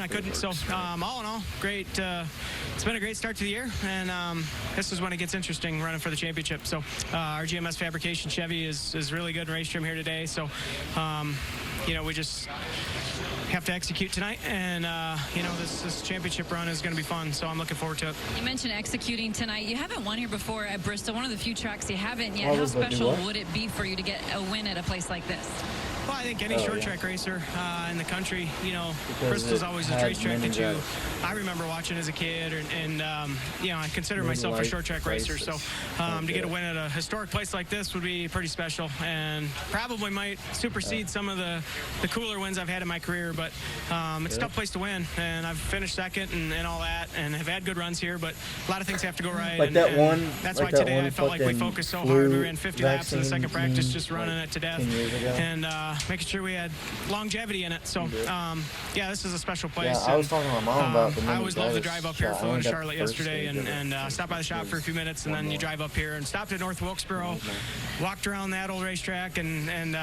I couldn't. So all in all, great. It's been a great start to the year, and this is when it gets interesting running for the championship. So our GMS Fabrication Chevy is really good in race trim here today. So we just have to execute tonight, and this championship run is going to be fun, so I'm looking forward to it. You mentioned executing tonight. You haven't won here before at Bristol, one of the few tracks you haven't yet. How special would it be for you to get a win at a place like this? Well, I think any short track racer in the country, Bristol's always a racetrack that I remember watching as a kid, and I consider myself a short track racer. So to get a win at a historic place like this would be pretty special, and probably might supersede some of the cooler wins I've had in my career. But it's a tough place to win, and I've finished second and all that, and have had good runs here. But a lot of things have to go right. Like that's why today I felt like we focused so hard. We ran 50 laps in the second practice, just running it to death, and making sure we had longevity in it. So this is a special place. Yeah, I was talking to my mom about the I always love to drive up here. Flew to Charlotte yesterday and stopped by the shop for a few minutes, and then you drive up here and stopped at North Wilkesboro, walked around that old racetrack, and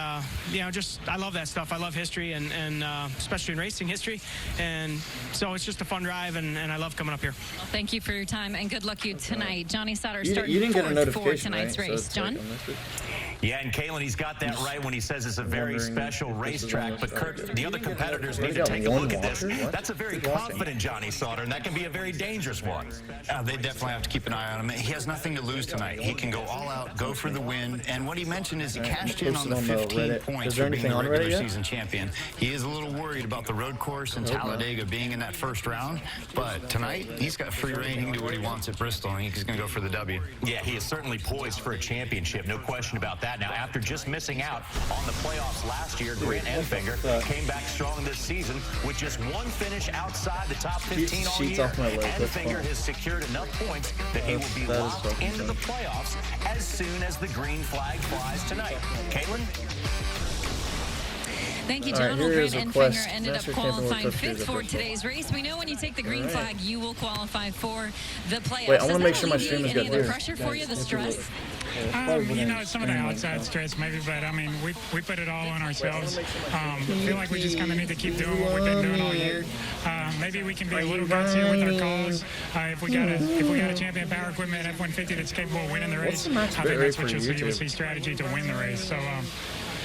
just I love that stuff. I love history, and especially in racing history, and so it's just a fun drive, and I love coming up here. Well, thank you for your time, and good luck you tonight. Johnny Sauter you starting didn't get a fourth for notification, tonight's right? race. John? Yeah, and Kalen, he's got that right when he says it's a very special racetrack. But Kurt, the other competitors need to take a look at this. That's a very confident Johnny Sauter, and that can be a very dangerous one. They definitely have to keep an eye on him. He has nothing to lose tonight. He can go all out, go for the win. And what he mentioned is he cashed in on the 15 points for being the regular season champion. He is a little worried about the road course in Talladega being in that first round. But tonight, he's got free reign. He can do what he wants at Bristol, and he's going to go for the W. Yeah, he is certainly poised for a championship. No question about that. Now, after just missing out on the playoffs last year, Grant Enfinger came back strong this season with just one finish outside the top 15 all year. Enfinger has secured enough points that he will be locked into the playoffs as soon as the green flag flies tonight. Caitlin? Thank you, John. Grant Enfinger ended up qualifying fifth for today's race. We know when you take the green flag, you will qualify for the playoffs. Wait, I want to make sure my stream is good. Any other pressure for you, the stress? Some of the outside stress maybe, but I mean, we put it all on ourselves. I feel like we just kind of need to keep doing what we've been doing all year. Maybe we can be a little gutsier with our calls. If we got a champion power equipment F-150 that's capable of winning the race, I think that's what you'll see. You'll see strategy to win the race. So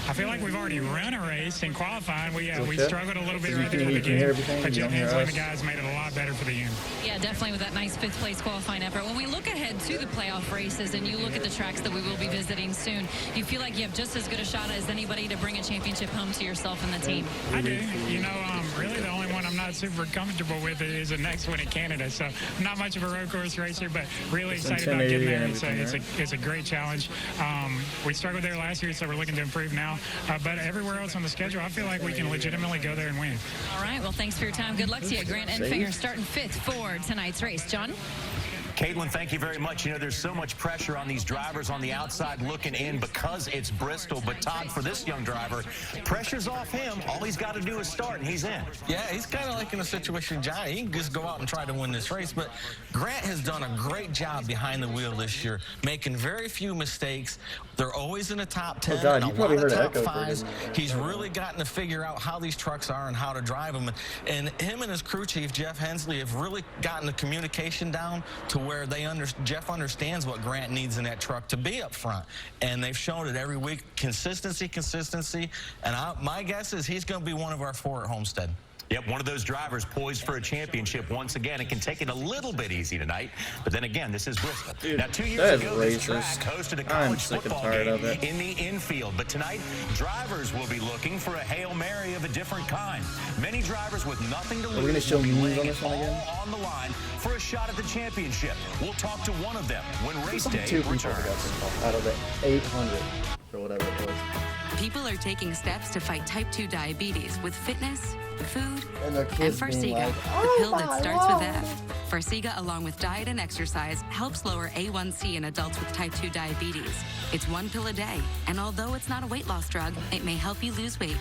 I feel like we've already run a race and qualified. We struggled a little bit right there at the beginning, but Jeff Hensley and the guys made it a lot better for the end. Yeah, definitely with that nice fifth place qualifying effort. When we look ahead to the playoff races and you look at the tracks that we will be visiting soon, you feel like you have just as good a shot as anybody to bring a championship home to yourself and the team? I do. Really the only one I'm not super comfortable with is the next one in Canada. So I'm not much of a road course racer, but really excited about getting there. It's a great challenge. We struggled there last year, so we're looking to improve now. But everywhere else on the schedule, I feel like we can legitimately go there and win. All right. Well, thanks for your time. Good luck to you. Grant Enfinger starting fifth for tonight's race. John? Caitlin, thank you very much. There's so much pressure on these drivers on the outside looking in because it's Bristol. But, Todd, for this young driver, pressure's off him. All he's got to do is start, and he's in. Yeah, he's kind of like in a situation, Johnny. He can just go out and try to win this race. But Grant has done a great job behind the wheel this year, making very few mistakes. They're always in the top 10 and a lot of top 5s. He's really gotten to figure out how these trucks are and how to drive them. And him and his crew chief, Jeff Hensley, have really gotten the communication down to where Jeff understands what Grant needs in that truck to be up front. And they've shown it every week. Consistency. And my guess is he's going to be one of our 4 at Homestead. Yep, one of those drivers poised for a championship once again. It can take it a little bit easy tonight, but then again, this is Bristol. Now, 2 years ago, this track hosted a college football game in the infield, but tonight, drivers will be looking for a Hail Mary of a different kind. Many drivers with nothing to lose will be laying it all on the line for a shot at the championship. We'll talk to one of them when race day returns. Out of the 800 or whatever it was. People are taking steps to fight type 2 diabetes with fitness, food, and Farxiga, like, the pill that starts with F. Farxiga, along with diet and exercise, helps lower A1C in adults with type 2 diabetes. It's 1 pill a day, and although it's not a weight loss drug, it may help you lose weight.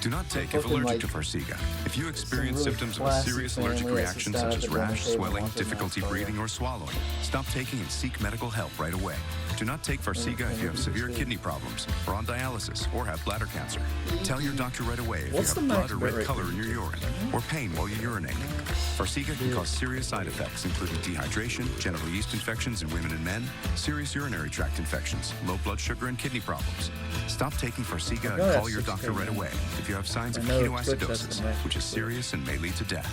Do not take if allergic to Farxiga. If you experience symptoms of a serious allergic reaction such as rash, swelling, difficulty breathing, or swallowing, stop taking and seek medical help right away. Do not take Farxiga if you have severe kidney problems, or on dialysis, or have bladder cancer. Tell your doctor right away if you have blood or red color in your urine, or pain while you urinate. Farxiga can cause serious side effects, including dehydration, genital yeast infections in women and men, serious urinary tract infections, low blood sugar, and kidney problems. Stop taking Farxiga and call your doctor right away if you have signs of ketoacidosis, which is serious and may lead to death.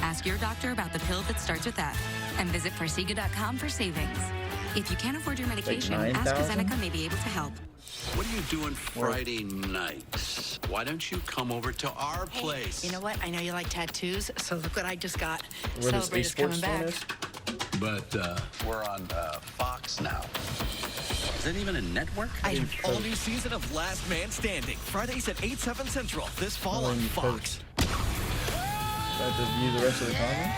Ask your doctor about the pill that starts with F, and visit Farxiga.com for savings. If you can't afford your medication, AstraZeneca may be able to help. What are you doing Friday nights? Why don't you come over to our place? You know what? I know you like tattoos, so look what I just got. Celebrate is coming back. But we're on Fox now. Is that even a network? All new season of Last Man Standing. Fridays at 8, 7 Central. This fall on Fox. To view the rest of the comment?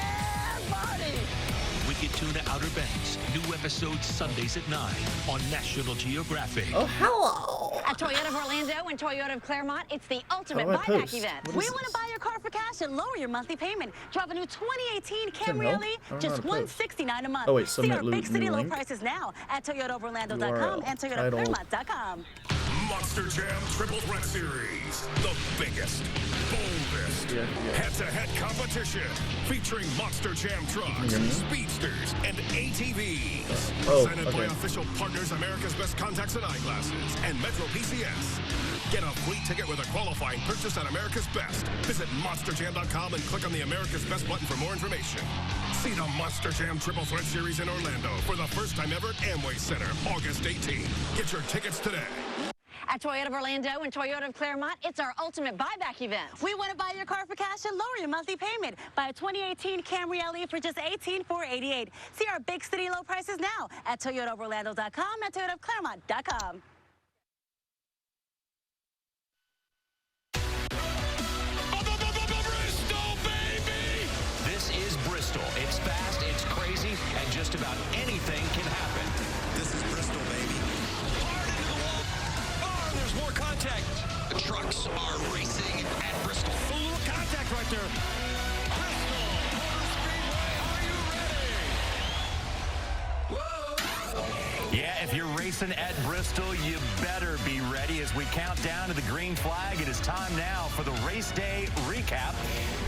Wicked Tuna Outer Banks. New episodes Sundays at 9 on National Geographic. Oh, hello. At Toyota of Orlando and Toyota of Claremont, it's the ultimate buyback event. We want to buy your car for cash and lower your monthly payment. Drive a new 2018 Camry LE, just $169 a month. Oh, wait, see our big city low prices now at ToyotaOverLando.com and ToyotaClaremont.com. Monster Jam Triple Threat Series. The biggest, boldest, head-to-head competition featuring Monster Jam trucks, speedsters, and ATVs. Presented by official partners America's Best Contacts and Eyeglasses and Metro PCS. Get a free ticket with a qualifying purchase at America's Best. Visit MonsterJam.com and click on the America's Best button for more information. See the Monster Jam Triple Threat Series in Orlando for the first time ever at Amway Center, August 18. Get your tickets today. At Toyota of Orlando and Toyota of Claremont, it's our ultimate buyback event. We want to buy your car for cash and lower your monthly payment. Buy a 2018 Camry LE for just $18,488. See our big city low prices now at ToyotaOverLando.com and ToyotaClaremont.com. This is Bristol. It's fast, it's crazy, and just about anything can happen. This is Bristol, baby. Hard into the wall. Oh, there's more contact. The trucks are racing at Bristol. A little contact right there. Bristol Motor Speedway, are you ready? Whoa! Yeah, if you're racing at Bristol, you better be ready as we count down to the green flag. It is time now for the race day recap.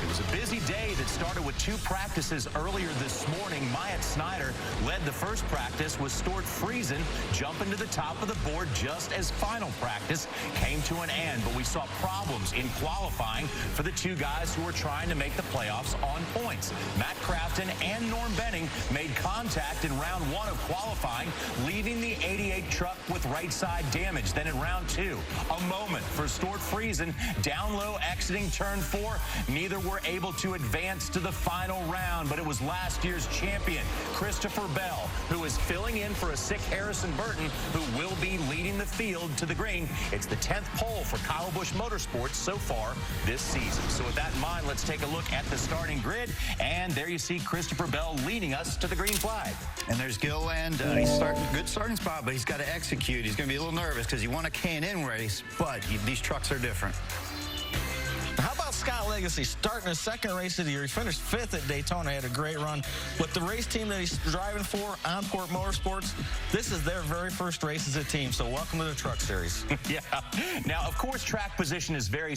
It was a busy day that started with 2 practices earlier this morning. Myatt Snyder led the first practice with Stuart Friesen jumping to the top of the board just as final practice came to an end. But we saw problems in qualifying for the 2 guys who were trying to make the playoffs on points. Matt Crafton and Norm Benning made contact in round 1 of qualifying, leaving the 88 truck with right side damage. Then in round 2, a moment for Stuart Friesen down low exiting turn 4. Neither were able to advance to the final round, but it was last year's champion, Christopher Bell, who is filling in for a sick Harrison Burton, who will be leading the field to the green. It's the 10th pole for Kyle Busch Motorsports so far this season. So with that in mind, let's take a look at the starting grid, and there you see Christopher Bell leading us to the green flag. And there's Gilliland. He's starting good starting spot, but he's got to execute. He's going to be a little nervous because he won a K&N race, but these trucks are different. How about Scott Legacy starting his second race of the year? He finished 5th at Daytona, had a great run. But the race team that he's driving for, Onport Motorsports, this is their very first race as a team. So welcome to the Truck Series. Yeah. Now, of course, track position is very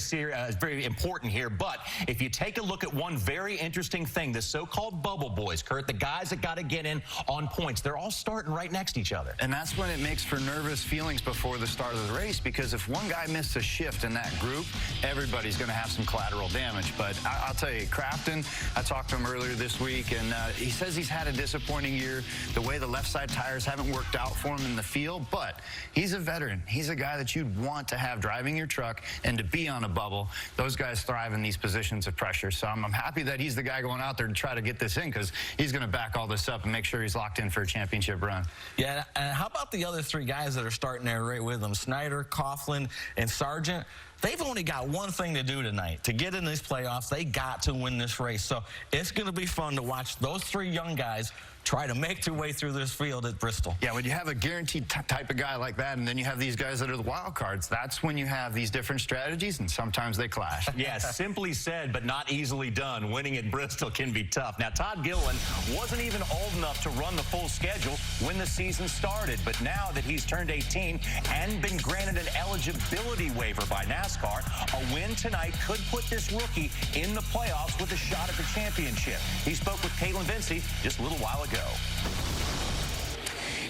important here. But if you take a look at one very interesting thing, the so-called bubble boys, Kurt, the guys that got to get in on points, they're all starting right next to each other. And that's when it makes for nervous feelings before the start of the race, because if one guy missed a shift in that group, everybody's going to have some collateral damage. But I'll tell you, Crafton, I talked to him earlier this week, and he says he's had a disappointing year. The way the left side tires haven't worked out for him in the field, but he's a veteran. He's a guy that you'd want to have driving your truck and to be on a bubble. Those guys thrive in these positions of pressure. So I'm happy that he's the guy going out there to try to get this in, because he's going to back all this up and make sure he's locked in for a championship run. Yeah, and how about the other 3 guys that are starting there right with him? Snyder, Coughlin, and Sargent. They've only got one thing to do tonight. To get in these playoffs, they got to win this race. So it's going to be fun to watch those 3 young guys try to make their way through this field at Bristol. Yeah, when you have a guaranteed type of guy like that, and then you have these guys that are the wild cards, that's when you have these different strategies, and sometimes they clash. Yes, simply said, but not easily done. Winning at Bristol can be tough. Now, Todd Gilliland wasn't even old enough to run the full schedule when the season started, but now that he's turned 18 and been granted an eligibility waiver by NASCAR, a win tonight could put this rookie in the playoffs with a shot at the championship. He spoke with Caitlin Vincey just a little while ago.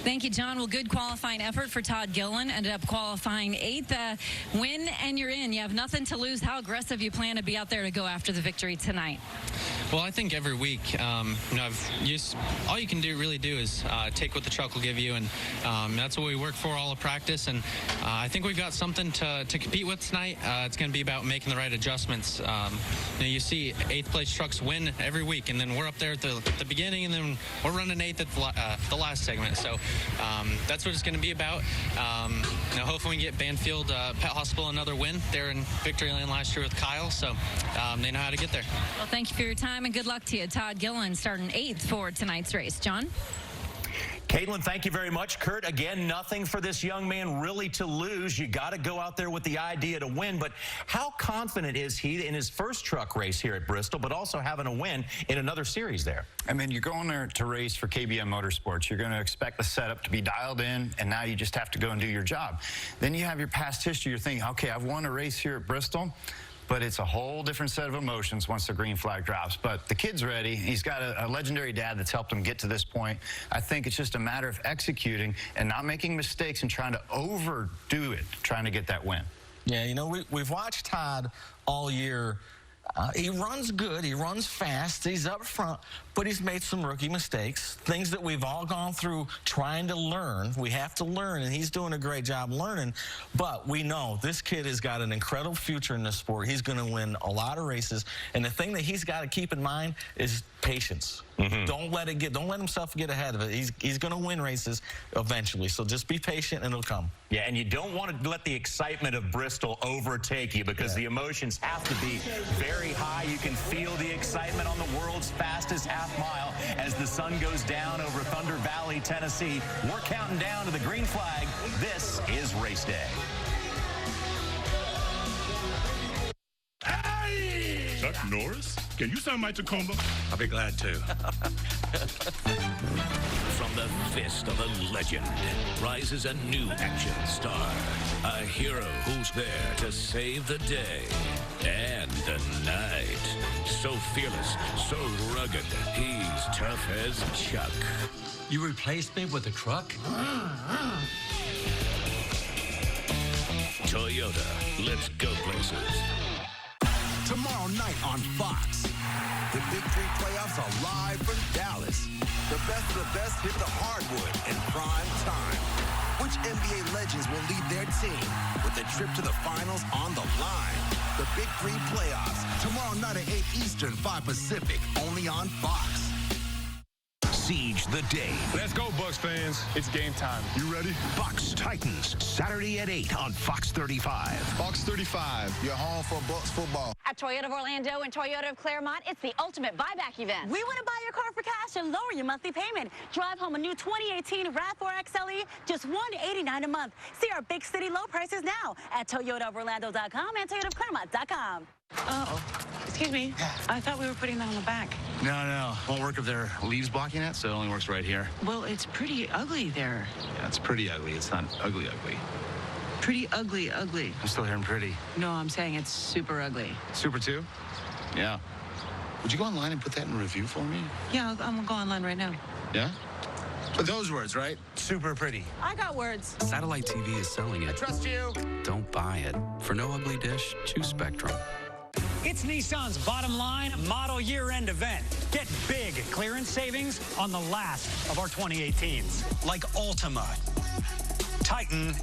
Thank you, John. Well, good qualifying effort for Todd Gilliland. Ended up qualifying 8th. Win and you're in. You have nothing to lose. How aggressive you plan to be out there to go after the victory tonight? Well, I think every week, all you can really do is take what the truck will give you, and that's what we work for all of practice. And I think we've got something to compete with tonight. It's going to be about making the right adjustments. You see 8th place trucks win every week, and then we're up there at the beginning, and then we're running 8th at the last segment. So that's what it's going to be about. Hopefully we can get Banfield Pet Hospital another win. They're in victory lane last year with Kyle, so they know how to get there. Well, thank you for your time, and good luck to you. Todd Gilliland starting 8th for tonight's race. John? Caitlin, thank you very much. Kurt, again, nothing for this young man really to lose. You got to go out there with the idea to win. But how confident is he in his first truck race here at Bristol, but also having a win in another series there? I mean, you're going there to race for KBM Motorsports. You're going to expect the setup to be dialed in, and now you just have to go and do your job. Then you have your past history. You're thinking, okay, I've won a race here at Bristol, but it's a whole different set of emotions once the green flag drops. But the kid's ready. He's got a legendary dad that's helped him get to this point. I think it's just a matter of executing and not making mistakes and trying to overdo it, trying to get that win. Yeah, we've watched Todd all year. He runs good. He runs fast. He's up front, but he's made some rookie mistakes, things that we've all gone through trying to learn. We have to learn, and he's doing a great job learning. But we know this kid has got an incredible future in this sport. He's going to win a lot of races, and the thing that he's got to keep in mind is patience. Don't let himself get ahead of it. He's going to win races eventually, so just be patient and it'll come. Yeah, and you don't want to let the excitement of Bristol overtake you, because the emotions have to be very high. You can feel the excitement on the world's fastest half mile as the sun goes down over Thunder Valley, Tennessee. We're counting down to the green flag. This is race day. Chuck Norris? Can you sign my Tacoma? I'll be glad to. From the fist of a legend rises a new action star. A hero who's there to save the day and the night. So fearless, so rugged, he's tough as Chuck. You replaced me with a truck? Toyota, let's go places. Tomorrow night on Fox, the Big Three playoffs are live from Dallas. The best of the best hit the hardwood in prime time. Which NBA legends will lead their team with a trip to the finals on the line? The Big Three playoffs, tomorrow night at 8 Eastern, 5 Pacific, only on Fox. Siege the day. Let's go, Bucks fans. It's game time. You ready? Bucks Titans, Saturday at 8 on Fox 35. Fox 35, you're home for Bucks football. At Toyota of Orlando and Toyota of Claremont, it's the ultimate buyback event. We want to buy your car for cash and lower your monthly payment. Drive home a new 2018 RAV4 XLE, just $189 a month. See our big city low prices now at ToyotaofOrlando.com and ToyotaofClaremont.com. Oh, excuse me. I thought we were putting that on the back. No. Won't work if there are leaves blocking it, so it only works right here. Well, it's pretty ugly there. Yeah, it's pretty ugly. It's not ugly. Pretty ugly. I'm still hearing pretty. No, I'm saying it's super ugly. Super too? Yeah. Would you go online and put that in review for me? Yeah, I'm gonna go online right now. Yeah? But those words, right? Super pretty. I got words. Satellite TV is selling it. I trust you. Don't buy it. For no ugly dish, choose Spectrum. It's Nissan's Bottom Line Model Year-End event. Get big clearance savings on the last of our 2018s, like Altima, Titan,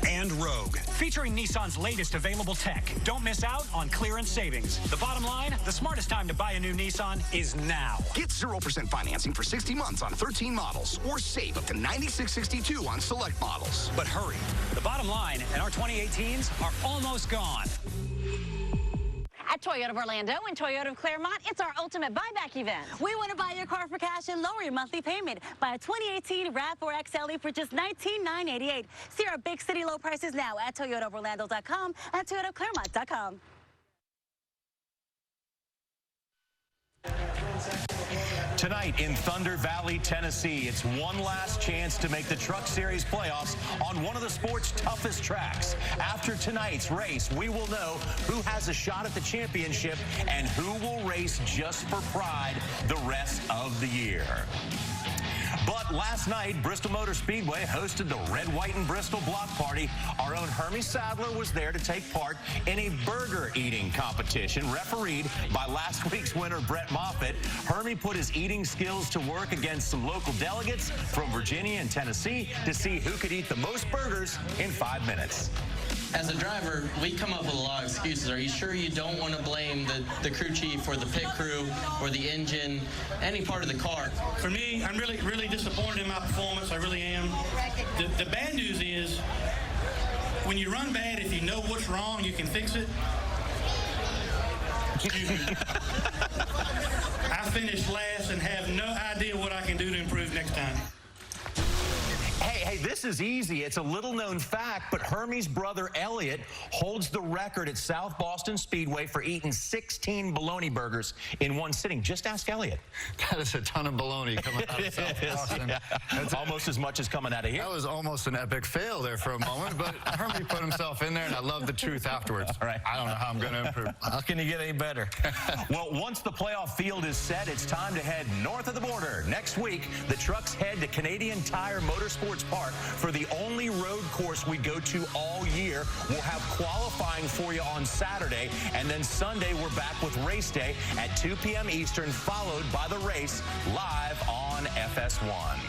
and Rogue, featuring Nissan's latest available tech. Don't miss out on clearance savings. The bottom line, the smartest time to buy a new Nissan is now. Get 0% financing for 60 months on 13 models, or save up to $96.62 on select models. But hurry, the bottom line and our 2018s are almost gone. At Toyota of Orlando and Toyota of Claremont, it's our ultimate buyback event. We want to buy your car for cash and lower your monthly payment. Buy a 2018 RAV4 XLE for just $19,988. See our big city low prices now at ToyotaofOrlando.com and ToyotaofClaremont.com. Tonight in Thunder Valley, Tennessee, it's one last chance to make the Truck Series playoffs on one of the sport's toughest tracks. After tonight's race, we will know who has a shot at the championship and who will race just for pride the rest of the year. But last night, Bristol Motor Speedway hosted the Red, White, and Bristol Block Party. Our own Hermie Sadler was there to take part in a burger eating competition refereed by last week's winner, Brett Moffitt. Hermie put his eating skills to work against some local delegates from Virginia and Tennessee to see who could eat the most burgers in 5 minutes. As a driver, we come up with a lot of excuses. Are you sure you don't want to blame the crew chief or the pit crew or the engine, any part of the car? For me, I'm really disappointed in my performance. I really am. The bad news is when you run bad, if you know what's wrong, you can fix it. I finished last and have no idea what I can do to improve next time. Hey, this is easy. It's a little-known fact, but Hermie's brother, Elliot, holds the record at South Boston Speedway for eating 16 bologna burgers in one sitting. Just ask Elliot. That is a ton of bologna coming out of South Boston. Yeah. That's almost as much as coming out of here. That was almost an epic fail there for a moment, but Hermie put himself in there, and I love the truth afterwards. All right. I don't know how I'm going to improve. How can you get any better? Well, once the playoff field is set, it's time to head north of the border. Next week, the trucks head to Canadian Tire Motorsports Park for the only road course we go to all year. We'll have qualifying for you on Saturday, and then Sunday we're back with race day at 2 p.m. Eastern, followed by the race live on FS1.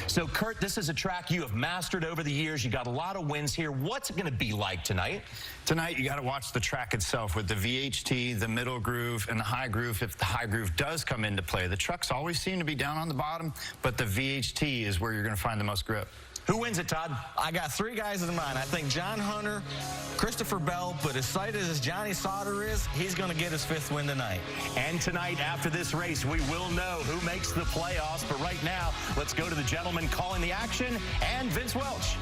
So, Kurt, this is a track you have mastered over the years. You got a lot of wins here. What's it going to be like tonight? Tonight, you got to watch the track itself with the VHT, the middle groove, and the high groove. If the high groove does come into play, the trucks always seem to be down on the bottom, but the VHT is where you're going to find the most grip. Who wins it, Todd? I got 3 guys in mind. I think John Hunter, Christopher Bell, but as excited as Johnny Sauter is, he's going to get his 5th win tonight. And tonight, after this race, we will know who makes the playoffs. But right now, let's go to the gentleman calling the action and Vince Welch.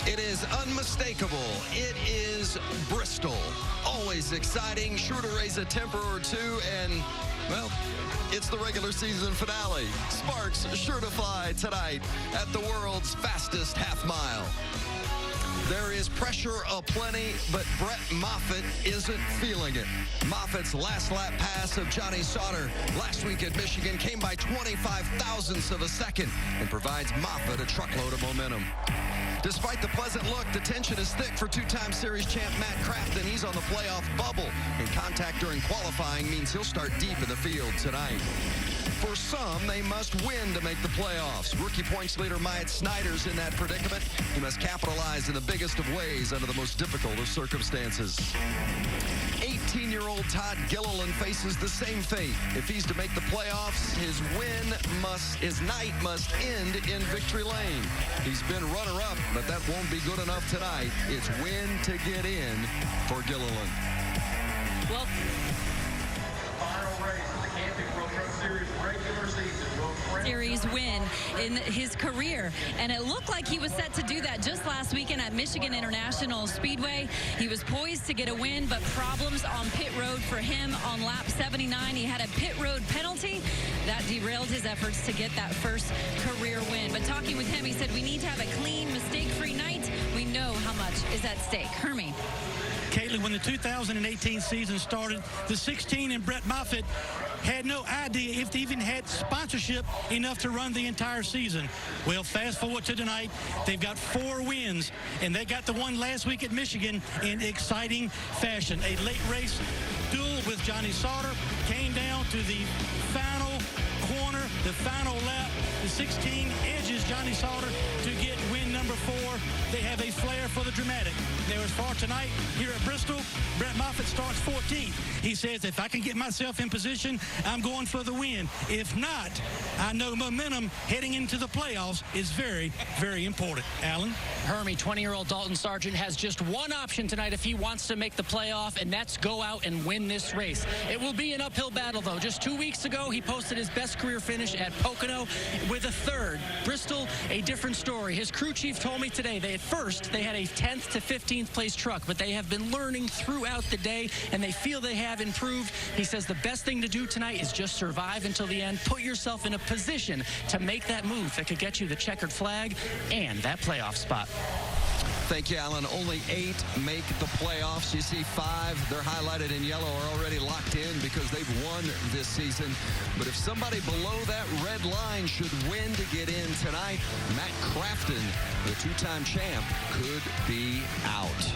It is unmistakable. It is Bristol. Always exciting, sure to raise a temper or two, and, well, it's the regular season finale. Sparks sure to fly tonight at the world's fastest half mile. There is pressure aplenty, but Brett Moffitt isn't feeling it. Moffitt's last lap pass of Johnny Sauter last week at Michigan came by 25 thousandths of a second and provides Moffitt a truckload of momentum. Despite the pleasant look, the tension is thick for 2-time series champ Matt Crafton. He's on the playoff bubble, and contact during qualifying means he'll start deep in the field tonight. For some, they must win to make the playoffs. Rookie points leader Myatt Snyder's in that predicament. He must capitalize in the biggest of ways under the most difficult of circumstances. 18-year-old Todd Gilliland faces the same fate. If he's to make the playoffs, his night must end in victory lane. He's been runner-up, but that won't be good enough tonight. It's win to get in for Gilliland. Well, final race of the Camping World Truck Series regular season. Series win in his career, and it looked like he was set to do that just last weekend at Michigan International Speedway. He was poised to get a win, but problems on pit road for him on lap 79. He had a pit road penalty that derailed his efforts to get that first career win. But talking with him, he said, we need to have a clean, mistake-free night. We know how much is at stake. Hermie. Caitlin, when the 2018 season started, the 16 and Brett Moffitt had no idea if they even had sponsorship enough to run the entire season. Well, fast forward to tonight, they've got 4 wins, and they got the one last week at Michigan in exciting fashion. A late race duel with Johnny Sauter came down to the final corner the final lap. The 16 edges Johnny Sauter to get win number 4. They have a flair for the dramatic. There was far tonight here at Bristol. Brett Moffitt starts 14th. He says, if I can get myself in position, I'm going for the win. If not, I know momentum heading into the playoffs is very, very important. Alan? Hermie, 20-year-old Dalton Sargent has just one option tonight if he wants to make the playoff, and that's go out and win this race. It will be an uphill battle, though. Just 2 weeks ago, he posted his best career finish at Pocono with a 3rd. Bristol, a different story. His crew chief told me today that at first they had a 10th to 15th place truck, but they have been learning throughout the day, and they feel they have improved. He says the best thing to do tonight is just survive until the end. Put yourself in a position to make that move that could get you the checkered flag and that playoff spot. Thank you, Alan. Only 8 make the playoffs. You see 5, they're highlighted in yellow, are already locked in because they've won this season. But if somebody below that red line should win to get in tonight, Matt Crafton, the 2-time champ, could be out.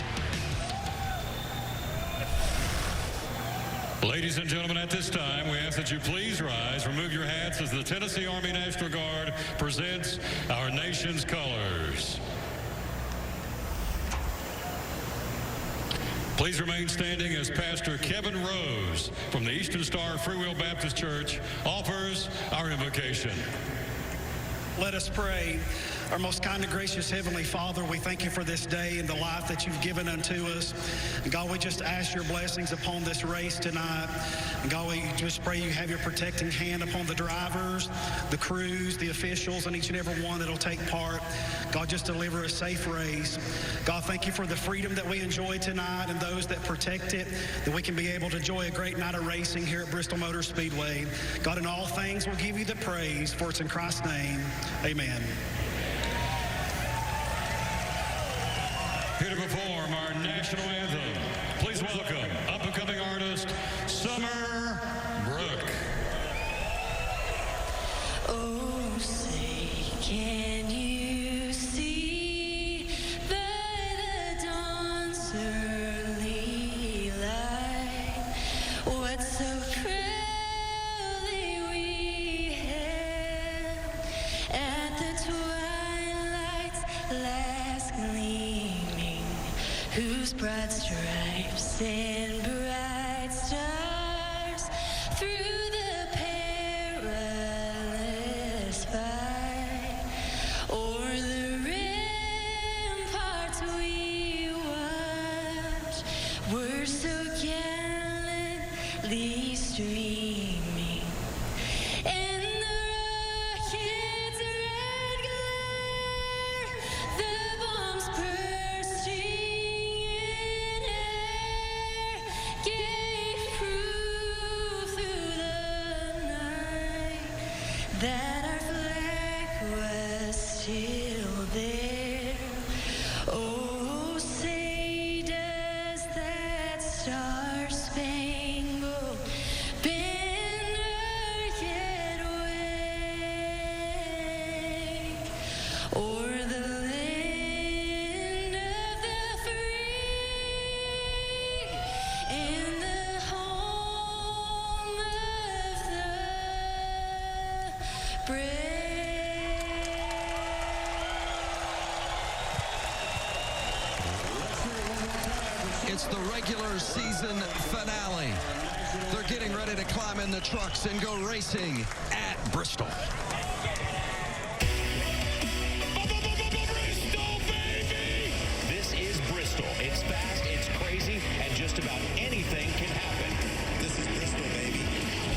Ladies and gentlemen, at this time, we ask that you please rise, remove your hats as the Tennessee Army National Guard presents our nation's colors. Please remain standing as Pastor Kevin Rose from the Eastern Star Free Will Baptist Church offers our invocation. Let us pray. Our most kind and gracious Heavenly Father, we thank you for this day and the life that you've given unto us. And God, we just ask your blessings upon this race tonight. And God, we just pray you have your protecting hand upon the drivers, the crews, the officials, and each and every one that will take part. God, just deliver a safe race. God, thank you for the freedom that we enjoy tonight and those that protect it, that we can be able to enjoy a great night of racing here at Bristol Motor Speedway. God, in all things, we'll give you the praise, for it's in Christ's name. Amen. Here to perform our national anthem, please welcome up-and-coming artist Summer Brooke. Oh, say, can you see by the dawn's early light what so proudly we hailed at the twilight's last gleaming, whose broad stripes and bright stars through the perilous fight o'er the ramparts we watched were so gallantly streaming, and the rocket's red glare, the bombs bursting in air, gave proof through the night that our flag was still there. Oh, say does that star-spangled banner yet wave o'er the land of the free and the home of the brave? It's the regular season finale. They're getting ready to climb in the trucks and go racing at Bristol. This is Bristol. It's fast, it's crazy, and just about anything can happen. This is Bristol, baby.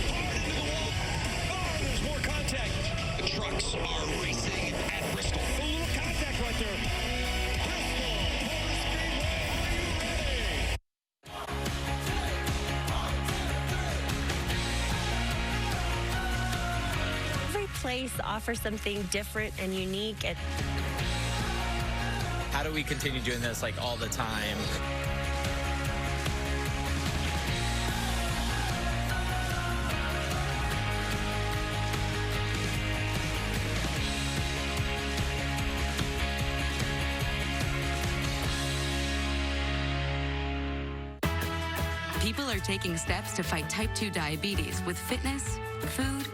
Hard into the wall. Oh, there's more contact. The trucks are racing at Bristol. A little contact right there. Every place offers something different and unique. How do we continue doing this like all the time? People are taking steps to fight type 2 diabetes with fitness, food,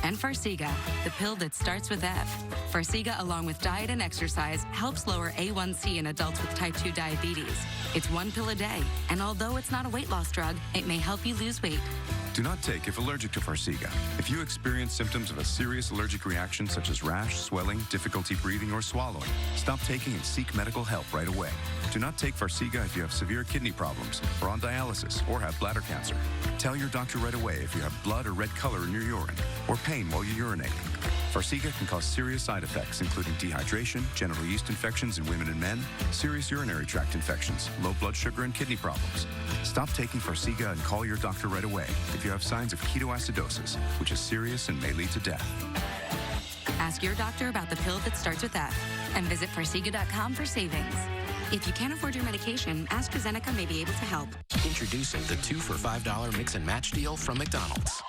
And Farxiga, the pill that starts with F. Farxiga, along with diet and exercise, helps lower A1C in adults with type 2 diabetes. It's 1 pill a day, and although it's not a weight loss drug, it may help you lose weight. Do not take if allergic to Farxiga. If you experience symptoms of a serious allergic reaction such as rash, swelling, difficulty breathing, or swallowing, stop taking and seek medical help right away. Do not take Farxiga if you have severe kidney problems, are on dialysis, or have bladder cancer. Tell your doctor right away if you have blood or red color in your urine, or pain while you urinate. Farxiga can cause serious side effects, including dehydration, genital yeast infections in women and men, serious urinary tract infections, low blood sugar, and kidney problems. Stop taking Farxiga and call your doctor right away if you have signs of ketoacidosis, which is serious and may lead to death. Ask your doctor about the pill that starts with F, and visit Farxiga.com for savings. If you can't afford your medication, AstraZeneca may be able to help. Introducing the 2 for $5 mix and match deal from McDonald's.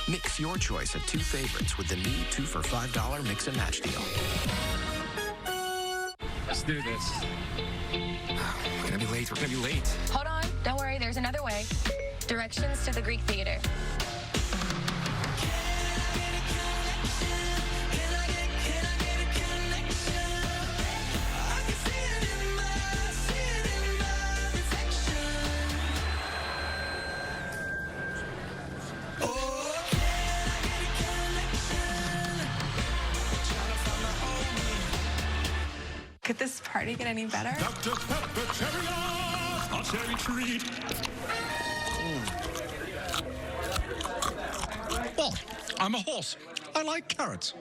Mix your choice of 2 favorites with the new 2 for $5 mix and match deal. Let's do this. We're gonna be late. We're gonna be late. Hold on. Don't worry. There's another way. Directions to the Greek Theater. Could this party get any better? Dr. Pepper Cherry, a cherry treat. Well, I'm a horse. I like carrots.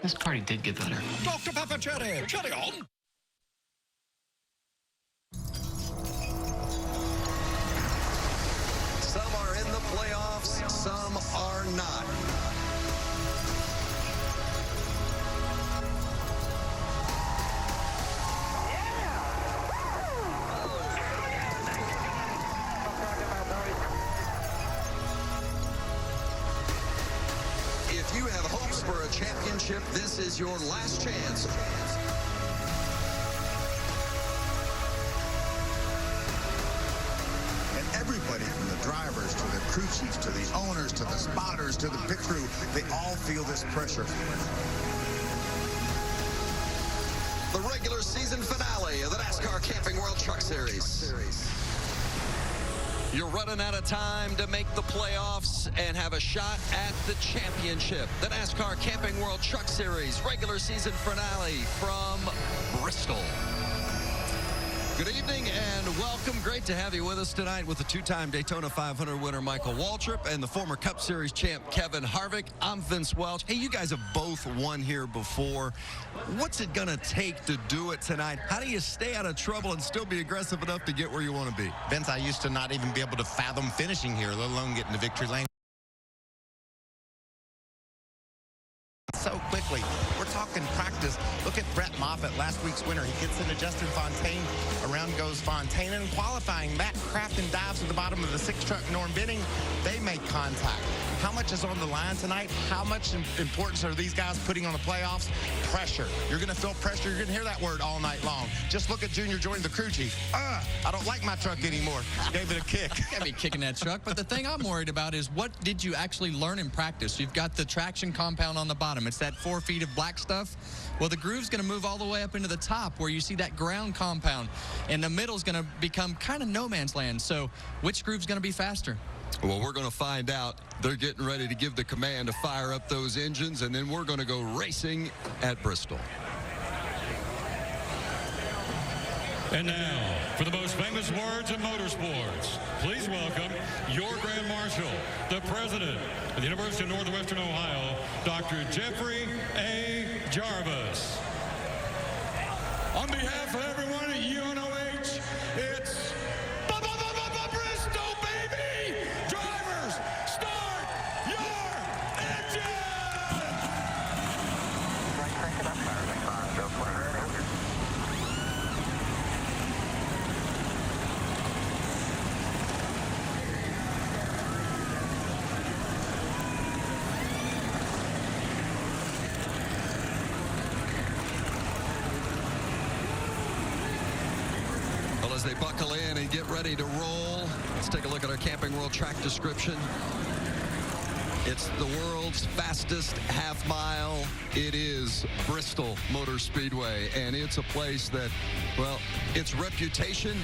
This party did get better. Dr. Pepper Cherry, cherry on. Some are in the playoffs, some are not. If you have hopes for a championship, this is your last chance. And everybody from the drivers to the crew chiefs to the owners to the spotters to the pit crew, they all feel this pressure. The regular season finale of the NASCAR Camping World Truck Series. You're running out of time to make the playoffs and have a shot at the championship. The NASCAR Camping World Truck Series regular season finale from Bristol. Good evening and welcome. Great to have you with us tonight with the 2-time Daytona 500 winner Michael Waltrip and the former Cup Series champ Kevin Harvick. I'm Vince Welch. Hey, you guys have both won here before. What's it going to take to do it tonight? How do you stay out of trouble and still be aggressive enough to get where you want to be? Vince, I used to not even be able to fathom finishing here, let alone getting to victory lane. So quickly. We're talking practice. Look at Brett Moffitt, last week's winner. He gets into Justin Fontaine. Around goes Fontaine. And qualifying, Matt Crafton dives to the bottom of the 6-truck, Norm Benning. They make contact. How much is on the line tonight? How much importance are these guys putting on the playoffs? Pressure. You're going to feel pressure. You're going to hear that word all night long. Just look at Junior Jordan, the crew chief. I don't like my truck anymore. Gave it a kick. Can't be kicking that truck. But the thing I'm worried about is what did you actually learn in practice? You've got the traction compound on the bottom. It's that 4 feet of black stuff. Well, the groove's going to move all the way up into the top where you see that ground compound. And the middle's going to become kind of no man's land. So which groove's going to be faster? Well, we're going to find out. They're getting ready to give the command to fire up those engines, and then we're going to go racing at Bristol. And now, for the most famous words in motorsports, please welcome your Grand Marshal, the President of the University of Northwestern Ohio, Dr. Jeffrey A. Jarvis. On behalf of everyone at UNOH, it's Bristol, baby! Drivers, start your engine! Well, as they buckle in and get ready to roll, let's take a look at our Camping World track description. It's the world's fastest half mile. It is Bristol Motor Speedway, and it's a place that, well, its reputation,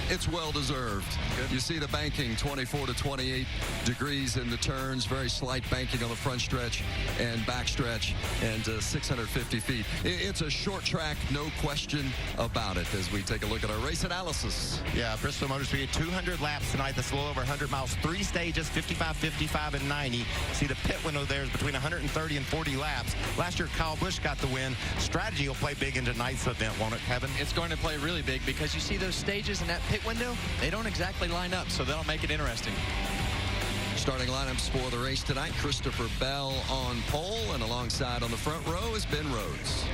it's well-deserved. You see the banking, 24 to 28 degrees in the turns, very slight banking on the front stretch and back stretch, and 650 feet. It's a short track, no question about it, as we take a look at our race analysis. Yeah, Bristol Motor Speedway, 200 laps tonight. That's a little over 100 miles, 3 stages, 55, 55, and 90. See, the pit window there is between 130 and 40 laps. Last year, Kyle Busch got the win. Strategy will play big in tonight's event, won't it, Kevin? It's going to play really big because you see those stages in that pit window, they don't exactly line up, so that'll make it interesting. Starting lineups for the race tonight, Christopher Bell on pole, and alongside on the front row is Ben Rhodes.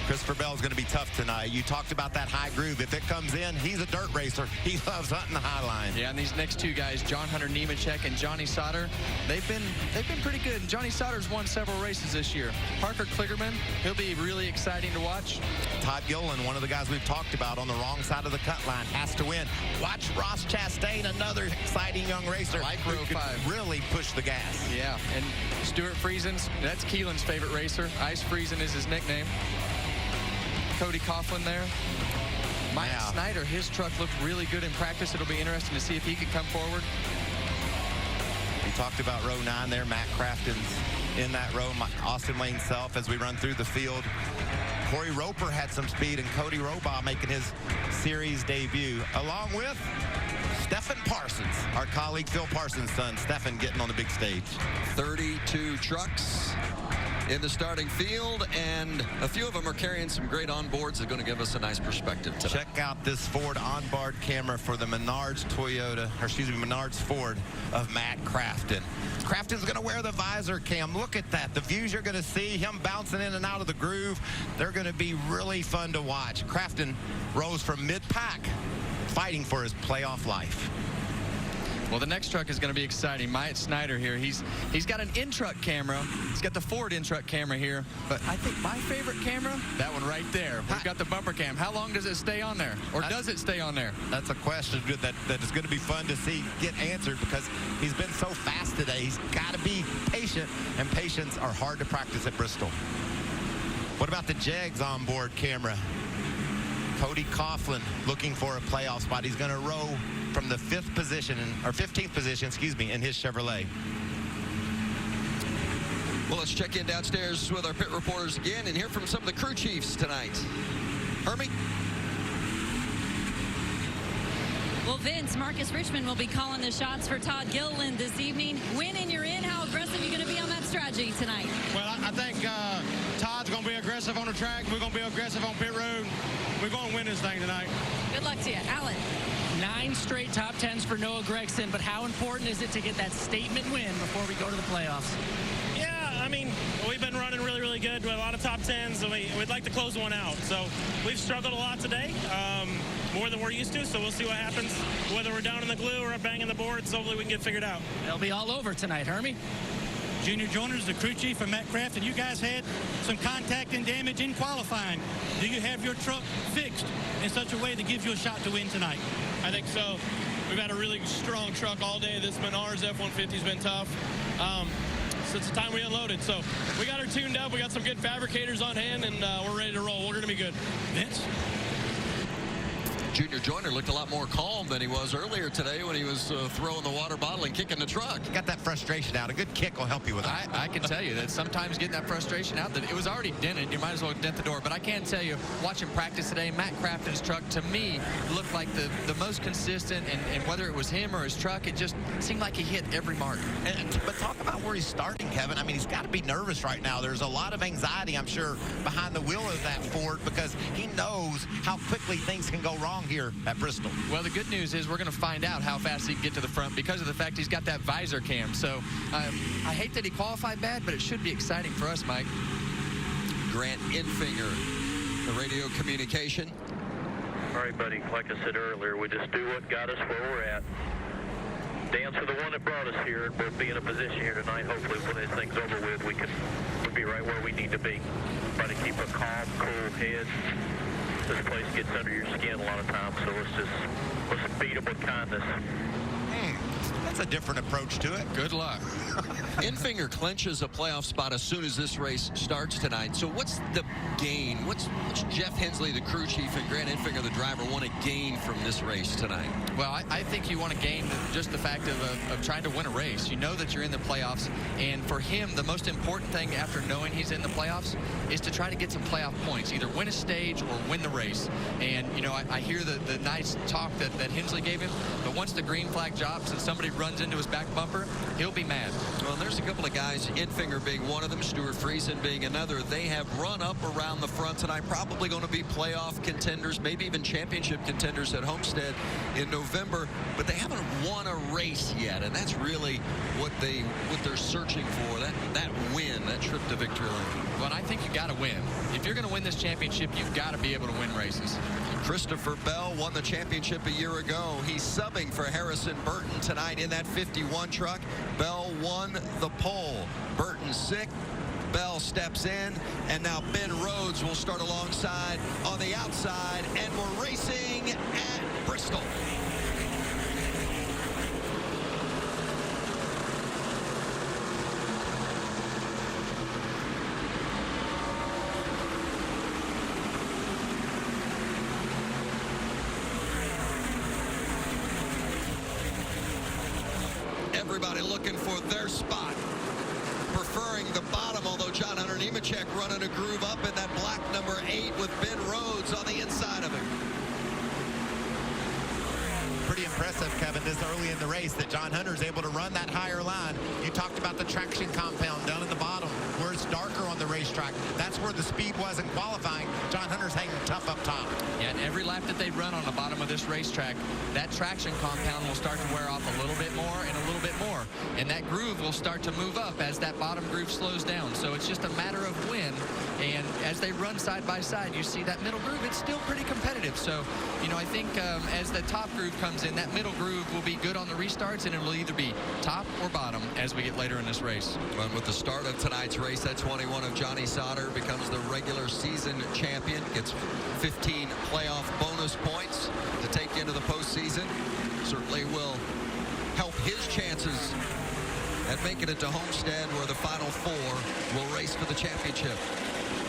Christopher Bell is going to be tough tonight. You talked about that high groove. If it comes in, he's a dirt racer. He loves hunting the high line. Yeah, and these next two guys, John Hunter Nemechek and Johnny Sauter, they've been pretty good. Johnny Sauter's won several races this year. Parker Kligerman, he'll be really exciting to watch. Todd Gilliland, one of the guys we've talked about on the wrong side of the cut line, has to win. Watch Ross Chastain, another exciting young racer. Like row 5. Really push the gas. Yeah, and Stuart Friesen's, that's Keelan's favorite racer. Ice Friesen is his nickname. Cody Coughlin there. Mike Snyder, his truck looked really good in practice. It'll be interesting to see if he can come forward. We talked about row 9 there. Matt Crafton's in that row. Austin Wayne Self as we run through the field. Corey Roper had some speed, and Cody Robaugh making his series debut, along with Stephen Parsons, our colleague Phil Parsons' son. Stephen getting on the big stage. 32 trucks in the starting field, and a few of them are carrying some great onboards that are going to give us a nice perspective today. Check out this Ford onboard camera for the Menards Ford of Matt Crafton. Crafton's going to wear the visor cam. Look at that. The views you're going to see, him bouncing in and out of the groove, they're going to be really fun to watch. Crafton rose from mid-pack, fighting for his playoff life. Well, the next truck is going to be exciting. Myatt Snyder here. He's got an in-truck camera. He's got the Ford in-truck camera here. But I think my favorite camera, that one right there. We've got the bumper cam. How long does it stay on there? Or does it stay on there? That's a question that is going to be fun to see get answered, because he's been so fast today. He's got to be patient, and patience are hard to practice at Bristol. What about the Jegs onboard camera? Cody Coughlin looking for a playoff spot. He's going to row from the 15th position, in his Chevrolet. Well, let's check in downstairs with our pit reporters again and hear from some of the crew chiefs tonight. Hermie? Well, Vince, Marcus Richmond will be calling the shots for Todd Gilliland this evening. Win and you're in. How aggressive are you going to be on that strategy tonight? Well, I think Todd's going to be aggressive on the track. We're going to be aggressive on pit road. We're going to win this thing tonight. Good luck to you. Alan. 9 straight top 10s for Noah Gragson, but how important is it to get that statement win before we go to the playoffs? Yeah, I mean, we've been running really, really good with a lot of top 10s, and we'd like to close one out. So we've struggled a lot today, more than we're used to, so we'll see what happens. Whether we're down in the glue or banging the boards, hopefully we can get figured out. They'll be all over tonight, Hermie. Junior Joiners, the crew chief, and Matt Kraft, and you guys had some contact and damage in qualifying. Do you have your truck fixed in such a way that gives you a shot to win tonight? I think so. We've had a really strong truck all day. This Menards F-150 has been tough. Since the time we unloaded. So we got her tuned up. We got some good fabricators on hand, and we're ready to roll. We're going to be good. Vince? Junior Joyner looked a lot more calm than he was earlier today when he was throwing the water bottle and kicking the truck. Got that frustration out. A good kick will help you with that. I can tell you that sometimes getting that frustration out, that it was already dented. You might as well dent the door. But I can tell you, watching practice today, Matt Crafton's truck, to me, looked like the most consistent. And whether it was him or his truck, it just seemed like he hit every mark. But talk about where he's starting, Kevin. I mean, he's got to be nervous right now. There's a lot of anxiety, I'm sure, behind the wheel of that Ford, because he knows how quickly things can go wrong here at Bristol. Well, the good news is we're going to find out how fast he can get to the front because of the fact he's got that visor cam. So I hate that he qualified bad, but it should be exciting for us, Mike. Grant Infinger, the radio communication. All right, buddy. Like I said earlier, we just do what got us where we're at. Dance for the one that brought us here, and we'll be in a position here tonight. Hopefully, when this thing's over with, we'll be right where we need to be. Try to keep a calm, cool head. this place gets under your skin a lot of times, so let's beat them with kindness. That's a different approach to it. Good luck. Infinger clinches a playoff spot as soon as this race starts tonight. So what's the gain? What's Jeff Hensley, the crew chief, and Grant Infinger, the driver, want to gain from this race tonight? Well, I think you want to gain just the fact of trying to win a race. You know that you're in the playoffs, and for him, the most important thing after knowing he's in the playoffs is to try to get some playoff points, either win a stage or win the race. And, you know, I hear the nice talk that Hensley gave him, but once the green flag drops and somebody runs into his back bumper, he'll be mad. Well, there's a couple of guys, Infinger being one of them, Stuart Friesen being another. They have run up around the front tonight, probably going to be playoff contenders, maybe even championship contenders at Homestead in November, but they haven't won a race yet, and that's really what they're searching for, that win, that trip to victory lane. Well, I think you got to win. If you're going to win this championship, you've got to be able to win races. Christopher Bell won the championship a year ago. He's subbing for Harrison Burton tonight in that 51 truck. Bell won the pole. Burton sick. Bell steps in, and now Ben Rhodes will start alongside on the outside, and we're racing at Bristol. Everybody looking for their spot, preferring the bottom, although John Hunter Nemechek running a groove up in that black number 8 with Ben Rhodes on the inside of him. Pretty impressive, Kevin, this early in the race that John Hunter's able to run that higher line. You talked about the traction compound down in the bottom where it's darker on the racetrack. That's where the speed was in qualifying. John Hunter's hanging tough up top. Yeah, and every lap that they run on the bottom of this racetrack, that traction compound will start to wear off a little bit more and a little bit more. And that groove will start to move up as that bottom groove slows down. So it's just a matter of when. And as they run side by side, you see that middle groove, it's still pretty competitive. So, you know, I think as the top groove comes in, that middle groove will be good on the restarts, and it'll either be top or bottom as we get later in this race. And with the start of tonight's race, that 21 of Johnny Sauter becomes the regular season champion, gets 15 playoff bonus points to take into the postseason. Certainly will help his chances at making it to Homestead, where the final 4 will race for the championship.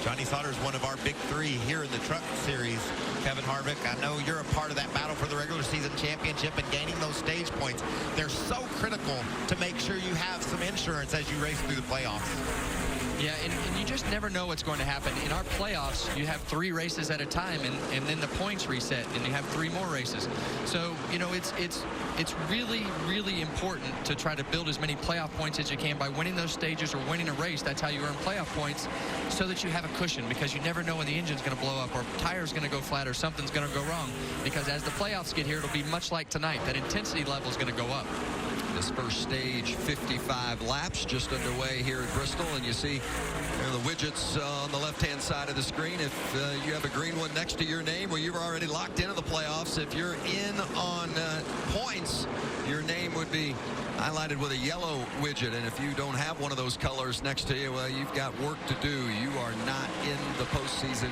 Johnny Sauter is one of our big 3 here in the truck series. Kevin Harvick, I know you're a part of that battle for the regular season championship and gaining those stage points. They're so critical to make sure you have some insurance as you race through the playoffs. Yeah, and you just never know what's going to happen. In our playoffs, you have 3 races at a time, and then the points reset, and you have 3 more races. So, you know, it's really, really important to try to build as many playoff points as you can by winning those stages or winning a race. That's how you earn playoff points, so that you have a cushion, because you never know when the engine's going to blow up or a tire's going to go flat or something's going to go wrong. Because as the playoffs get here, it'll be much like tonight. That intensity level is going to go up. This first stage, 55 laps, just underway here at Bristol, and you see the widgets on the left-hand side of the screen. If you have a green one next to your name, well, you're already locked into the playoffs. If you're in on points, your name would be highlighted with a yellow widget, and if you don't have one of those colors next to you, well, you've got work to do. You are not in the postseason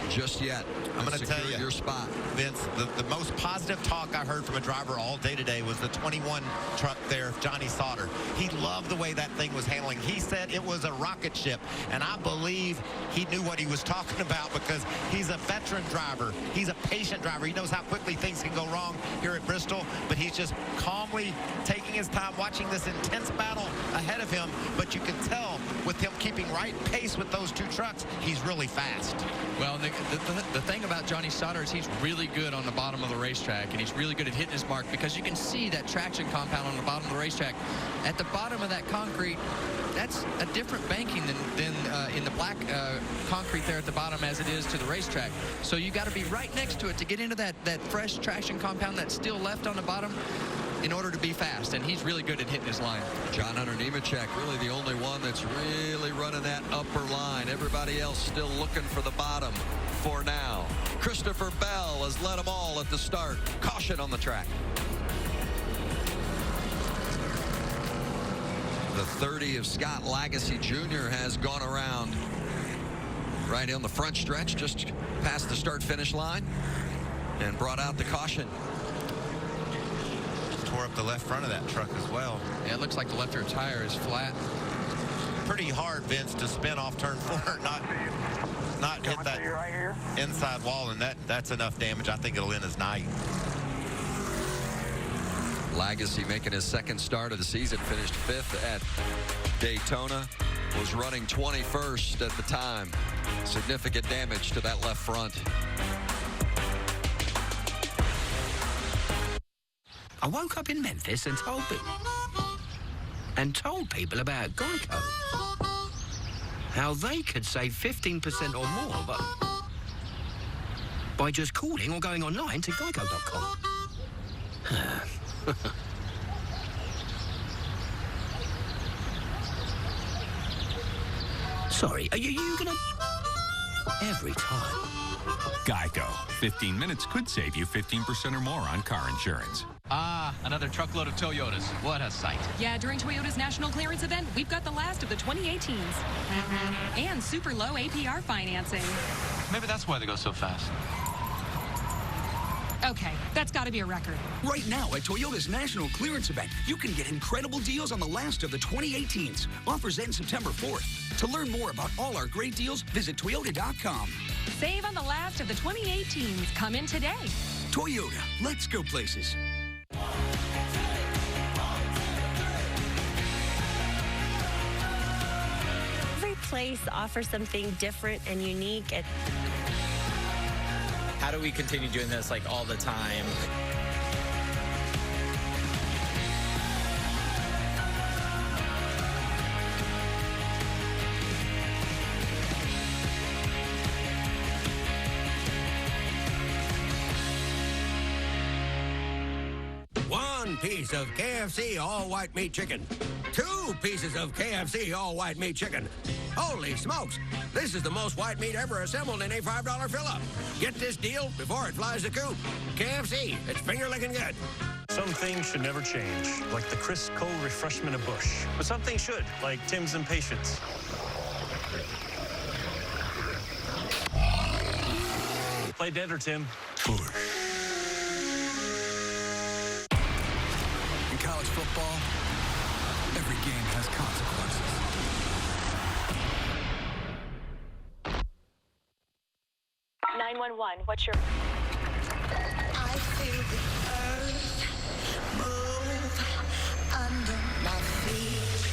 just yet. I'm going to tell you, your spot. Vince, the most positive talk I heard from a driver all day today was the 21 truck there, Johnny Sauter. He loved the way that thing was handling. He said it was a rocket ship, and I believe he knew what he was talking about, because he's a veteran driver. He's a patient driver. He knows how quickly things can go wrong here at Bristol, but he's just calmly taking his time, watching this intense battle ahead of him. But you can tell with him keeping right pace with those 2 trucks, he's really fast. Well, the thing about Johnny Sauter is he's really good on the bottom of the racetrack, and he's really good at hitting his mark, because you can see that traction compound on the bottom of the racetrack. At the bottom of that concrete, that's a different banking than in the black concrete there at the bottom as it is to the racetrack. So you got to be right next to it to get into that fresh traction compound that's still left on the bottom in order to be fast, and he's really good at hitting his line. John Hunter Nemechek, really the only one that's really running that upper line. Everybody else still looking for the bottom for now. Christopher Bell has led them all at the start. Caution on the track. The 30 of Scott Lagasse Jr. has gone around. right on the front stretch, just past the start-finish line, and brought out the caution. Tore up the left front of that truck as well. Yeah, it looks like the left rear tire is flat. Pretty hard, Vince, to spin off turn 4, not hit that inside wall, and that's enough damage. I think it'll end his night. Lagasse making his second start of the season, finished 5th at Daytona, was running 21st at the time. Significant damage to that left front. I woke up in Memphis and told people about Geico. How they could save 15% or more by just calling or going online to geico.com. Sorry, are you gonna... Every time. Geico. 15 minutes could save you 15% or more on car insurance. Ah, another truckload of Toyotas. What a sight. Yeah, during Toyota's national clearance event, we've got the last of the 2018s. And super low APR financing. Maybe that's why they go so fast. Okay, that's got to be a record. Right now at Toyota's national clearance event, you can get incredible deals on the last of the 2018s. Offers end September 4th. To learn more about all our great deals, visit Toyota.com. Save on the last of the 2018s. Come in today. Toyota, let's go places. Every place offers something different and unique. How do we continue doing this like all the time? One piece of KFC all-white meat chicken. 2 pieces of KFC all-white meat chicken. Holy smokes! This is the most white meat ever assembled in a $5 fill-up. Get this deal before it flies the coop. KFC, it's finger-licking good. Some things should never change, like the crisp, cold refreshment of Busch. But some things should, like Tim's impatience. Play dead or Tim. Busch. In college football, every game has consequences. What's your... I feel the earth move under my feet.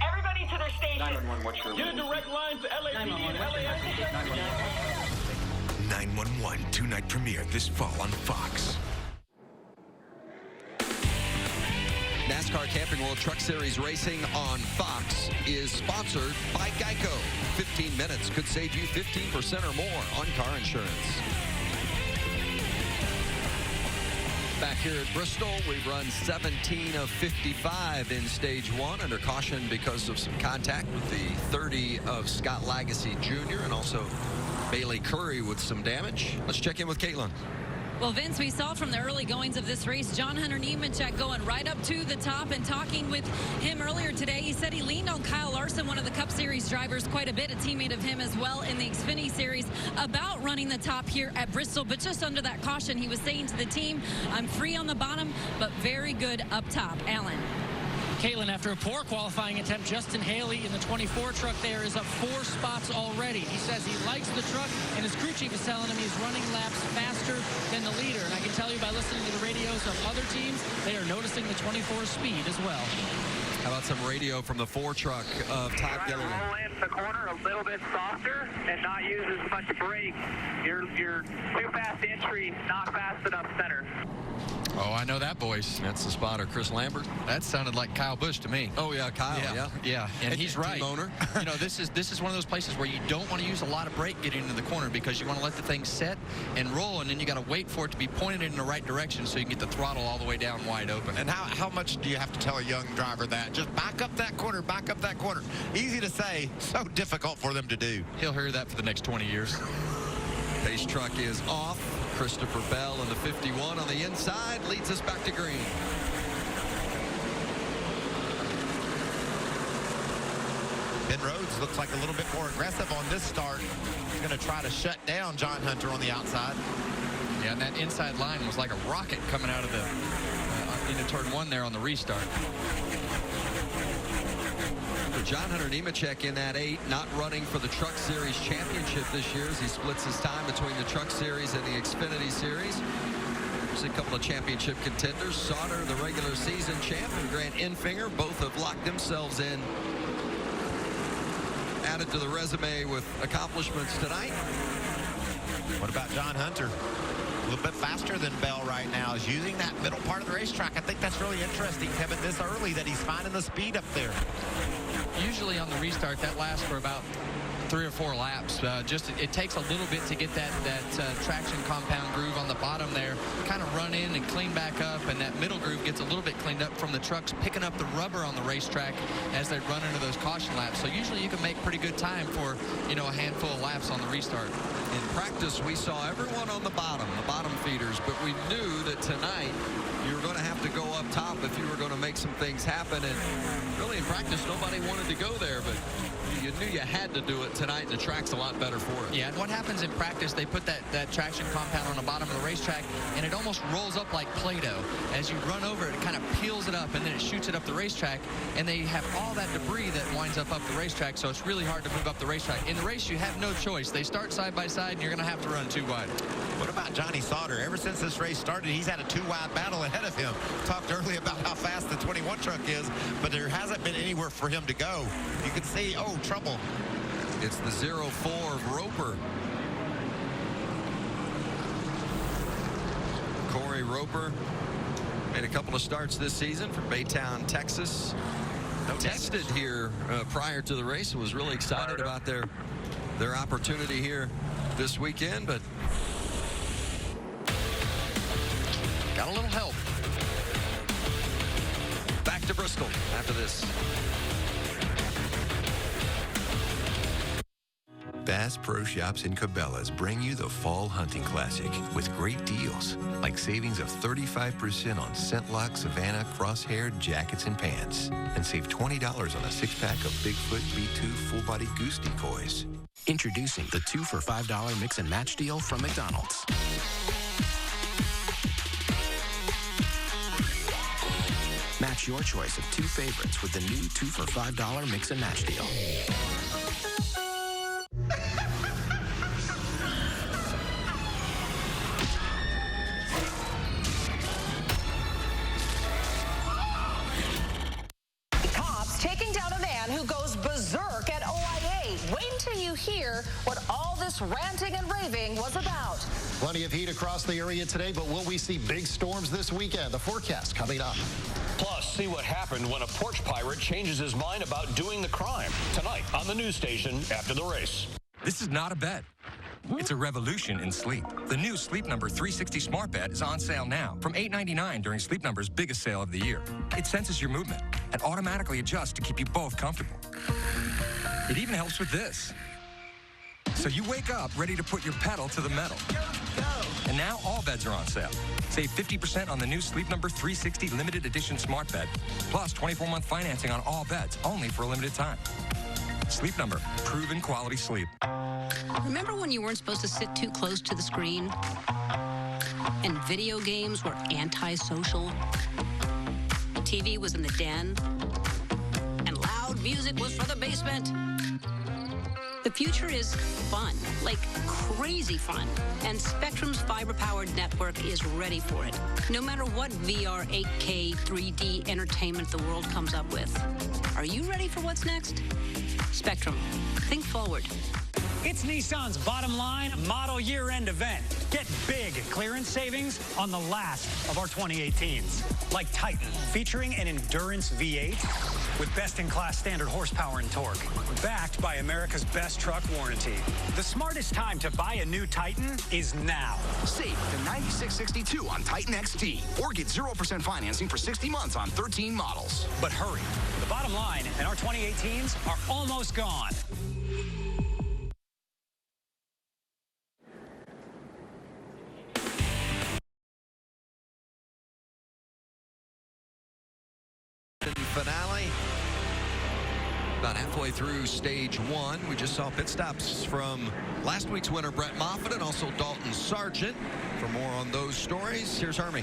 Everybody to their station. 911, what's your... Get a direct line to LAPD and LAX. 911, 2-night premiere this fall on Fox. NASCAR Camping World Truck Series racing on Fox is sponsored by Geico. 15 minutes could save you 15% or more on car insurance. Back here at Bristol, we've run 17 of 55 in stage 1 under caution because of some contact with the 30 of Scott Lagasse Jr. and also Bailey Curry with some damage. Let's check in with Caitlin. Well, Vince, we saw from the early goings of this race, John Hunter Nemechek going right up to the top, and talking with him earlier today, he said he leaned on Kyle Larson, one of the Cup Series drivers, quite a bit, a teammate of him as well in the Xfinity Series, about running the top here at Bristol. But just under that caution, he was saying to the team, I'm free on the bottom, but very good up top. Alan. Caitlin, after a poor qualifying attempt, Justin Haley in the 24 truck there is up 4 spots already. He says he likes the truck, and his crew chief is telling him he's running laps faster than the leader. And I can tell you by listening to the radios of other teams, they are noticing the 24 speed as well. How about some radio from the 4 truck of Todd Gilliland? Roll in the corner a little bit softer and not use as much brake. Your too fast entry, not fast enough center. Oh, I know that voice. That's the spotter, Chris Lambert. That sounded like Kyle Busch to me. Oh, yeah, Kyle, Yeah, and he's right. Team owner. You know, this is one of those places where you don't want to use a lot of brake getting into the corner because you want to let the thing set and roll, and then you got to wait for it to be pointed in the right direction so you can get the throttle all the way down wide open. And how much do you have to tell a young driver that? Just back up that corner, back up that corner. Easy to say, so difficult for them to do. He'll hear that for the next 20 years. Pace truck is off. Christopher Bell in the 51 on the inside leads us back to green. Ben Rhodes looks like a little bit more aggressive on this start. He's going to try to shut down John Hunter on the outside. Yeah, and that inside line was like a rocket coming out of the into turn one there on the restart. For John Hunter Nemechek in that 8, not running for the Truck Series championship this year as he splits his time between the Truck Series and the Xfinity Series. There's a couple of championship contenders. Sauter, the regular season champ, and Grant Enfinger, both have locked themselves in. Added to the resume with accomplishments tonight. What about John Hunter? A little bit faster than Bell right now. Is using that middle part of the racetrack. I think that's really interesting, Kevin, this early that he's finding the speed up there. Usually on the restart, that lasts for about 3 or 4 laps. It takes a little bit to get that traction compound groove on the bottom there, kind of run in and clean back up, and that middle groove gets a little bit cleaned up from the trucks picking up the rubber on the racetrack as they run into those caution laps. So usually you can make pretty good time for, a handful of laps on the restart. In practice, we saw everyone on the bottom feeders, but we knew that tonight you were going to have to go up top if you were going to make some things happen. And really in practice, nobody wanted to go there, but you knew you had to do it tonight, and the track's a lot better for it. Yeah, and what happens in practice, they put that traction compound on the bottom of the racetrack, and it almost rolls up like Play-Doh. As you run over it, it kind of peels it up, and then it shoots it up the racetrack, and they have all that debris that winds up the racetrack, so it's really hard to move up the racetrack. In the race, you have no choice. They start side by side, and you're going to have to run 2 wide. What about Johnny Sauter? Ever since this race started, he's had a 2-wide battle ahead of him. Talked earlier about how fast the 21 truck is, but there hasn't been anywhere for him to go. You can see, trouble. It's the 0-4 of Roper. Corey Roper made a couple of starts this season from Baytown, Texas. Tested here prior to the race and was really excited about their opportunity here this weekend, but got a little help. Back to Bristol after this. Bass Pro Shops and Cabela's bring you the Fall Hunting Classic with great deals, like savings of 35% on ScentLock Savannah Crosshair jackets and pants, and save $20 on a 6-pack of Bigfoot B2 full-body goose decoys. Introducing the 2 for $5 mix and match deal from McDonald's. Match your choice of 2 favorites with the new 2 for $5 mix and match deal. Cops taking down a man who goes berserk at OIA. Wait until you hear what all this ranting and raving was about. Plenty of heat across the area today, but will we see big storms this weekend? The forecast coming up. Plus, see what happened when a porch pirate changes his mind about doing the crime. Tonight on the news station after the race. This is not a bed. It's a revolution in sleep. The new Sleep Number 360 Smart Bed is on sale now from $8.99 during Sleep Number's biggest sale of the year. It senses your movement and automatically adjusts to keep you both comfortable. It even helps with this. So you wake up ready to put your pedal to the metal. And now all beds are on sale. Save 50% on the new Sleep Number 360 limited edition smart bed, plus 24-month financing on all beds, only for a limited time. Sleep Number, proven quality sleep. Remember when you weren't supposed to sit too close to the screen? And video games were antisocial? TV was in the den? And loud music was for the basement? The future is fun, like crazy fun, and Spectrum's fiber-powered network is ready for it. No matter what VR, 8K, 3D entertainment the world comes up with. Are you ready for what's next? Spectrum. Think forward. It's Nissan's Bottom Line Model Year-End event. Get big clearance savings on the last of our 2018s, like Titan, featuring an Endurance V8 with best-in-class standard horsepower and torque, backed by America's best truck warranty. The smartest time to buy a new Titan is now. Save to $96.62 on Titan XT, or get 0% financing for 60 months on 13 models. But hurry, the Bottom Line and our 2018s are almost gone. Finale. About halfway through stage one. We just saw pit stops from last week's winner, Brett Moffitt, and also Dalton Sargent. For more on those stories, here's Hermie.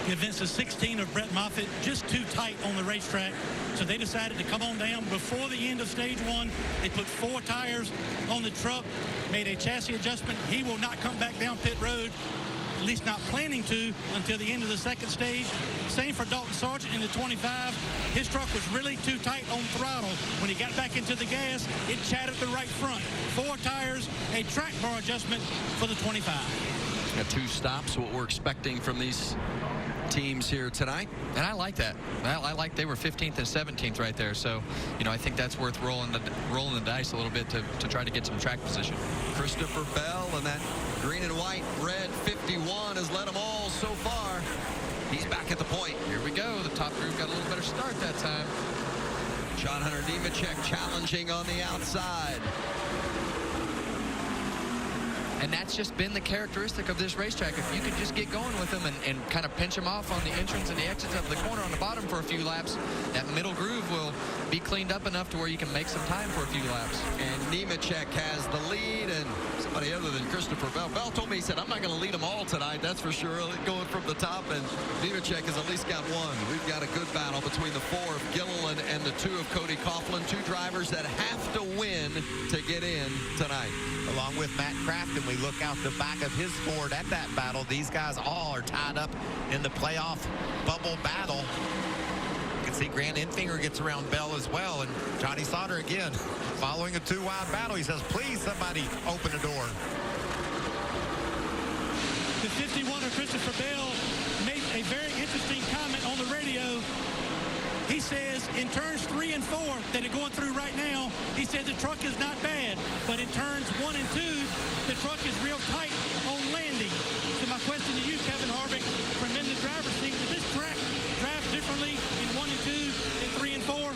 Events of 16 of Brett Moffitt just too tight on the racetrack, so they decided to come on down before the end of stage one. They put 4 tires on the truck, made a chassis adjustment. He will not come back down pit road, at least not planning to, until the end of the second stage. Same for Dalton Sargent in the 25. His truck was really too tight on throttle. When he got back into the gas, it chattered the right front. 4 tires, a track bar adjustment for the 25. Got 2 stops, what we're expecting from these teams here tonight. And I like that. I like they were 15th and 17th right there. So, you know, I think that's worth rolling the dice a little bit to try to get some track position. Christopher Bell and that green and white red 51 has led them all so far. He's back at the point. Here we go. The top group got a little better start that time. John Hunter Nemechek challenging on the outside. And that's just been the characteristic of this racetrack. If you could just get going with them and kind of pinch them off on the entrance and the exits of the corner on the bottom for a few laps, that middle groove will be cleaned up enough to where you can make some time for a few laps. And Nemechek has the lead, and somebody other than Christopher Bell. Bell told me, he said, I'm not going to lead them all tonight, that's for sure, going from the top, and Nemechek has at least got 1. We've got a good battle between the 4 of Gilliland and the 2 of Cody Coughlin, 2 drivers that have to win to get in tonight. Along with Matt Crafton, we look out the back of his Ford at that battle. These guys all are tied up in the playoff bubble battle. You can see Grant Enfinger gets around Bell as well, and Johnny Sauter again following a 2-wide battle. He says, please somebody open a door. The 51 of Christopher Bell made a very interesting comment on the radio. He says in turns 3 and 4 that are going through right now, he said the truck is not bad, but in turns 1 and 2, the truck is real tight on landing. So my question to you, Kevin Harvick, from in the driver's seat, does this track drive differently in 1 and 2 than 3 and 4?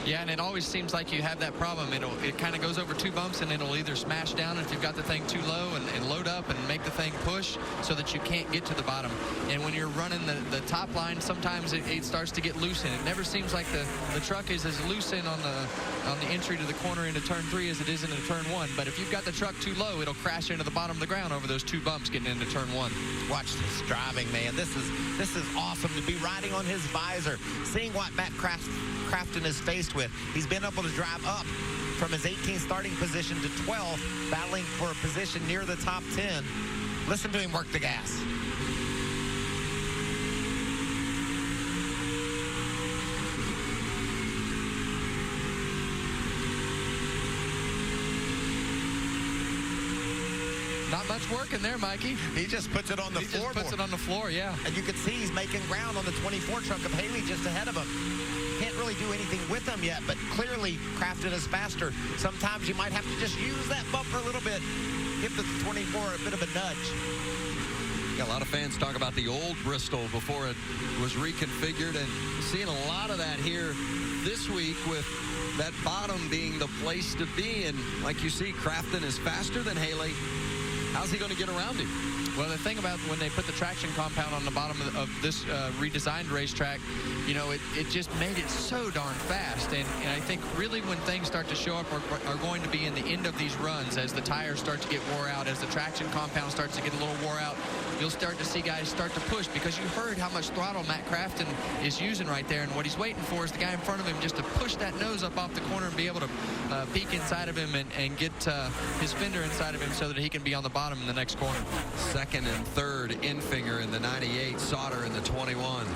Yeah, and it always seems like you have that problem. It kind of goes over 2 bumps, and it'll either smash down if you've got the thing too low and load up and make the thing push so that you can't get to the bottom. And when you're running the top line, sometimes it starts to get loose in. It never seems like the truck is as loose in on the entry to the corner into turn 3 as it is into turn 1. But if you've got the truck too low, it'll crash into the bottom of the ground over those 2 bumps getting into turn 1. Watch this driving, man. This is awesome to be riding on his visor, seeing what Matt Crafton is faced with. He's been able to drive up from his 18th starting position to 12th, battling for a position near the top 10. Listen to him work the gas. Not much work in there, Mikey. He just puts it on the floor. He just puts it on the floor, yeah. And you can see he's making ground on the 24 truck of Haley just ahead of him. Can't really do anything with them yet, but clearly Crafton is faster. Sometimes you might have to just use that bumper a little bit. Give the 24 a bit of a nudge. Yeah, a lot of fans talk about the old Bristol before it was reconfigured, and seeing a lot of that here this week with that bottom being the place to be. And like you see, Crafton is faster than Haley. How's he going to get around him? Well, the thing about when they put the traction compound on the bottom of this redesigned racetrack, you know, it just made it so darn fast. And I think really when things start to show up are going to be in the end of these runs as the tires start to get wore out, as the traction compound starts to get a little wore out. You'll start to see guys start to push because you heard how much throttle Matt Crafton is using right there. And what he's waiting for is the guy in front of him just to push that nose up off the corner and be able to peek inside of him and get his fender inside of him so that he can be on the bottom in the next corner. Second and third, Enfinger in the 98, Sauter in the 21.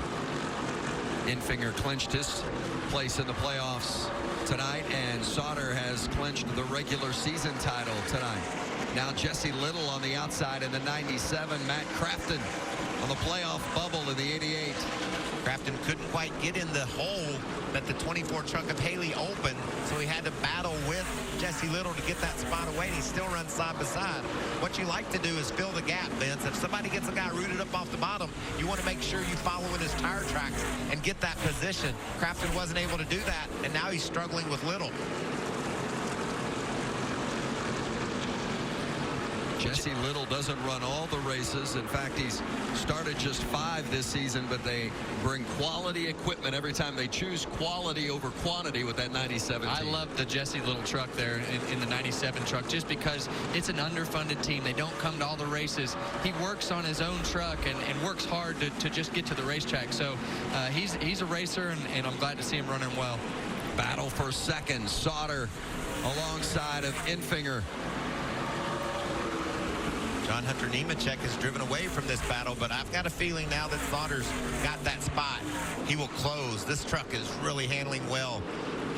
Enfinger clinched his place in the playoffs tonight, and Sauter has clinched the regular season title tonight. Now Jesse Little on the outside in the 97, Matt Crafton on the playoff bubble in the 88. Crafton couldn't quite get in the hole that the 24 truck of Haley opened, so he had to battle with Jesse Little to get that spot away, and he still runs side by side. What you like to do is fill the gap, Vince. If somebody gets a guy rooted up off the bottom, you want to make sure you follow in his tire tracks and get that position. Crafton wasn't able to do that, and now he's struggling with Little. Jesse Little doesn't run all the races. In fact, he's started just 5 this season, but they bring quality equipment every time. They choose quality over quantity with that 97 I team. love the Jesse Little truck there in the 97 truck, just because it's an underfunded team. They don't come to all the races. He works on his own truck and works hard to just get to the racetrack. So he's a racer, and I'm glad to see him running well. Battle for second. Sauter alongside of Infinger. John Hunter Nemechek has driven away from this battle, but I've got a feeling now that Sauter's got that spot, he will close. This truck is really handling well.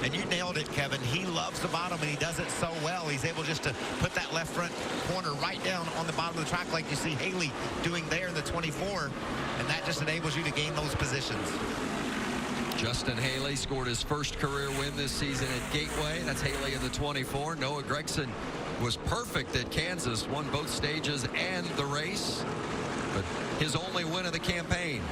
And you nailed it, Kevin. He loves the bottom, and he does it so well. He's able just to put that left front corner right down on the bottom of the track like you see Haley doing there in the 24, and that just enables you to gain those positions. Justin Haley scored his first career win this season at Gateway. That's Haley in the 24. Noah Gregson was perfect at Kansas, won both stages and the race, but his only win of the campaign.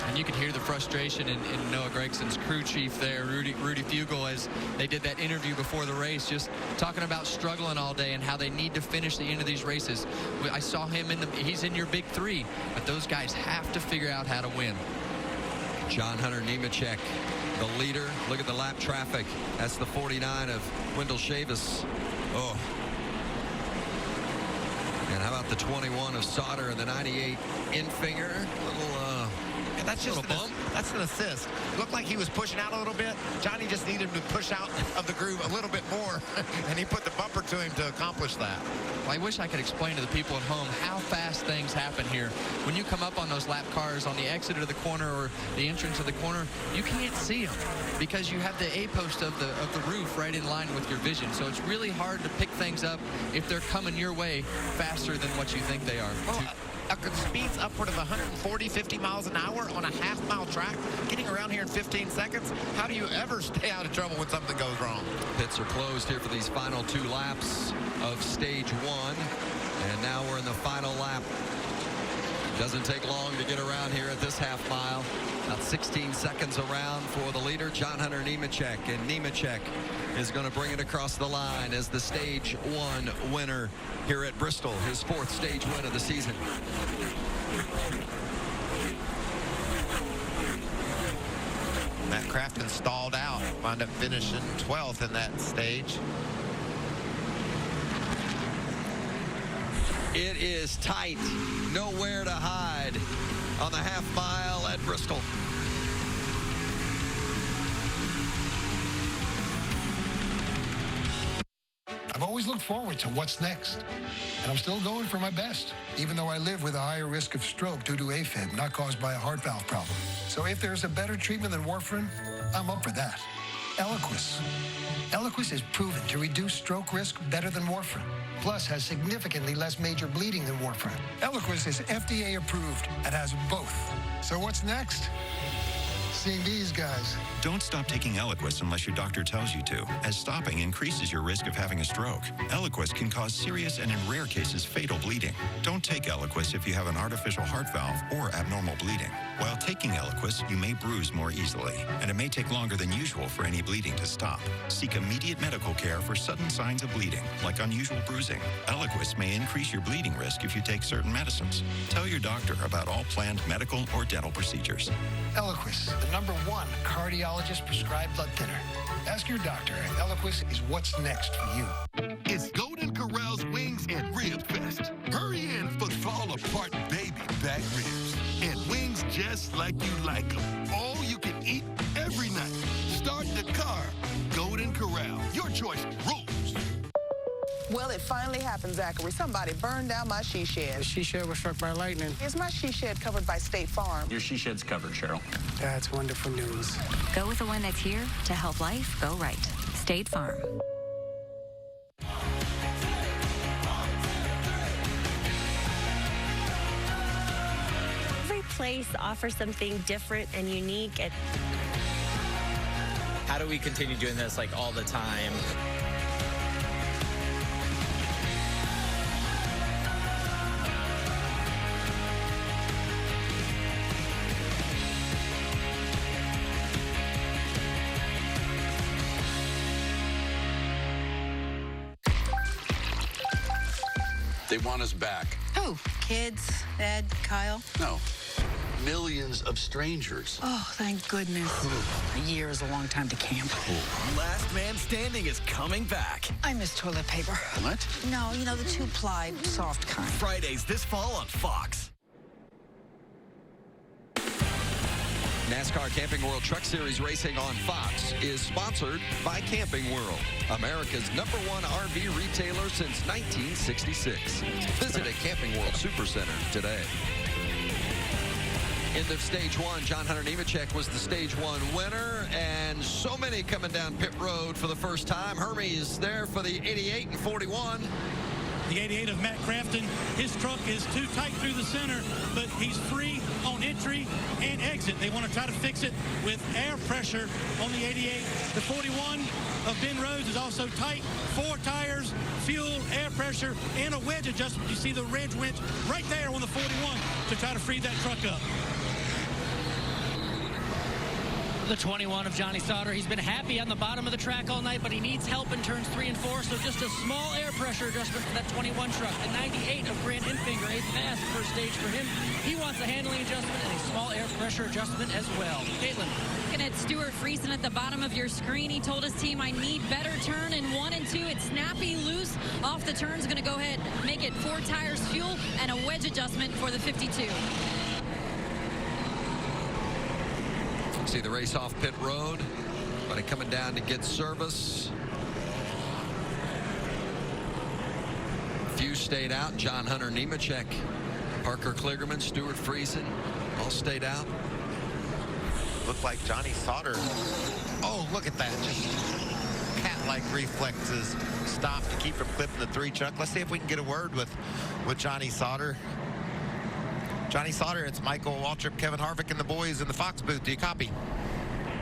And you could hear the frustration in Noah Gregson's crew chief there, Rudy Fugel, as they did that interview before the race, just talking about struggling all day and how they need to finish the end of these races. I saw him he's in your big 3, but those guys have to figure out how to win. John Hunter Nemechek, the leader. Look at the lap traffic. That's the 49 of Wendell Chavis. Oh. And how about the 21 of Sauter and the 98 Infinger? That's just that's an assist. Looked like he was pushing out a little bit. Johnny just needed him to push out of the groove a little bit more, and he put the bumper to him to accomplish that. Well, I wish I could explain to the people at home how fast things happen here. When you come up on those lap cars on the exit of the corner or the entrance of the corner, you can't see them because you have the A-post of the roof right in line with your vision. So it's really hard to pick things up if they're coming your way faster than what you think they are. Well, speeds upward of 140, 50 miles an hour on a half-mile track, getting around here in 15 seconds. How do you ever stay out of trouble when something goes wrong? Pits are closed here for these final 2 laps of stage 1. And now we're in the final lap. Doesn't take long to get around here at this half mile. About 16 seconds around for the leader, John Hunter Nemechek. And Nemechek is going to bring it across the line as the stage 1 winner here at Bristol, his 4th stage win of the season. Matt Crafton stalled out, wound up finishing 12th in that stage. It is tight, nowhere to hide on the half mile at Bristol. I've always looked forward to what's next, and I'm still going for my best, even though I live with a higher risk of stroke due to AFib, not caused by a heart valve problem. So if there's a better treatment than warfarin, I'm up for that. Eliquis. Eliquis is proven to reduce stroke risk better than warfarin, plus has significantly less major bleeding than warfarin. Eliquis is FDA approved and has both. So what's next? Seeing these guys. Don't stop taking Eliquis unless your doctor tells you to, as stopping increases your risk of having a stroke. Eliquis can cause serious and, in rare cases, fatal bleeding. Don't take Eliquis if you have an artificial heart valve or abnormal bleeding. While taking Eliquis, you may bruise more easily, and it may take longer than usual for any bleeding to stop. Seek immediate medical care for sudden signs of bleeding, like unusual bruising. Eliquis may increase your bleeding risk if you take certain medicines. Tell your doctor about all planned medical or dental procedures. Eliquis, the #1 cardiologist prescribed blood thinner. Ask your doctor if Eliquis is what's next for you. It's Golden Corral's Wings and Rib Fest. Hurry in for fall apart baby back ribs. And wings just like you like them. All you can eat every night. Start the car. Golden Corral. Your choice rules. Well, it finally happened, Zachary. Somebody burned down my she shed. The she shed was struck by lightning. Is my she shed covered by State Farm? Your she shed's covered, Cheryl. That's wonderful news. Go with the one that's here to help life go right. State Farm. Every place offers something different and unique. How do we continue doing this like all the time? They want us back. Who? Kids? Ed? Kyle? No. Millions of strangers. Oh, thank goodness. A year is a long time to camp. Last Man Standing is coming back. I miss toilet paper. What? No, you know, the 2-ply soft kind. Fridays this fall on Fox. NASCAR Camping World Truck Series racing on Fox is sponsored by Camping World, America's #1 RV retailer since 1966. Visit a Camping World Supercenter today. End of stage one, John Hunter Nemechek was the stage one winner, and so many coming down pit road for the first time. Hermie is there for the 88 and 41. The 88 of Matt Crafton, his truck is too tight through the center, but he's free on entry and exit. They want to try to fix it with air pressure on the 88. The 41 of Ben Rhodes is also tight. 4 tires, fuel, air pressure, and a wedge adjustment. You see the red winch right there on the 41 to try to free that truck up. The 21 of Johnny Sauter. He's been happy on the bottom of the track all night, but he needs help in turns 3 and 4, so just a small air pressure adjustment for that 21 truck. The 98 of Grant Infinger, a fast first stage for him. He wants a handling adjustment and a small air pressure adjustment as well. Caitlin. Looking at Stuart Friesen at the bottom of your screen. He told his team, I need better turn in 1 and 2. It's snappy, loose. Off the turns, going to go ahead, make it 4 tires, fuel, and a wedge adjustment for the 52. See the race off pit road. But coming down to get service. Few stayed out. John Hunter Nemechek, Parker Kligerman, Stuart Friesen all stayed out. Looked like Johnny Sauter. Oh, look at that. Just cat-like reflexes. Stopped to keep from clipping the 3 truck. Let's see if we can get a word with Johnny Sauter. Johnny Sauter, it's Michael Waltrip, Kevin Harvick, and the boys in the Fox booth. Do you copy?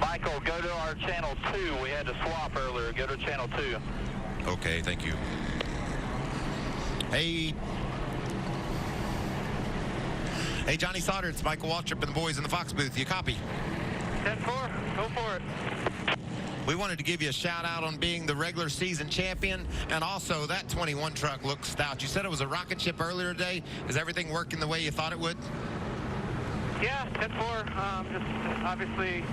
Michael, go to our channel 2. We had to swap earlier. Go to channel 2. Okay, thank you. Hey, Johnny Sauter, it's Michael Waltrip and the boys in the Fox booth. Do you copy? 10-4, go for it. We wanted to give you a shout out on being the regular season champion, and also that 21 truck looks stout. You said it was a rocket ship earlier today. Is everything working the way you thought it would? Yeah, 10-4. Just obviously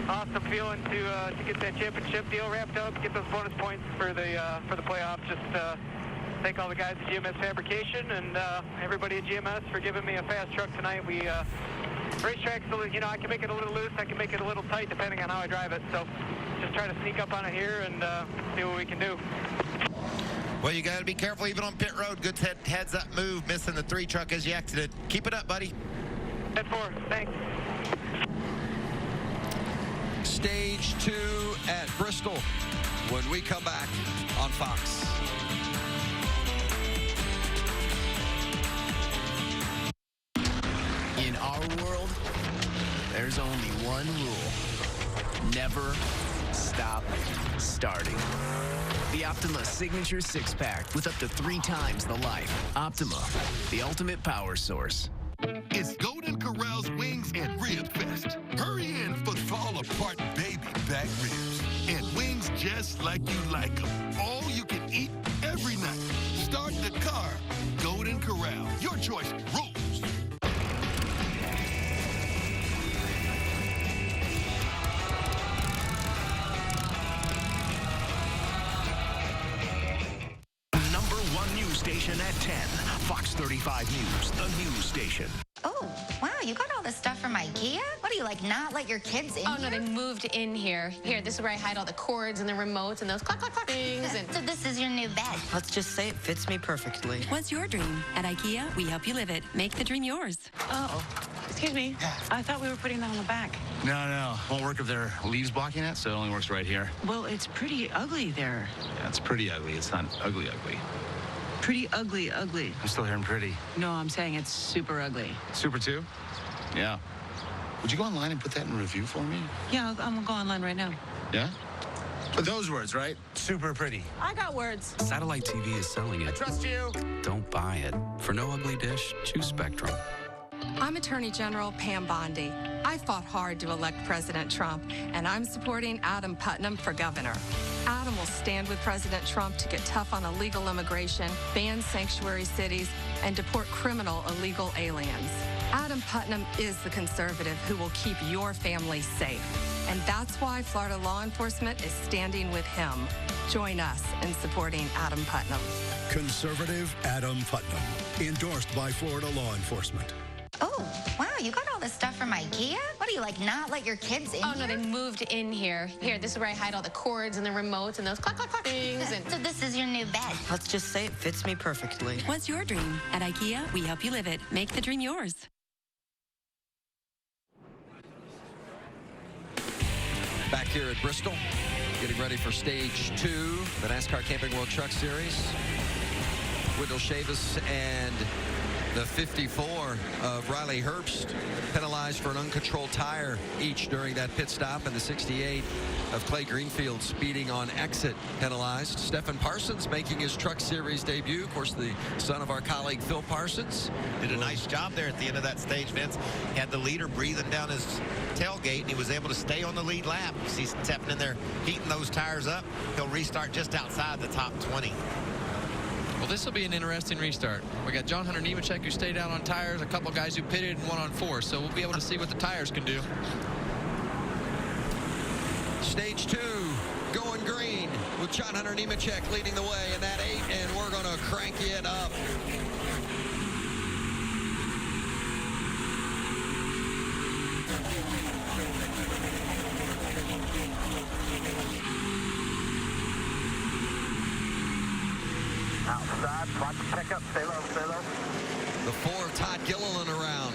awesome feeling to get that championship deal wrapped up, get those bonus points for the playoffs. Just thank all the guys at GMS Fabrication and everybody at GMS for giving me a fast truck tonight. We racetrack's, you know, I can make it a little loose, I can make it a little tight depending on how I drive it. So just try to sneak up on it here and see what we can do. Well, you got to be careful even on pit road. Good heads up move, missing the 3 truck as you exited. Keep it up, buddy. 10-4, thanks. Stage 2 at Bristol when we come back on Fox. In our world, there's only one rule. Never stop starting. The Optima Signature 6-pack with up to 3 times the life. Optima, the ultimate power source. It's Golden Corral's Wings and Rib Fest. Hurry in for fall-apart baby back ribs. And wings just like you like them. All you can eat every night. Start the car. Golden Corral. Your choice rules. News station at 10. Fox 35 News, the news station. Oh, wow, you got all this stuff from IKEA? What do you, like, not let your kids in Oh, here? no, they moved in here. Here, this is where I hide all the cords and the remotes and those clack, clack, clack things. And So this is your new bed. Let's just say it fits me perfectly. What's your dream? At IKEA, we help you live it. Make the dream yours. Oh, excuse me. I thought we were putting that on the back. No. Won't work if there are leaves blocking it, so it only works right here. Well, it's pretty ugly there. Yeah, it's pretty ugly. It's not ugly. Pretty ugly. I'm still hearing pretty. No, I'm saying it's super ugly. Super 2? Yeah. Would you go online and put that in review for me? Yeah, I'm gonna go online right now. Yeah? But those words, right? Super pretty. I got words. Satellite TV is selling it. I trust you. Don't buy it. For no ugly dish, choose Spectrum. I'm Attorney General Pam Bondi. I fought hard to elect President Trump, and I'm supporting Adam Putnam for governor. Adam will stand with President Trump to get tough on illegal immigration, ban sanctuary cities, and deport criminal illegal aliens. Adam Putnam is the conservative who will keep your family safe. And that's why Florida law enforcement is standing with him. Join us in supporting Adam Putnam. Conservative Adam Putnam, endorsed by Florida law enforcement. Oh, wow, you got all this stuff from IKEA? What do you, like, not let your kids in Oh, here? no, they moved in here. Here, this is where I hide all the cords and the remotes and those clack, clack, clack things. And So this is your new bed. Let's just say it fits me perfectly. What's your dream? At IKEA, we help you live it. Make the dream yours. Back here at Bristol, getting ready for Stage 2, the NASCAR Camping World Truck Series. Wendell Chavis and the 54 of Riley Herbst penalized for an uncontrolled tire each during that pit stop, and the 68 of Clay Greenfield speeding on exit penalized. Stephen Parsons making his Truck Series debut, of course the son of our colleague Phil Parsons. Did a nice job there at the end of that stage, Vince. He had the leader breathing down his tailgate, and he was able to stay on the lead lap. He's stepping in there, heating those tires up. He'll restart just outside the top 20. Well, this will be an interesting restart. We got John Hunter Nemechek who stayed out on tires, a couple guys who pitted, and 1 on 4. So we'll be able to see what the tires can do. Stage 2 going green with John Hunter Nemechek leading the way in that 8, and we're going to crank it up. Outside, watch the pickup, stay low, stay low. The 4 of Todd Gilliland around.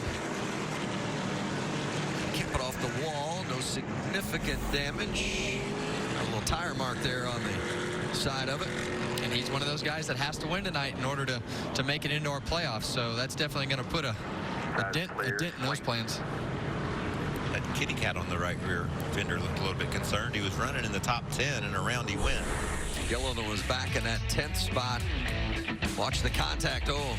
Keep it off the wall, no significant damage. A little tire mark there on the side of it. And he's one of those guys that has to win tonight in order to make it into our playoffs. So that's definitely going to put a dent in those plans. That kitty cat on the right rear fender looked a little bit concerned. He was running in the top 10, and around he went. Gilliland was back in that 10th spot. Watch the contact. Oh.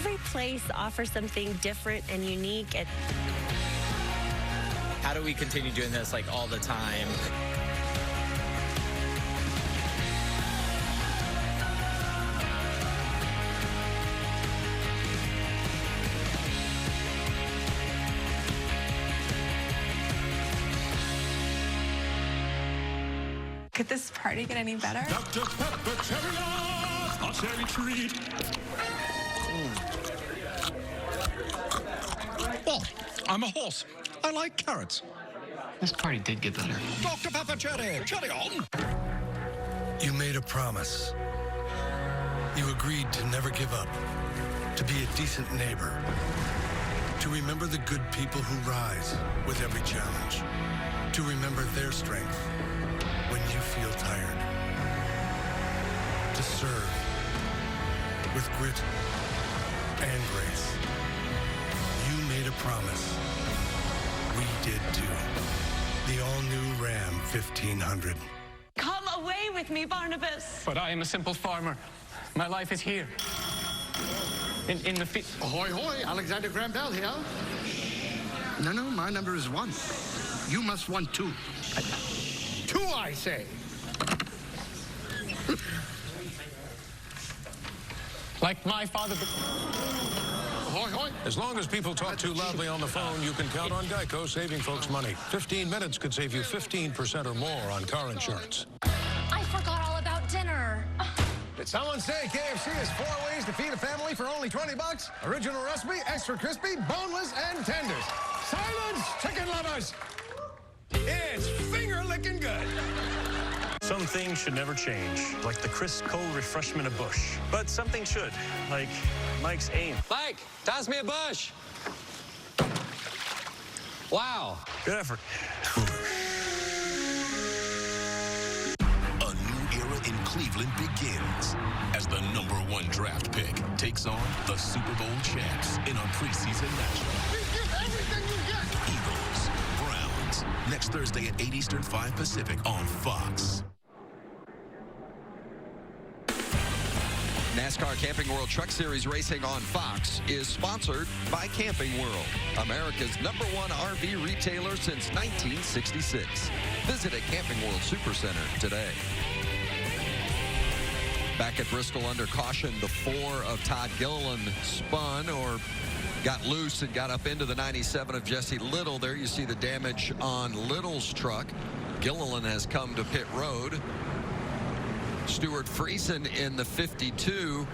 Every place offers something different and unique. How do we continue doing this like all the time? Could this party get any better? Dr. Pepper Cherry, a cherry treat. Oh, I'm a horse. I like carrots. This party did get better. Dr. Pepper Cherry, cherry on. You made a promise. You agreed to never give up, to be a decent neighbor, to remember the good people who rise with every challenge, to remember their strength when you feel tired, to serve with grit and grace. You made a promise. We did too. The all-new Ram 1500. Come away with me, Barnabas. But I am a simple farmer. My life is here. In the field. Ahoy, hoy, Alexander Graham Bell here. No, my number is 1. You must want 2. 2, I say. Like my father. Ahoy, hoy. As long as people talk too loudly on the phone, you can count on Geico saving folks money. 15 minutes could save you 15% or more on car insurance. I forgot all about dinner. Did someone say KFC has 4 ways to feed a family for only $20? Original recipe, extra crispy, boneless, and tenders. Silence, chicken lovers! It's finger-licking good. Some things should never change, like the crisp, cold refreshment of Busch. But something should, like Mike's aim. Mike, toss me a Busch. Wow. Good effort. A new era in Cleveland begins as the #1 draft pick takes on the Super Bowl champs in a preseason matchup. Eagles, Browns, next Thursday at 8 Eastern, 5 Pacific on Fox. NASCAR Camping World Truck Series racing on Fox is sponsored by Camping World, America's #1 RV retailer since 1966. Visit a Camping World Supercenter today. Back at Bristol under caution, the 4 of Todd Gilliland spun or got loose and got up into the 97 of Jesse Little. There you see the damage on Little's truck. Gilliland has come to pit road. Stuart Friesen in the 52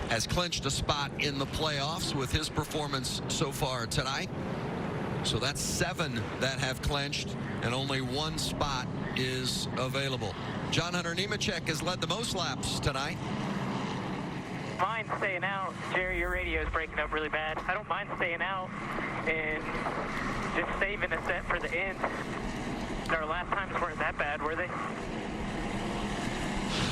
has clinched a spot in the playoffs with his performance so far tonight. So that's 7 that have clinched, and only 1 spot is available. John Hunter Nemechek has led the most laps tonight. Mind staying out. Jerry, your radio is breaking up really bad. I don't mind staying out and just saving a set for the end. Our last times weren't that bad, were they?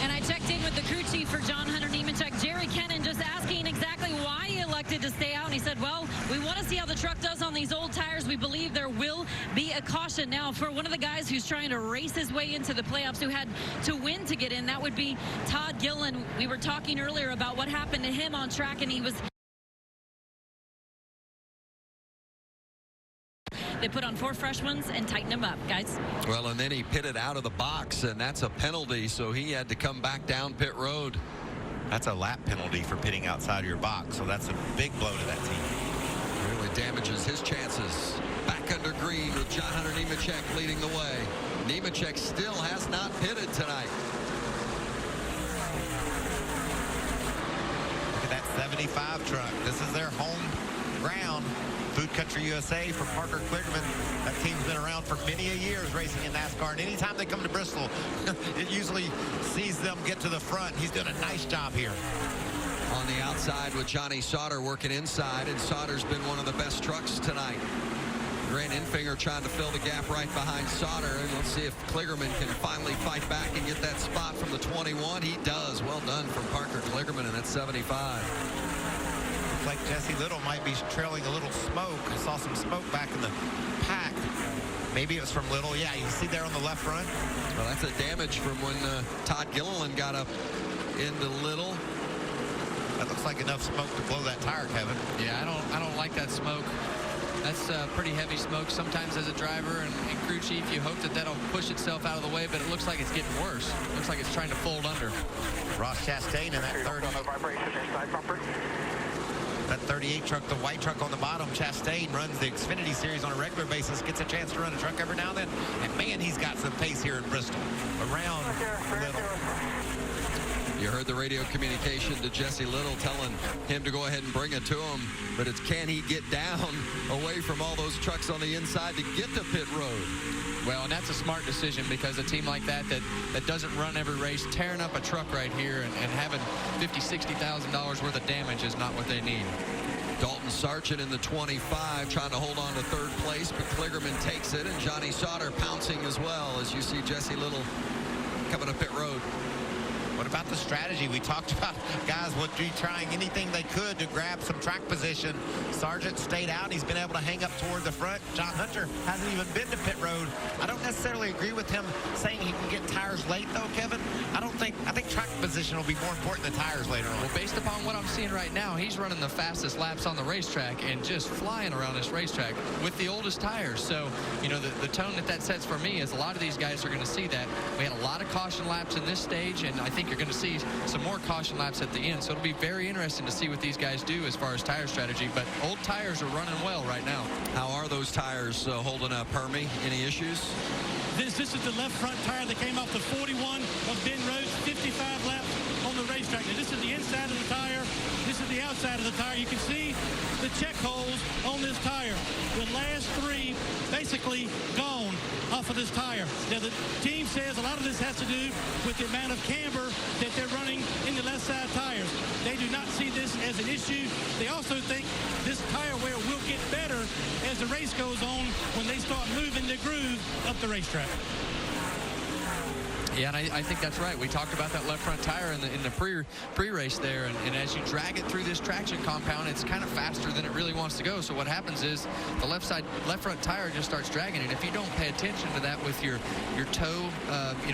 And I checked in with the crew chief for John Hunter Nemechek, Jerry Kennan, just asking exactly why he elected to stay out. And he said, well, we want to see how the truck does on these old tires. We believe there will be a caution. Now, for one of the guys who's trying to race his way into the playoffs, who had to win to get in, that would be Todd Gilliland. We were talking earlier about what happened to him on track, and he was... They put on 4 fresh ones and tighten them up, guys. Well, and then he pitted out of the box, and that's a penalty, so he had to come back down pit road. That's a lap penalty for pitting outside of your box, so that's a big blow to that team. Really damages his chances. Back under green with John Hunter Nemechek leading the way. Nemechek still has not pitted tonight. Look at that 75 truck. This is their home ground. Food Country USA for Parker Kligerman. That team's been around for many a years racing in NASCAR. And anytime they come to Bristol, it usually sees them get to the front. He's doing a nice job here. On the outside with Johnny Sauter working inside, and Sauter's been one of the best trucks tonight. Grant Infinger trying to fill the gap right behind Sauter, and let's see if Kligerman can finally fight back and get that spot from the 21. He does. Well done from Parker Kligerman in that 75. Like Jesse Little might be trailing a little smoke. I saw some smoke back in the pack. Maybe it was from Little. Yeah, you see there on the left front. Well, that's a damage from when Todd Gilliland got up into Little. That looks like enough smoke to blow that tire, Kevin. Yeah, I don't like that smoke. That's pretty heavy smoke. Sometimes as a driver and crew chief, you hope that that'll push itself out of the way, but it looks like it's getting worse. It looks like it's trying to fold under. Ross Chastain in that 38 truck, the white truck on the bottom. Chastain runs the Xfinity Series on a regular basis, gets a chance to run a truck every now and then. And man, he's got some pace here in Bristol. Around Little. You heard the radio communication to Jesse Little telling him to go ahead and bring it to him, but it's can he get down away from all those trucks on the inside to get to pit road? Well, and that's a smart decision, because a team like that doesn't run every race, tearing up a truck right here and having $50,000, $60,000 worth of damage is not what they need. Dalton Sargent in the 25 trying to hold on to 3rd place, but Kligerman takes it, and Johnny Sauter pouncing as well as you see Jesse Little coming to pit road. What about the strategy? We talked about guys would be trying anything they could to grab some track position. Sargent stayed out. He's been able to hang up toward the front. John Hunter hasn't even been to pit road. I don't necessarily agree with him saying he can get tires late, though, Kevin. I think track position will be more important than tires later on. Well, based upon what I'm seeing right now, he's running the fastest laps on the racetrack and just flying around this racetrack with the oldest tires. So, you know, the tone that sets for me is a lot of these guys are going to see that. We had a lot of caution laps in this stage, and I think you're going to see some more caution laps at the end. So it'll be very interesting to see what these guys do as far as tire strategy. But old tires are running well right now. How are those tires holding up, Hermie? Any issues? This is the left front tire that came off the 41 of Ben Rhodes, 55 laps on the racetrack. Now, this is the inside of the tire. This is the outside of the tire. You can see the check holes on this tire. The last 3 basically gone off of this tire. Now, the team says a lot of this has to do with the amount of camber that they're running in the left side tires. They do not see this as an issue. They also think this tire wear will get better as the race goes on when they start moving the groove up the racetrack. Yeah, and I think that's right. We talked about that left front tire in the pre-race there, and as you drag it through this traction compound, it's kind of faster than it really wants to go. So what happens is the left front tire just starts dragging, and if you don't pay attention to that with your toe,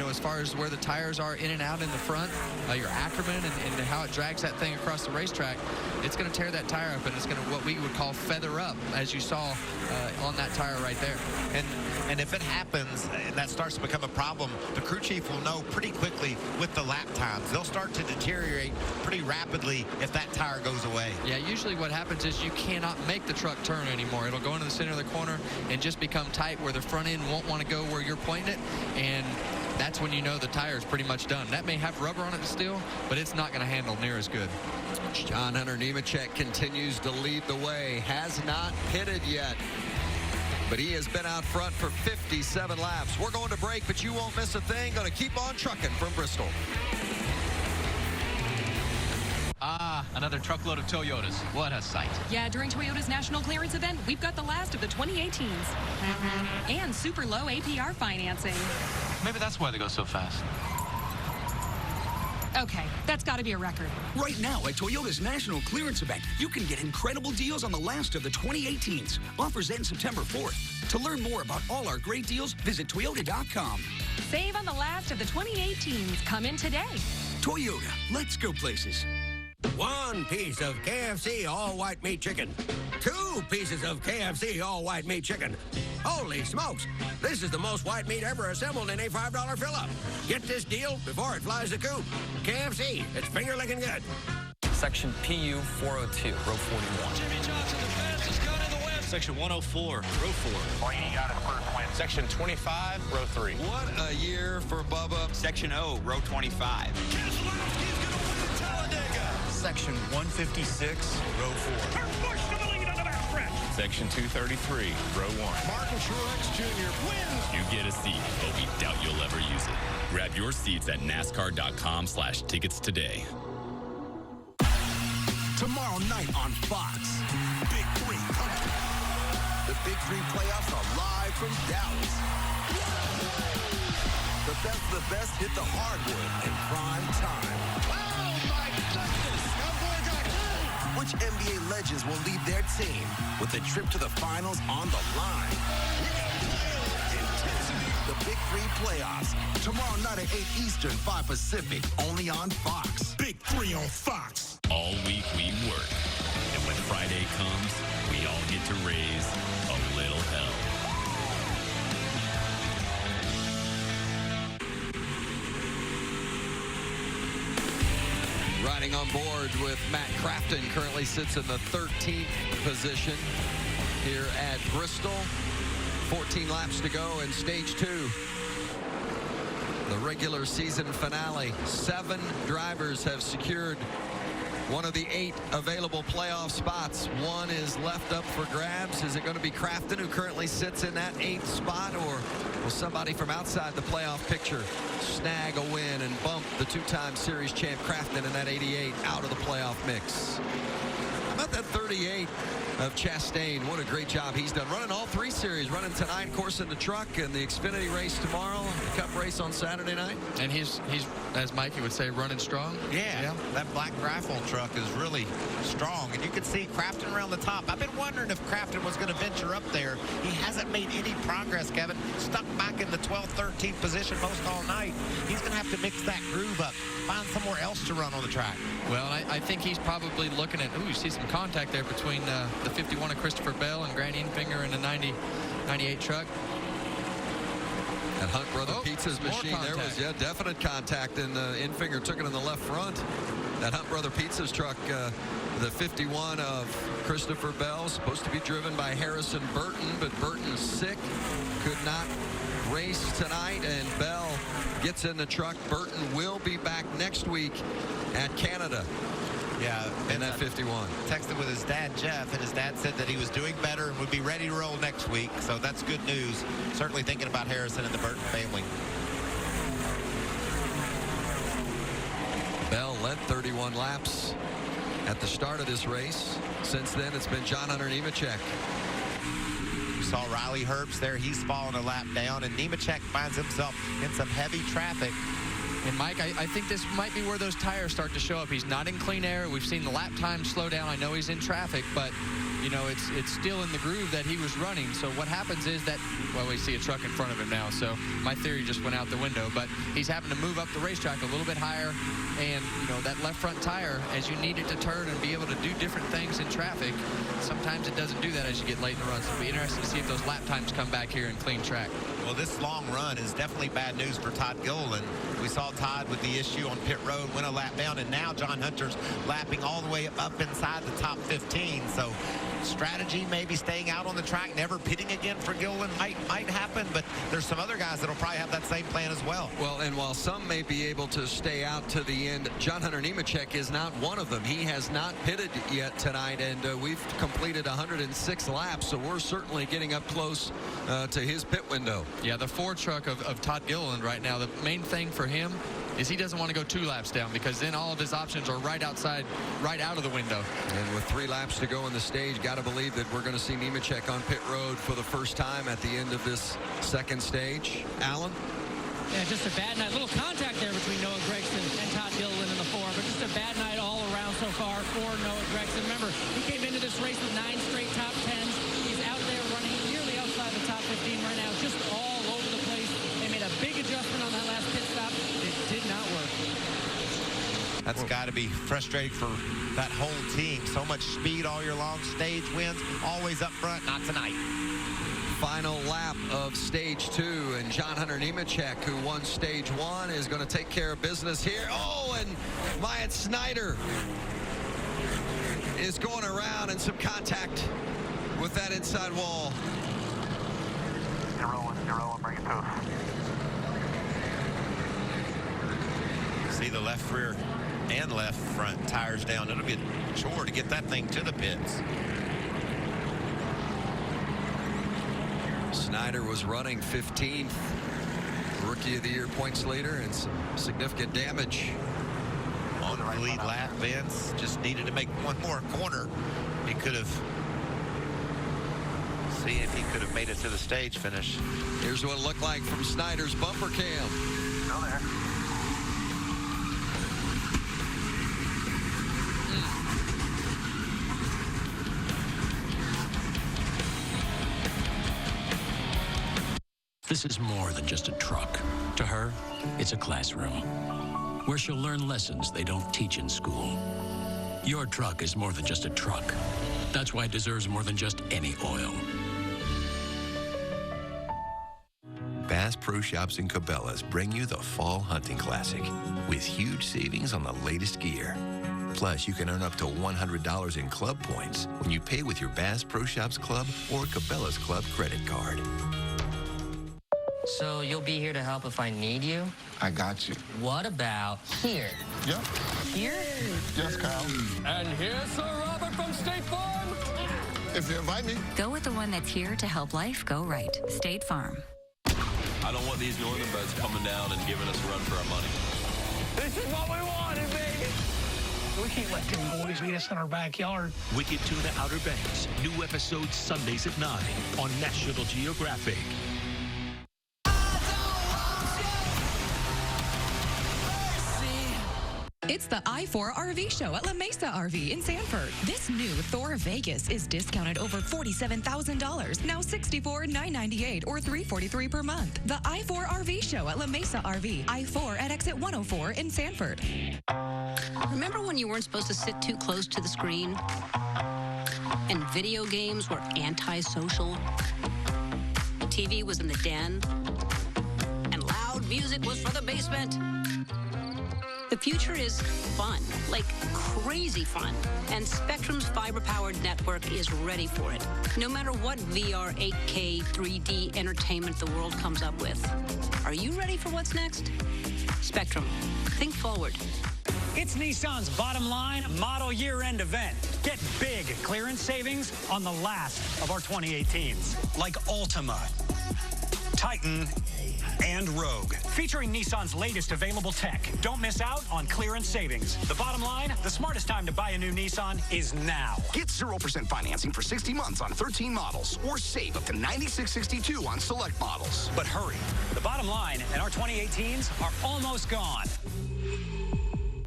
as far as where the tires are in and out in the front, your Ackerman and how it drags that thing across the racetrack, it's going to tear that tire up, and it's going to what we would call feather up, as you saw on that tire right there. And if it happens and that starts to become a problem, the crew chief will know pretty quickly with the lap times. They'll start to deteriorate pretty rapidly if that tire goes away. Yeah, usually what happens is you cannot make the truck turn anymore. It'll go into the center of the corner and just become tight where the front end won't want to go where you're pointing it, and that's when you know the tire is pretty much done. That may have rubber on it still, but it's not going to handle near as good. John Hunter Nemechek continues to lead the way. Has not pitted yet, but he has been out front for 57 laps. We're going to break, but you won't miss a thing. Going to keep on trucking from Bristol. Another truckload of Toyotas. What a sight. Yeah, during Toyota's national clearance event, we've got the last of the 2018s. And super low APR financing. Maybe that's why they go so fast. Okay, that's got to be a record. Right now at Toyota's national clearance event, you can get incredible deals on the last of the 2018s. Offers end September 4th. To learn more about all our great deals, visit Toyota.com. Save on the last of the 2018s. Come in today. Toyota, let's go places. 1 piece of KFC all-white meat chicken. 2 pieces of KFC all-white meat chicken. Holy smokes! This is the most white meat ever assembled in a $5 fill-up. Get this deal before it flies the coop. KFC, it's finger-licking good. Section PU 402, row 41. Jimmy Johnson, the fastest gun in the West. Section 104, row 4. Blaney got his first win. Section 25, row 3. What a year for Bubba. Section O, row 25. Keselowski's going to win Talladega. Section 156, row 4. Kurt Busch to the lead on the backstretch. Section 233, row 1. Martin Truex Jr. Wins. You get a seat, but we doubt you'll ever use it. Grab your seats at NASCAR.com/tickets today. Tomorrow night on Fox, Big Three coming. The Big Three playoffs are live from Dallas. The best of the best hit the hardwood in prime time. Oh, my goodness! Which NBA legends will lead their team with a trip to the finals on the line? The Big Three playoffs, tomorrow night at 8 Eastern, 5 Pacific, only on Fox. Big Three on Fox. All week we work, and when Friday comes, we all get to raise a little hell. Riding on board with Matt Crafton, currently sits in the 13th position here at Bristol. 14 laps to go in stage 2. The regular season finale. 7 drivers have secured one of the 8 available playoff spots. 1 is left up for grabs. Is it going to be Crafton, who currently sits in that 8th spot, or will somebody from outside the playoff picture snag a win and bump the 2-time series champ Crafton in that 88 out of the playoff mix? How about that 38 of Chastain? What a great job he's done. Running all 3 series, running tonight, of course, in the truck, and the Xfinity race tomorrow, the Cup race on Saturday night. And he's as Mikey would say, running strong. Yeah, that black rifle truck is really strong, and you can see Crafton around the top. I've been wondering if Crafton was going to venture up there. He hasn't made any progress, Kevin. Stuck back in the 12th, 13th position most all night. He's going to have to mix that groove up, find somewhere else to run on the track. Well, I think he's probably looking at, you see some contact there between the 51 of Christopher Bell and Grant Enfinger in the 98 truck. That Hunt Brother Pizza's machine, there was definite contact, and Enfinger took it in the left front. That Hunt Brother Pizza's truck, the 51 of Christopher Bell, supposed to be driven by Harrison Burton, but Burton's sick, could not race tonight, and Bell gets in the truck. Burton will be back next week at Canada. Yeah, in that 51. Texted with his dad, Jeff, and his dad said that he was doing better and would be ready to roll next week. So that's good news. Certainly thinking about Harrison and the Burton family. Bell led 31 laps at the start of this race. Since then, it's been John Hunter Nemechek, saw Riley Herbst there. He's falling a lap down, and Nemechek finds himself in some heavy traffic. And Mike, I think this might be where those tires start to show up. He's not in clean air. We've seen the lap time slow down. I know he's in traffic, but you know, it's still in the groove that he was running. So what happens is that, well, we see a truck in front of him now, so my theory just went out the window. But he's having to move up the racetrack a little bit higher, and, you know, that left front tire, as you need it to turn and be able to do different things in traffic, sometimes it doesn't do that as you get late in the run. So it'll be interesting to see if those lap times come back here in clean track. Well, this long run is definitely bad news for Todd Gilliland. We saw Todd with the issue on pit road, went a lap down, and now John Hunter's lapping all the way up inside the top 15. So strategy, maybe staying out on the track, never pitting again for Gilliland might happen, but there's some other guys that'll probably have that same plan as well. Well, and while some may be able to stay out to the end, John Hunter Nemechek is not one of them. He has not pitted yet tonight, and we've completed 106 laps, so we're certainly getting up close to his pit window. Yeah, the Ford truck of Todd Gilliland right now, the main thing for him is he doesn't want to go 2 laps down, because then all of his options are right outside, right out of the window. And with 3 laps to go in the stage, got to believe that we're going to see Nemechek on pit road for the first time at the end of this second stage. Alan? Yeah, just a bad night. A little contact there between Noah Gregson and Todd Gilliland in the 4, but just a bad night all around so far for Noah Gregson. Remember, he came into this race with 9 straight top 10s. He's out there running nearly outside the top 15 right now, just all over the place. They made a big adjustment on that last pit stop. It did not work. That's got to be frustrating for that whole team. So much speed all year long. Stage wins, always up front. Not tonight. Final lap of stage 2, and John Hunter Nemechek, who won stage 1, is going to take care of business here. Oh, and Myatt Snyder is going around, and some contact with that inside wall. 0-1-0, bring it to us. See the left rear and left front tires down. It'll be a chore to get that thing to the pits. Snyder was running 15th, Rookie of the Year points leader, and some significant damage. On the lead lap, Vince just needed to make one more corner. He could have, see if he could have made it to the stage finish. Here's what it looked like from Snyder's bumper cam. Still there. This is more than just a truck. To her, it's a classroom where she'll learn lessons they don't teach in school. Your truck is more than just a truck. That's why it deserves more than just any oil. Bass Pro Shops and Cabela's bring you the Fall Hunting Classic with huge savings on the latest gear. Plus, you can earn up to $100 in club points when you pay with your Bass Pro Shops Club or Cabela's Club credit card. So you'll be here to help if I need you? I got you. What about here? Yep. Here? Yes, Kyle. And here's Sir Robert from State Farm. If you invite me. Go with the one that's here to help life go right. State Farm. I don't want these northern boats coming down and giving us a run for our money. This is what we wanted, baby. We can't let them boys meet us in our backyard. Wicked Tuna Outer Banks. New episodes Sundays at 9 on National Geographic. It's the I-4 RV show at La Mesa RV in Sanford. This new Thor Vegas is discounted over $47,000, now $64,998 or $343 per month. The I-4 RV show at La Mesa RV, I-4 at exit 104 in Sanford. Remember when you weren't supposed to sit too close to the screen? And video games were antisocial? TV was in the den? And loud music was for the basement? The future is fun, like crazy fun, and Spectrum's fiber-powered network is ready for it. No matter what VR, 8K, 3D entertainment the world comes up with. Are you ready for what's next? Spectrum. Think forward. It's Nissan's Bottom Line Model Year-End event. Get big clearance savings on the last of our 2018s, like Altima, Titan, and Rogue, featuring Nissan's latest available tech. Don't miss out on clearance savings. The bottom line, the smartest time to buy a new Nissan is now. Get 0% financing for 60 months on 13 models, or save up to $96.62 on select models. But hurry, the bottom line and our 2018s are almost gone.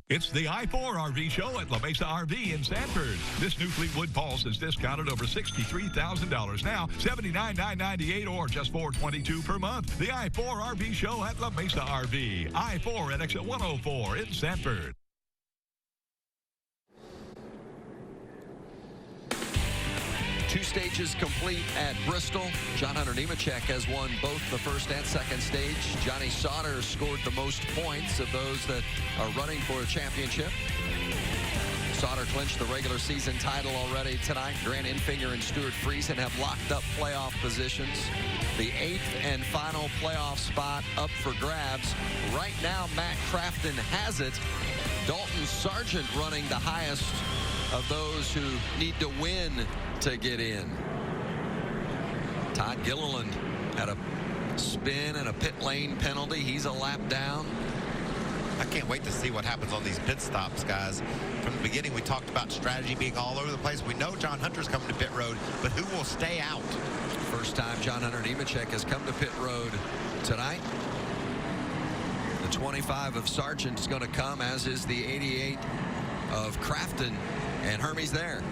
It's the I-4 RV show at La Mesa RV in Sanford. This new Fleetwood Pulse is discounted over $63,000 now, $79,998 or just $422 per month. The I-4 RV show at La Mesa RV. I-4 at exit 104 in Sanford. Two stages complete at Bristol. John Hunter Nemechek has won both the first and second stage. Johnny Sauter scored the most points of those that are running for a championship. Sauter clinched the regular season title already tonight. Grant Enfinger and Stuart Friesen have locked up playoff positions. The 8th and final playoff spot up for grabs. Right now, Matt Crafton has it. Dalton Sargent running the highest of those who need to win to get in. Todd Gilliland had a spin and a pit lane penalty. He's a lap down. I can't wait to see what happens on these pit stops, guys. From the beginning, we talked about strategy being all over the place. We know John Hunter's coming to pit road, but who will stay out? First time John Hunter Nemechek has come to pit road tonight. The 25 of Sargent is going to come, as is the 88 of Crafton, and Hermie's there.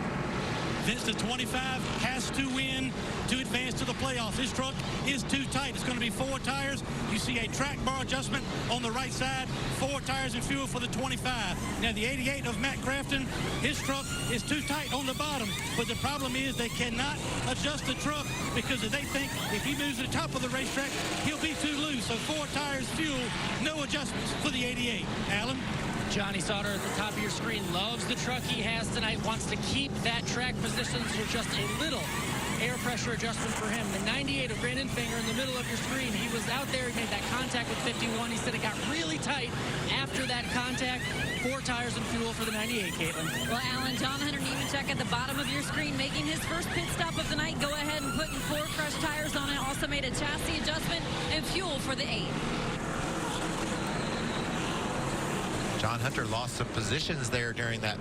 Vince, the 25 has to win to advance to the playoffs. This truck is too tight. It's going to be 4 tires. You see a track bar adjustment on the right side, 4 tires and fuel for the 25. Now, the 88 of Matt Crafton, his truck is too tight on the bottom, but the problem is they cannot adjust the truck because they think if he moves to the top of the racetrack, he'll be too loose. So 4 tires, fuel, no adjustments for the 88. Alan? Johnny Sauter at the top of your screen loves the truck he has tonight, wants to keep that track position, so just a little air pressure adjustment for him. The 98 of Grant Enfinger in the middle of your screen, he was out there, he made that contact with 51. He said it got really tight after that contact. 4 tires and fuel for the 98, Caitlin. Well, Alan, John Hunter Nemechek at the bottom of your screen making his first pit stop of the night. Go ahead and putting 4 fresh tires on it. Also made a chassis adjustment and fuel for the 8. John Hunter lost some positions there during that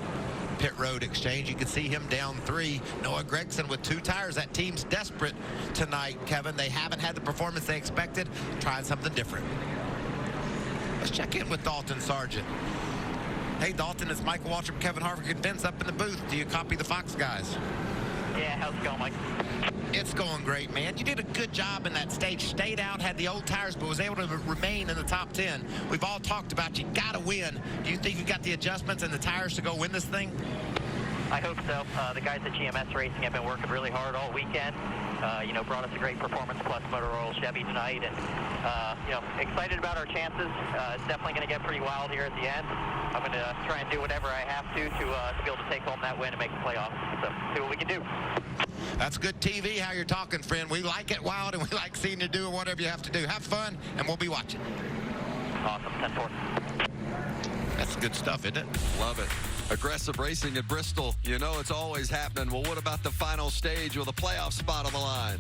pit road exchange. You can see him down 3. Noah Gregson with 2 tires. That team's desperate tonight, Kevin. They haven't had the performance they expected. Trying something different. Let's check in with Dalton Sargent. Hey, Dalton, it's Michael Waltrip, Kevin Harvick, and Vince up in the booth. Do you copy the Fox guys? Yeah, how's it going, Mike? It's going great, man. You did a good job in that stage. Stayed out, had the old tires, but was able to remain in the top 10. We've all talked about you got to win. Do you think you got the adjustments and the tires to go win this thing? I hope so. The guys at GMS Racing have been working really hard all weekend. Brought us a great performance plus motor oil Chevy tonight, and excited about our chances. It's definitely going to get pretty wild here at the end. I'm going to try and do whatever I have to be able to take home that win and make the playoffs. So see what we can do. That's good TV, how you're talking, friend. We like it wild, and we like seeing you do whatever you have to do. Have fun, and we'll be watching. Awesome. 10-4. That's good stuff, isn't it? Love it. Aggressive racing at Bristol. You know it's always happening. Well, what about the final stage with a playoff spot on the line?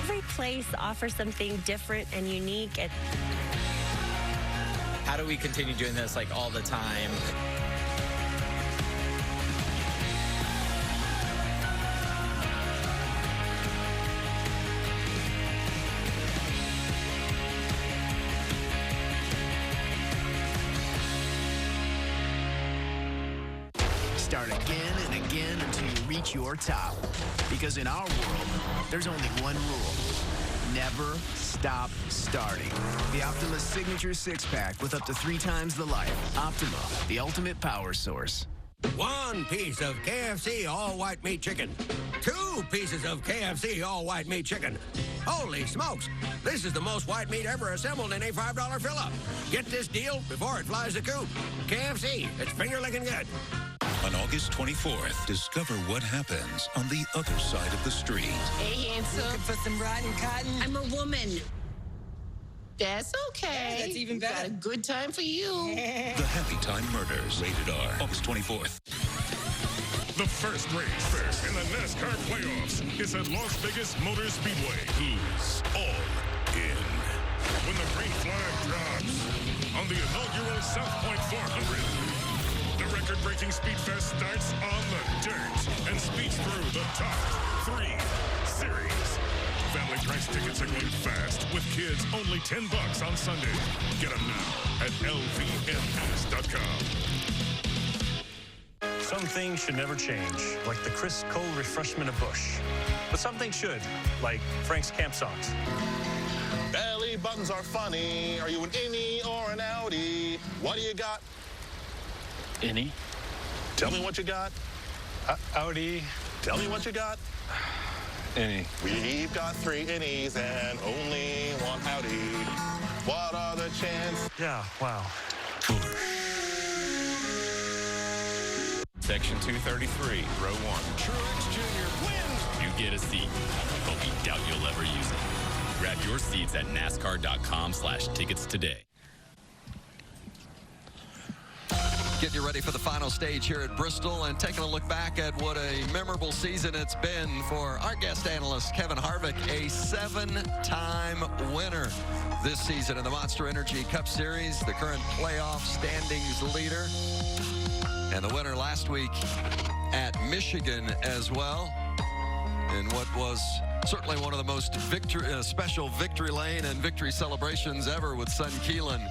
Every place offers something different and unique. How do we continue doing this like all the time? Start again and again until you reach your top. Because in our world, there's only one rule. Never stop starting. The Optima Signature 6-pack with up to 3 times the life. Optima, the ultimate power source. 1 piece of KFC all-white meat chicken. 2 pieces of KFC all-white meat chicken. Holy smokes! This is the most white meat ever assembled in a $5 fill-up. Get this deal before it flies the coop. KFC, it's finger-licking good. On August 24th, discover what happens on the other side of the street. Hey, handsome. Looking for some rotten cotton? I'm a woman. That's okay. Yeah, that's even better. Got a good time for you. The Happy Time Murders, rated R, August 24th. The first race in the NASCAR playoffs is at Las Vegas Motor Speedway. Who's all in? When the green flag drops on the inaugural South Point 400, the record-breaking Speed Fest starts on the dirt and speeds through the top 3 series. Family price tickets are going fast with kids only $10 on Sunday. Get them now at lvms.com. Some things should never change, like the crisp, cold refreshment of Busch. But some things should, like Frank's Camp Songs. Belly buttons are funny. Are you an innie or an outie? What do you got? Innie. Tell me what you got. Audi. Tell me what you got. Innie. We've got 3 innies and only 1 outie. What are the chances? Yeah, wow. Section 233, row 1. Truex Jr. wins. You get a seat, but we doubt you'll ever use it. Grab your seats at NASCAR.com/tickets today. Getting you ready for the final stage here at Bristol and taking a look back at what a memorable season it's been for our guest analyst, Kevin Harvick, a 7-time winner this season in the Monster Energy Cup Series, the current playoff standings leader, and the winner last week at Michigan as well, in what was certainly one of the most special victory lane and victory celebrations ever, with son Keelan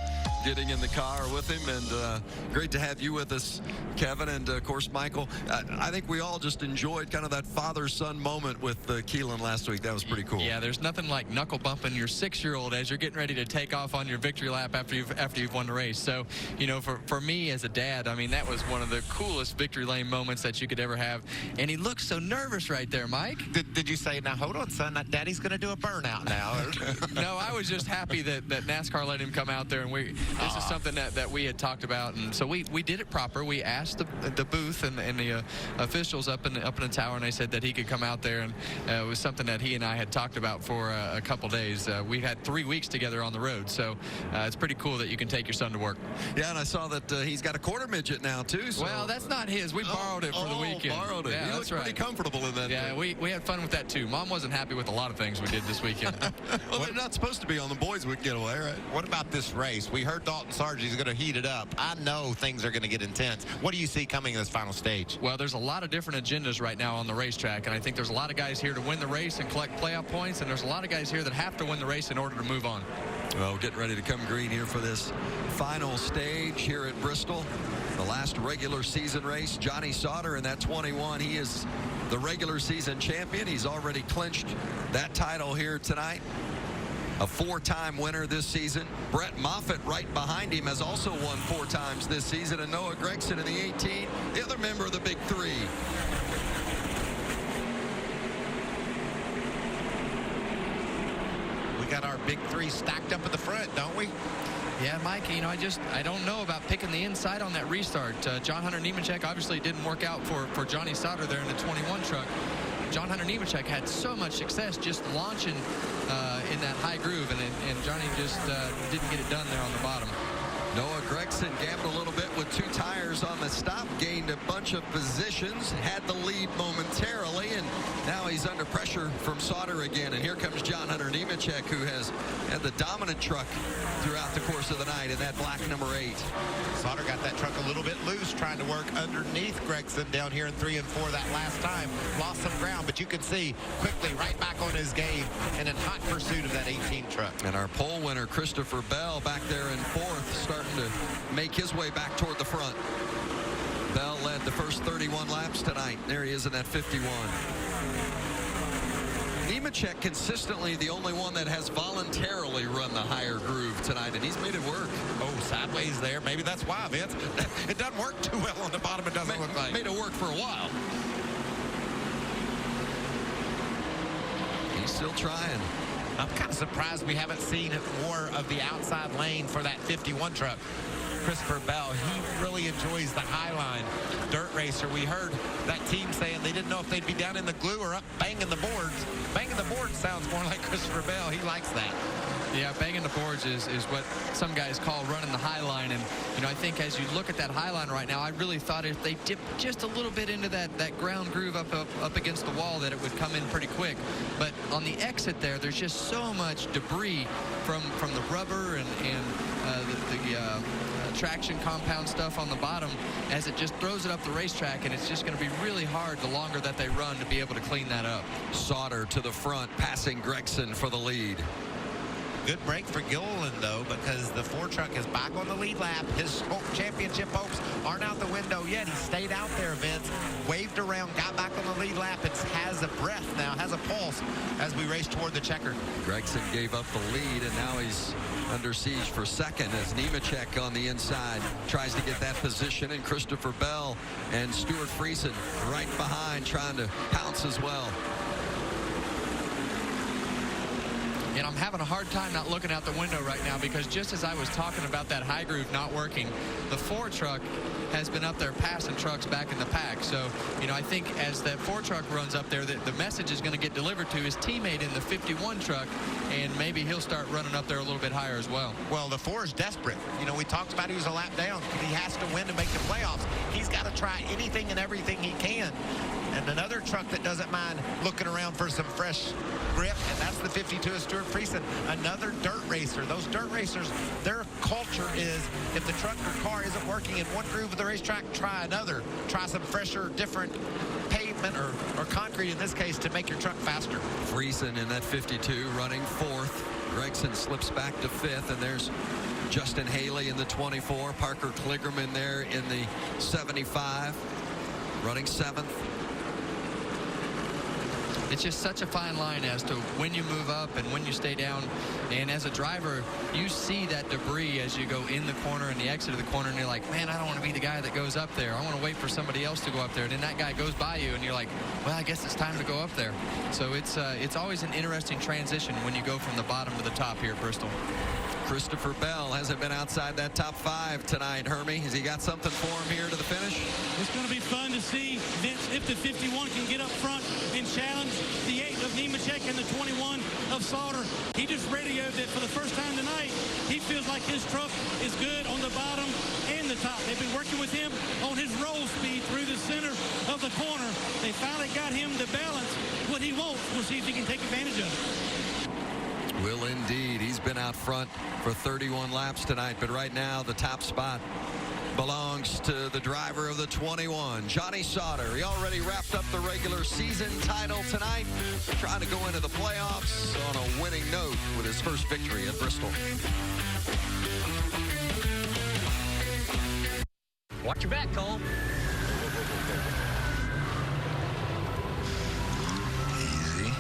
getting in the car with him. And great to have you with us, Kevin, and of course Michael. I think we all just enjoyed kind of that father-son moment with Keelan last week. That was pretty cool. Yeah, there's nothing like knuckle bumping your 6-year-old as you're getting ready to take off on your victory lap after you've won the race. So, you know, for me as a dad, I mean, that was one of the coolest victory lane moments that you could ever have. And he looked so nervous right there, Mike. Did you say, now hold on, son, Daddy's going to do a burnout now? No, I was just happy that NASCAR let him come out there, and this is something that we had talked about, and so we did it proper. We asked the booth and the officials up in the tower, and they said that he could come out there, and it was something that he and I had talked about for a couple days. We've had 3 weeks together on the road, so it's pretty cool that you can take your son to work. Yeah, and I saw that he's got a quarter midget now too. So. Well, that's not his. We borrowed it for the weekend. Borrowed it. Yeah, he that's looked pretty comfortable in that. Yeah, we had fun with that too. Mom wasn't happy with a lot of things we did this weekend. Well, they're not supposed to be on the boys' week getaway, right? What about this race? We heard Dalton Sargent's going to heat it up. I know things are going to get intense. What do you see coming in this final stage? Well, there's a lot of different agendas right now on the racetrack, and I think there's a lot of guys here to win the race and collect playoff points, and there's a lot of guys here that have to win the race in order to move on. Well, getting ready to come green here for this final stage here at Bristol. The last regular season race. Johnny Sauter in that 21. He is the regular season champion. He's already clinched that title here tonight. A 4-time winner this season. Brett Moffitt right behind him has also won 4 times this season. And Noah Gragson in the 18, the other member of the Big Three. We got our Big Three stacked up at the front, don't we? Yeah, Mike, you know, I don't know about picking the inside on that restart. John Hunter Nemechek obviously didn't work out for Johnny Sauter there in the 21 truck. John Hunter Nemechek had so much success just launching in that high groove, and Johnny just didn't get it done there on the bottom. Noah Gragson gambled a little bit with 2 tires on the stop, gained a bunch of positions, had the lead momentarily, and now he's under pressure from Sauter again. And here comes John Hunter Nemechek, who has had the dominant truck throughout the course of the night in that black number 8. Sauter got that truck a little bit loose, trying to work underneath Gragson down here in 3 and 4 that last time. Lost some ground, but you can see quickly right back on his game and in hot pursuit of that 18 truck. And our pole winner, Christopher Bell, back there in 4th, starting to make his way back toward the front. Bell led the first 31 laps tonight. There he is in that 51. Nemechek consistently the only one that has voluntarily run the higher groove tonight, and he's made it work. Oh, sideways there. Maybe that's why, Vince. It doesn't work too well on the bottom, it doesn't look like. Made it work for a while. He's still trying. I'm kind of surprised we haven't seen more of the outside lane for that 51 truck. Christopher Bell. He really enjoys the Highline dirt racer. We heard that team saying they didn't know if they'd be down in the glue or up banging the boards. Banging the boards sounds more like Christopher Bell. He likes that. Yeah, banging the boards is what some guys call running the high line. And, you know, I think as you look at that high line right now, I really thought if they dipped just a little bit into that ground groove up against the wall that it would come in pretty quick. But on the exit there, there's just so much debris from the rubber and the traction compound stuff on the bottom as it just throws it up the racetrack, and it's just going to be really hard the longer that they run to be able to clean that up. Sauter to the front, passing Gregson for the lead. Good break for Gilliland, though, because the Ford truck is back on the lead lap. His championship hopes aren't out the window yet. He stayed out there, Vince, waved around, got back on the lead lap, and has a breath now, has a pulse as we race toward the checker. Gregson gave up the lead, and now he's under siege for second as Nemechek on the inside tries to get that position, and Christopher Bell and Stuart Friesen right behind trying to pounce as well. And I'm having a hard time not looking out the window right now, because just as I was talking about that high groove not working, the Ford truck has been up there passing trucks back in the pack. So, you know, I think as that Ford truck runs up there, the message is going to get delivered to his teammate in the 51 truck, and maybe he'll start running up there a little bit higher as well. Well, the Ford is desperate. You know, we talked about he was a lap down. He has to win to make the playoffs. He's got to try anything and everything he can. And another truck that doesn't mind looking around for some fresh grip, and that's the 52 of Stuart Friesen, another dirt racer. Those dirt racers, their culture is if the truck or car isn't working in one groove of the racetrack, try another. Try some fresher, different pavement or concrete in this case to make your truck faster. Friesen in that 52 running fourth. Gregson slips back to fifth, and there's Justin Haley in the 24. Parker Kligerman there in the 75, running seventh. It's just such a fine line as to when you move up and when you stay down. And as a driver, you see that debris as you go in the corner and the exit of the corner, and you're like, man, I don't want to be the guy that goes up there. I want to wait for somebody else to go up there. And then that guy goes by you, and you're like, well, I guess it's time to go up there. So it's always an interesting transition when you go from the bottom to the top here at Bristol. Christopher Bell hasn't been outside that top five tonight, Hermie. Has he got something for him here to the finish? It's going to be fun to see, Vince, if the 51 can get up front and challenge the 8 of Nemechek and the 21 of Sauter. He just radioed that for the first time tonight, he feels like his truck is good on the bottom and the top. They've been working with him on his roll speed through the center of the corner. They finally got him to balance what he wants. We'll see if he can take advantage of it. Will indeed. He's been out front for 31 laps tonight, but right now the top spot belongs to the driver of the 21, Johnny Sauter. He already wrapped up the regular season title tonight, trying to go into the playoffs on a winning note with his first victory at Bristol. Watch your back, Cole. Easy.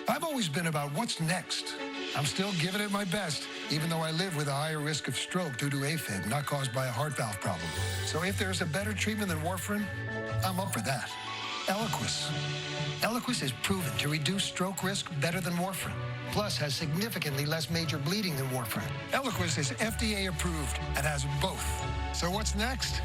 I've always been about what's next. I'm still giving it my best, even though I live with a higher risk of stroke due to AFib, not caused by a heart valve problem. So if there's a better treatment than warfarin, I'm up for that. Eliquis. Eliquis is proven to reduce stroke risk better than warfarin, plus has significantly less major bleeding than warfarin. Eliquis is FDA approved and has both. So what's next?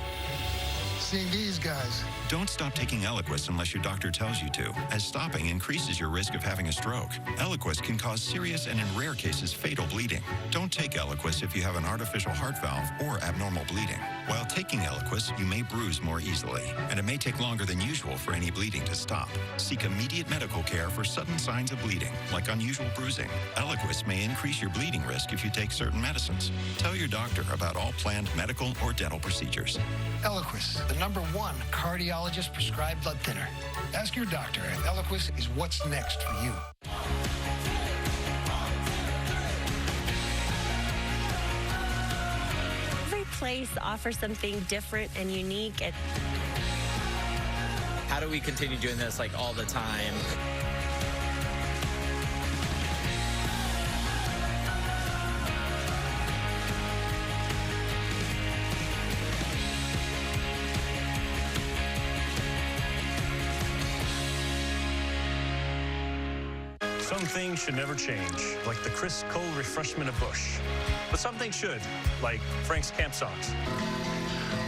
Seeing these guys. Don't stop taking Eliquis unless your doctor tells you to, as stopping increases your risk of having a stroke. Eliquis can cause serious and, in rare cases, fatal bleeding. Don't take Eliquis if you have an artificial heart valve or abnormal bleeding. While taking Eliquis, you may bruise more easily, and it may take longer than usual for any bleeding to stop. Seek immediate medical care for sudden signs of bleeding, like unusual bruising. Eliquis may increase your bleeding risk if you take certain medicines. Tell your doctor about all planned medical or dental procedures. Eliquis, the #1 cardiologist prescribed blood thinner. Ask your doctor if Eliquis is what's next for you. Every place offers something different and unique. how do we continue doing this like all the time? Some things should never change, like the crisp, cold refreshment of Busch. But some things should, like Frank's Camp Socks.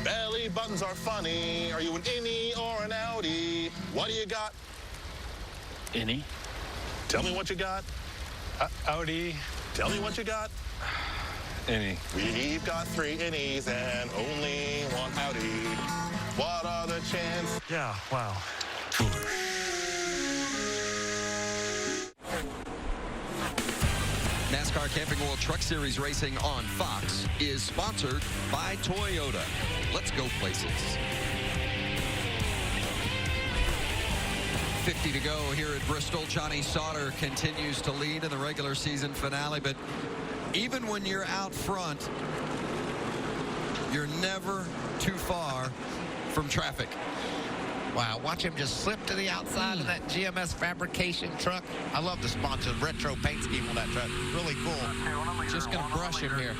Belly buttons are funny. Are you an innie or an outie? What do you got? Innie. Tell me what you got. Audi. Tell me what you got. Innie. We've got 3 innies and only 1 outie. What are the chances? Yeah, wow. NASCAR Camping World Truck Series racing on Fox is sponsored by Toyota. Let's go places. 50 to go here at Bristol. Johnny Sauter continues to lead in the regular season finale, but even when you're out front, you're never too far from traffic. Wow, watch him just slip to the outside of that GMS fabrication truck. I love the sponsored retro paint scheme on that truck. Really cool. Just going to brush him here.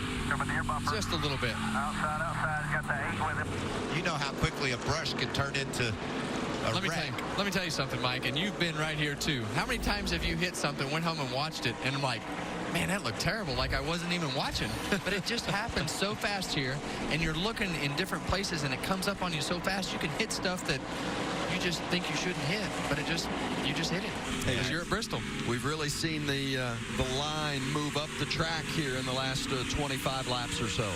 Just a little bit. Outside, got the 8 with him. You know how quickly a brush can turn into a Let wreck. me tell you something, Mike, and you've been right here too. How many times have you hit something, went home and watched it, and I'm like, man, that looked terrible, like I wasn't even watching. But it just happens so fast here, and you're looking in different places, and it comes up on you so fast, you can hit stuff that you just think you shouldn't hit, but you just hit it because you're at Bristol. We've really seen the line move up the track here in the last 25 laps or so.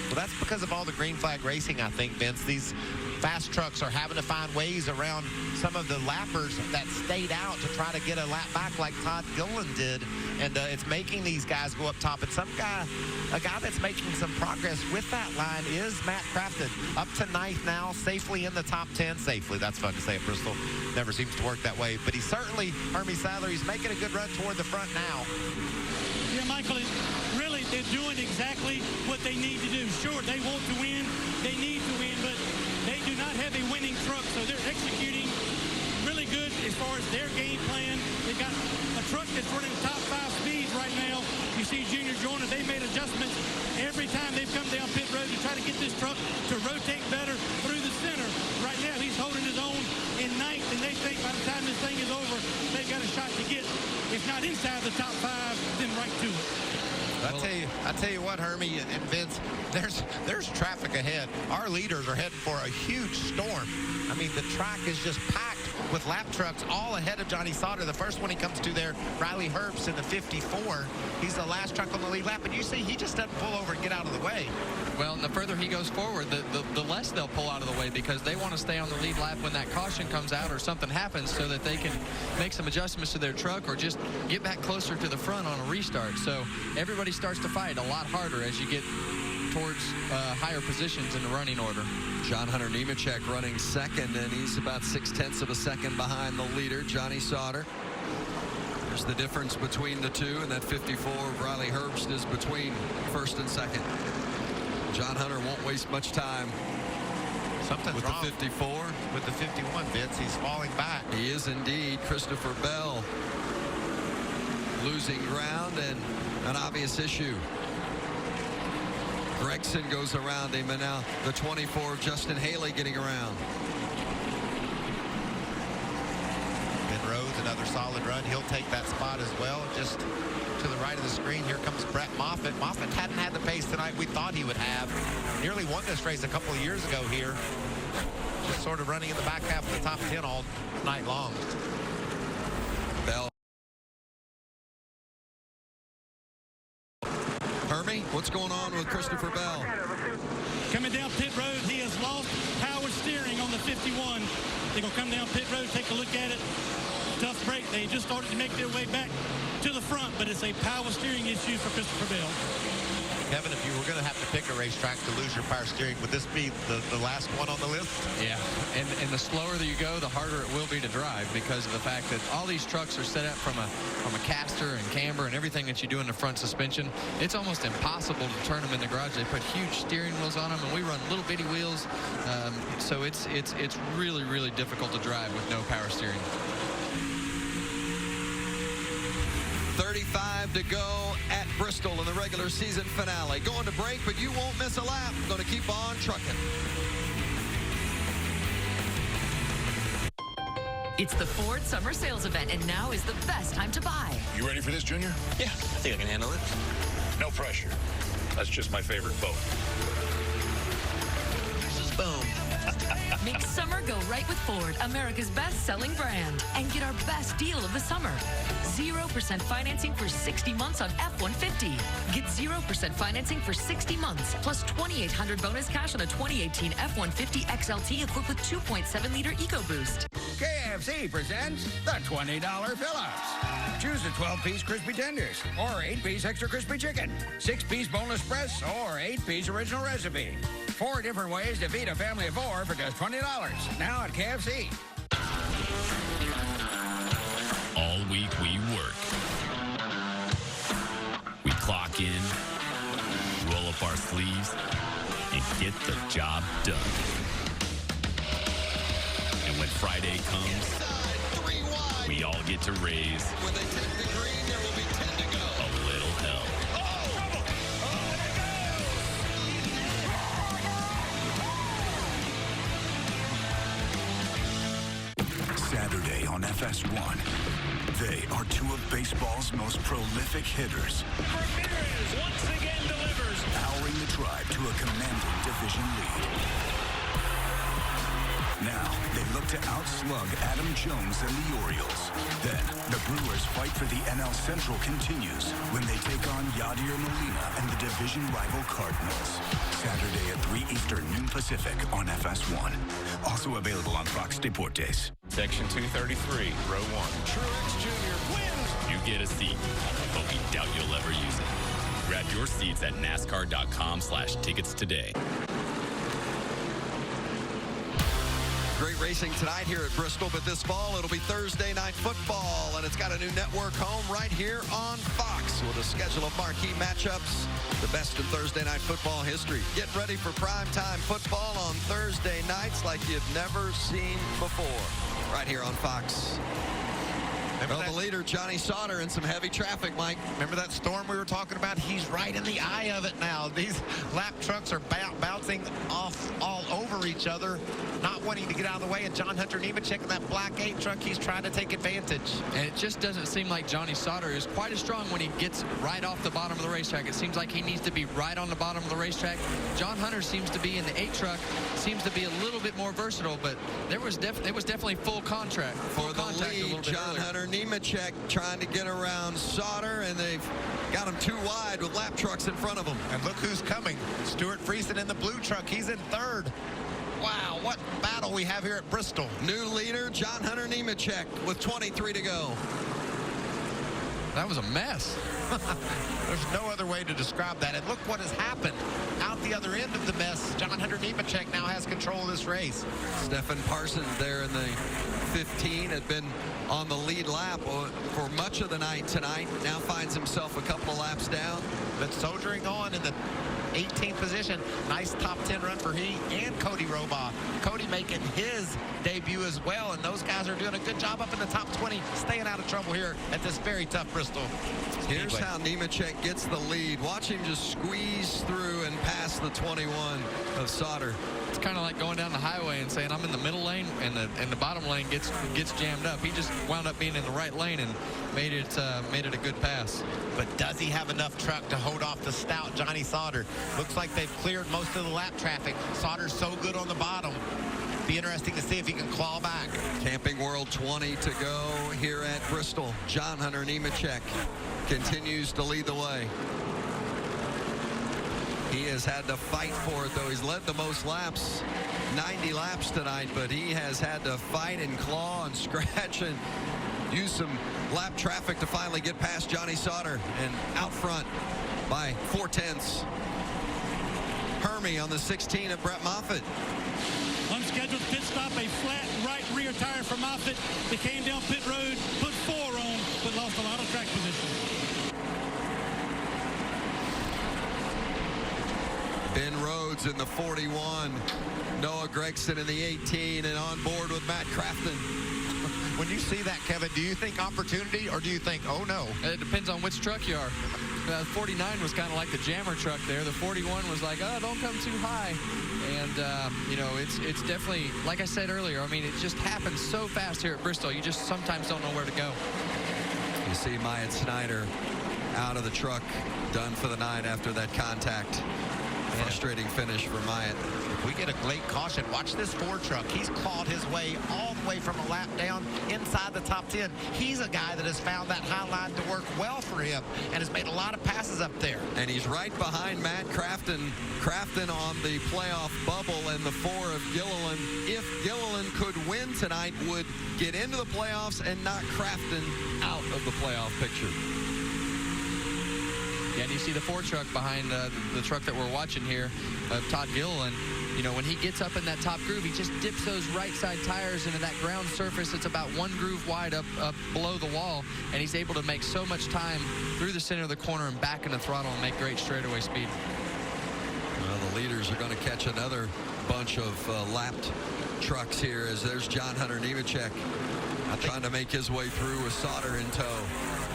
Well, that's because of all the green flag racing, I think, Vince. These fast trucks are having to find ways around some of the lappers that stayed out to try to get a lap back like Todd Gilliland did. And it's making these guys go up top. And a guy that's making some progress with that line is Matt Crafton. Up to 9th now, safely in the top 10. Safely, that's fun to say at Bristol. Never seems to work that way. But he's certainly, Hermie Sadler, he's making a good run toward the front now. Yeah, Michael, really, they're doing exactly what they need to do. Sure, they want to win. They need to win, but they do not have a winning truck, so they're executing really good as far as their game plan. They got a truck that's running top 5 speeds right now. You see Junior Joyner, they made adjustments every time they've come down pit road to try to get this truck to rotate better through the center. Right now, he's holding his own in 9th, and they think by the time this thing is over, they've got a shot to get, if not inside the top 5, then right to it. I tell you what, Hermie and Vince, there's traffic ahead. Our leaders are heading for a huge storm. I mean, the track is just packed with lap trucks all ahead of Johnny Sauter. The first one he comes to there, Riley Herbst in the 54. He's the last truck on the lead lap, and you see he just doesn't pull over and get out of the way. Well, and the further he goes forward, the less they'll pull out of the way because they want to stay on the lead lap when that caution comes out or something happens so that they can make some adjustments to their truck or just get back closer to the front on a restart. So everybody starts to fight a lot harder as you get towards higher positions in the running order. John Hunter Nemechek running second, and he's about 0.6 of a second behind the leader, Johnny Sauter. There's the difference between the two, and that 54 of Riley Herbst is between first and second. John Hunter won't waste much time. Something's with wrong the 54. With the 51, Vince, he's falling back. He is indeed. Christopher Bell losing ground and an obvious issue. Gregson goes around him, and now the 24 of Justin Haley getting around. Ben Rhodes, another solid run. He'll take that spot as well. Just to the right of the screen, here comes Brett Moffitt. Moffitt hadn't had the pace tonight we thought he would have. Nearly won this race a couple of years ago here. Just sort of running in the back half of the top 10 all night long. Bell. Hermie, what's going on with Christopher Bell? Coming down pit road, he has lost power steering on the 51. They're going to come down pit road, take a look at it. Tough break. They just started to make their way back to the front, but it's a power steering issue for Christopher Bell. Kevin, if you were going to have to pick a racetrack to lose your power steering, would this be the last one on the list? Yeah, and the slower that you go, the harder it will be to drive because of the fact that all these trucks are set up from a caster and camber and everything that you do in the front suspension. It's almost impossible to turn them in the garage. They put huge steering wheels on them, and we run little bitty wheels, so it's really, really difficult to drive with no power steering. 35 to go at Bristol in the regular season finale. Going to break, but you won't miss a lap. Going to keep on trucking. It's the Ford Summer Sales Event, and now is the best time to buy. You ready for this, Junior? Yeah, I think I can handle it. No pressure. That's just my favorite boat. Boom. Make summer go right with Ford, America's best-selling brand. And get our best deal of the summer. 0% financing for 60 months on F-150. Get 0% financing for 60 months, plus $2,800 bonus cash on a 2018 F-150 XLT equipped with 2.7-liter EcoBoost. KFC presents the $20 fill-ups. Choose the 12-piece crispy tenders or 8-piece extra crispy chicken, 6-piece boneless breasts, or 8-piece original recipe. 4 different ways to feed a family of 4 for just $20. Now at KFC. All week we work. We clock in, roll up our sleeves, and get the job done. And when Friday comes, we all get to raise When they take the green, there will be 10 to go. a little hell. Saturday on FS1. They are 2 of baseball's most prolific hitters. Ramirez once again delivers. Powering the Tribe to a commanding division lead. Now, they look to outslug Adam Jones and the Orioles. Then, the Brewers' fight for the NL Central continues when they take on Yadier Molina and the division rival Cardinals. Saturday at 3 Eastern, noon Pacific on FS1. Also available on Fox Deportes. Section 233, row 1. Truex Jr. wins. You get a seat, but we doubt you'll ever use it. Grab your seats at NASCAR.com/tickets today. Great racing tonight here at Bristol, but this fall it'll be Thursday Night Football, and it's got a new network home right here on Fox with a schedule of marquee matchups, the best in Thursday Night Football history. Get ready for primetime football on Thursday nights like you've never seen before, right here on Fox. Well, the leader, Johnny Sauter, in some heavy traffic, Mike. Remember that storm we were talking about? He's right in the eye of it now. These lap trucks are bouncing off all over each other, not wanting to get out of the way. And John Hunter Nemechek in that black 8 truck, he's trying to take advantage. And it just doesn't seem like Johnny Sauter is quite as strong when he gets right off the bottom of the racetrack. It seems like he needs to be right on the bottom of the racetrack. John Hunter seems to be in the 8 truck, seems to be a little bit more versatile, but it was definitely full contact. For the lead, John Hunter Nemechek trying to get around Sauter, and they've got him too wide with lap trucks in front of him. And look who's coming. Stuart Friesen in the blue truck. He's in 3rd. Wow, what battle we have here at Bristol. New leader, John Hunter Nemechek, with 23 to go. That was a mess. There's no other way to describe that. And look what has happened. Out the other end of the mess, John Hunter Nemechek now has control of this race. Stephen Parsons there in the 15 had been on the lead lap for much of the night tonight. Now finds himself a couple of laps down. But soldiering on in the 18th position. Nice top 10 run for he and Cody Robaugh. Cody making his debut as well, and those guys are doing a good job up in the top 20, staying out of trouble here at this very tough Bristol. Here's how Nemechek gets the lead. Watch him just squeeze through and pass the 21 of Sauter. It's kind of like going down the highway and saying I'm in the middle lane and the bottom lane gets jammed up. He just wound up being in the right lane and made it a good pass. But does he have enough truck to hold off the stout Johnny Sauter? Looks like they've cleared most of the lap traffic. Sauter's so good on the bottom. Be interesting to see if he can claw back. Camping World 20 to go here at Bristol. John Hunter Nemechek continues to lead the way. He has had to fight for it, though. He's led the most laps, 90 laps tonight, but he has had to fight and claw and scratch and use some lap traffic to finally get past Johnny Sauter and out front. by 0.4. Hermie on the 16 of Brett Moffitt. Unscheduled pit stop, a flat right rear tire for Moffitt. They came down pit road, put 4 on, but lost a lot of track position. Ben Rhodes in the 41. Noah Gregson in the 18, and on board with Matt Crafton. When you see that, Kevin, do you think opportunity or do you think, oh no? It depends on which truck you are. 49 was kind of like the jammer truck there. The 41 was like, oh, don't come too high. And, you know, it's definitely, like I said earlier, I mean, it just happens so fast here at Bristol. You just sometimes don't know where to go. You see Myatt Snyder out of the truck, done for the night after that contact. Frustrating finish for Myatt. If we get a late caution, watch this Ford truck. He's clawed his way all the way from a lap down inside the top 10. He's a guy that has found that high line to work well for him and has made a lot of passes up there. And he's right behind Matt Crafton. Crafton on the playoff bubble and the 4 of Gilliland. If Gilliland could win tonight, would get into the playoffs and knock Crafton out of the playoff picture. Yeah, and you see the Ford truck behind the truck that we're watching here, Todd Gilliland. You know, when he gets up in that top groove, he just dips those right side tires into that ground surface. It's about 1 groove wide up below the wall, and he's able to make so much time through the center of the corner and back in the throttle and make great straightaway speed. Well, the leaders are going to catch another bunch of lapped trucks here as there's John Hunter Nemechek trying to make his way through with Sauter in tow.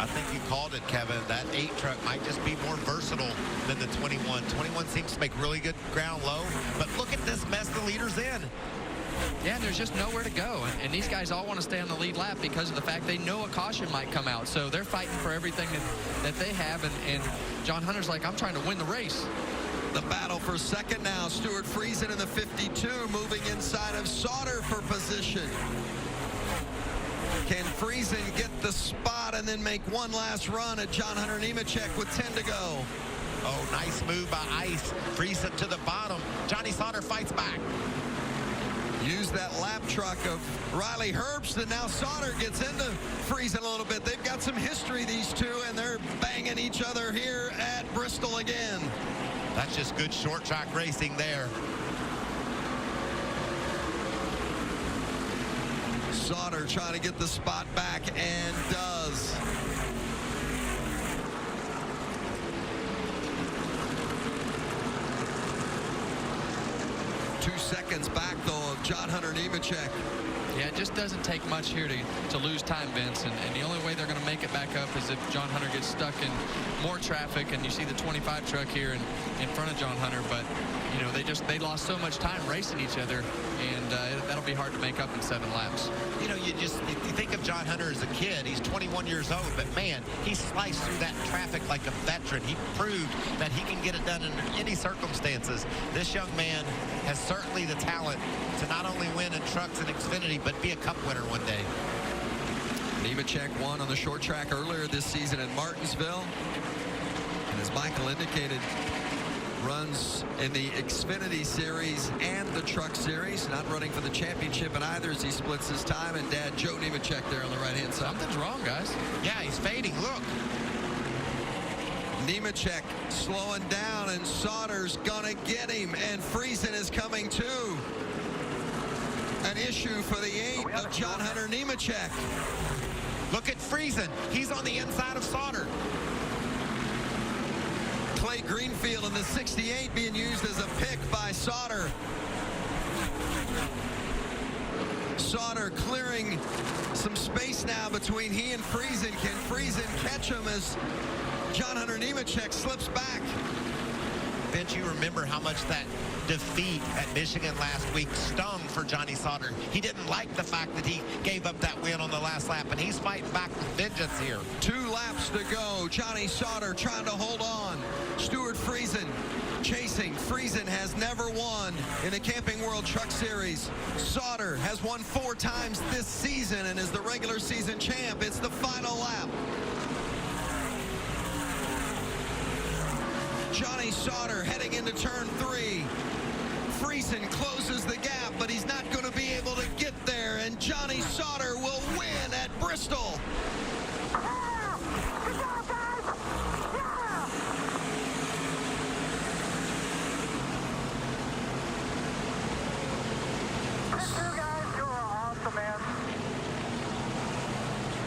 I think you called it, Kevin. That 8 truck might just be more versatile than the 21. 21 seems to make really good ground low, but look at this mess the leader's in. Yeah, and there's just nowhere to go. And these guys all want to stay on the lead lap because of the fact they know a caution might come out. So they're fighting for everything that they have. And John Hunter's like, I'm trying to win the race. The battle for second now. Stuart Friesen in the 52, moving inside of Sauter for position. Can Friesen get the spot and then make one last run at John Hunter Nemechek with 10 to go? Oh, nice move by Ice. Friesen to the bottom. Johnny Sauter fights back. Use that lap truck of Riley Herbst, and now Sauter gets into Friesen a little bit. They've got some history, these two, and they're banging each other here at Bristol again. That's just good short track racing there. Sauter trying to get the spot back and does. Two seconds back, though, of John Hunter Nemechek. Yeah, it just doesn't take much here to lose time, Vince. And the only way they're going to make it back up is if John Hunter gets stuck in more traffic. And you see the 25 truck here in front of John Hunter. But, you know, they lost so much time racing each other. And that'll be hard to make up in 7 laps. You know, you think of John Hunter as a kid. He's 21 years old. But, man, he sliced through that traffic like a veteran. He proved that he can get it done in any circumstances. This young man has certainly the talent to not only win in trucks and Xfinity, but be a cup winner one day. Nemechek won on the short track earlier this season in Martinsville. And as Michael indicated, runs in the Xfinity Series and the Truck Series. Not running for the championship in either as he splits his time. And Dad Joe Nemechek there on the right-hand side. Something's wrong, guys. Yeah, he's fading. Look. Nemechek slowing down, and Sauter's gonna get him, and Friesen is coming too. An issue for the 8 of John Hunter Nemechek. Look at Friesen. He's on the inside of Sauter. Clay Greenfield in the 68 being used as a pick by Sauter. Sauter clearing some space now between he and Friesen. Can Friesen catch him as John Hunter Nemechek slips back? Vince, you remember how much that defeat at Michigan last week stung for Johnny Sauter. He didn't like the fact that he gave up that win on the last lap, and he's fighting back with vengeance here. 2 laps to go. Johnny Sauter trying to hold on. Stuart Friesen chasing. Friesen has never won in the Camping World Truck Series. Sauter has won 4 times this season and is the regular season champ. It's the final lap. Johnny Sauter heading into turn 3. Friesen closes the gap, but he's not going to be able to get there, and Johnny Sauter will win at Bristol.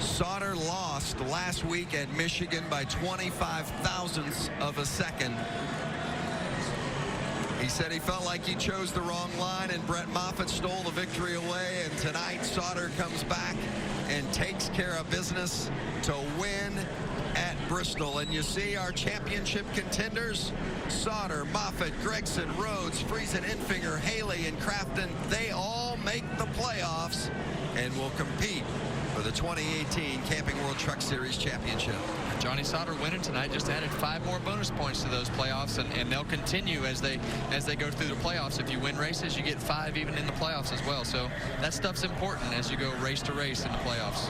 Sauter lost last week at Michigan by 25 thousandths of a second. He said he felt like he chose the wrong line and Brett Moffitt stole the victory away. And tonight, Sauter comes back and takes care of business to win at Bristol. And you see our championship contenders, Sauter, Moffitt, Gregson, Rhodes, Friesen, Enfinger, Haley, and Crafton. They all make the playoffs and will compete for the 2018 Camping World Truck Series Championship. Johnny Sauter winning tonight just added 5 more bonus points to those playoffs, and they'll continue as they go through the playoffs. If you win races, you get 5 even in the playoffs as well. So that stuff's important as you go race to race in the playoffs.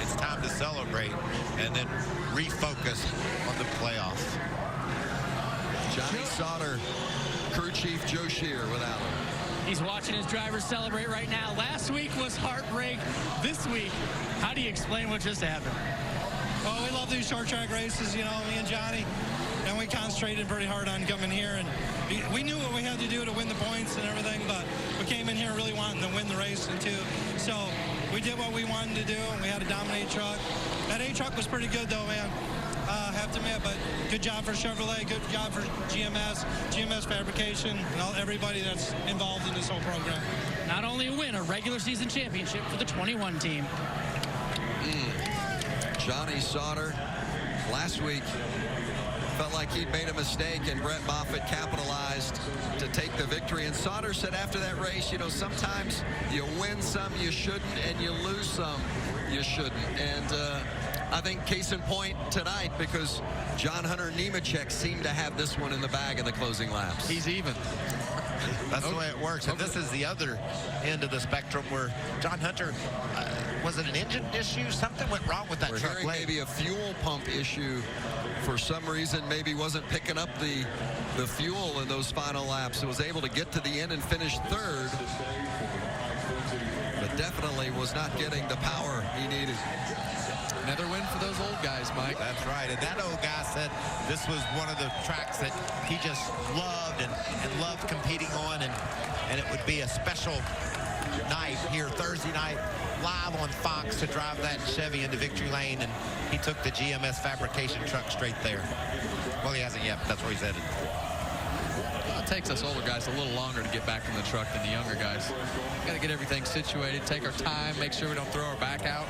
It's time to celebrate and then refocus on the playoffs. Johnny Sauter, crew chief Joe Shear with Allen. He's watching his drivers celebrate right now. Last week was heartbreak. This week, how do you explain what just happened? Well, we love these short track races, you know, me and Johnny, and we concentrated pretty hard on coming here, and we knew what we had to do to win the points and everything, but we came in here really wanting to win the race and too. So we did what we wanted to do, and we had a dominate truck. That A truck was pretty good though, man. Have to admit, but good job for Chevrolet, good job for GMS Fabrication, and everybody that's involved in this whole program. Not only a win, a regular season championship for the 21 team. Johnny Sauter, last week, felt like he'd made a mistake, and Brett Moffitt capitalized to take the victory. And Sauter said after that race, you know, sometimes you win some you shouldn't, and you lose some you shouldn't. And I think case in point tonight, because John Hunter Nemechek seemed to have this one in the bag in the closing laps. He's even. That's the way it works. And this is the other end of the spectrum where John Hunter, was it an engine issue? Something went wrong with that We're truck hearing late. maybe a fuel pump issue for some reason. Maybe wasn't picking up the fuel in those final laps. It was able to get to the end and finish third, but definitely was not getting the power he needed. Another win for those old guys, Mike. That's right. And that old guy said this was one of the tracks that he just loved and loved competing on. And it would be a special night here Thursday night live on Fox to drive that Chevy into victory lane. And he took the GMS Fabrication truck straight there. Well, he hasn't yet, but that's where he's headed. Well, it takes us older guys a little longer to get back in the truck than the younger guys. Got to get everything situated, take our time, make sure we don't throw our back out.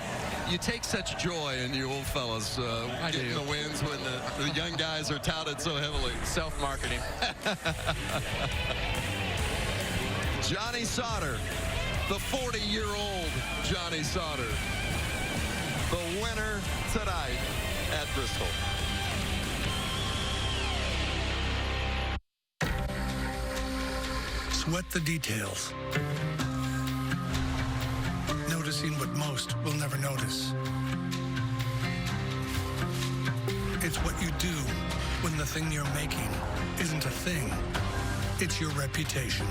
You take such joy in you old fellas getting the wins when the young guys are touted so heavily. Self-marketing. Johnny Sauter, the 40-year-old Johnny Sauter, the winner tonight at Bristol. Sweat the details. Noticing what most will never notice. It's what you do when the thing you're making isn't a thing. It's your reputation.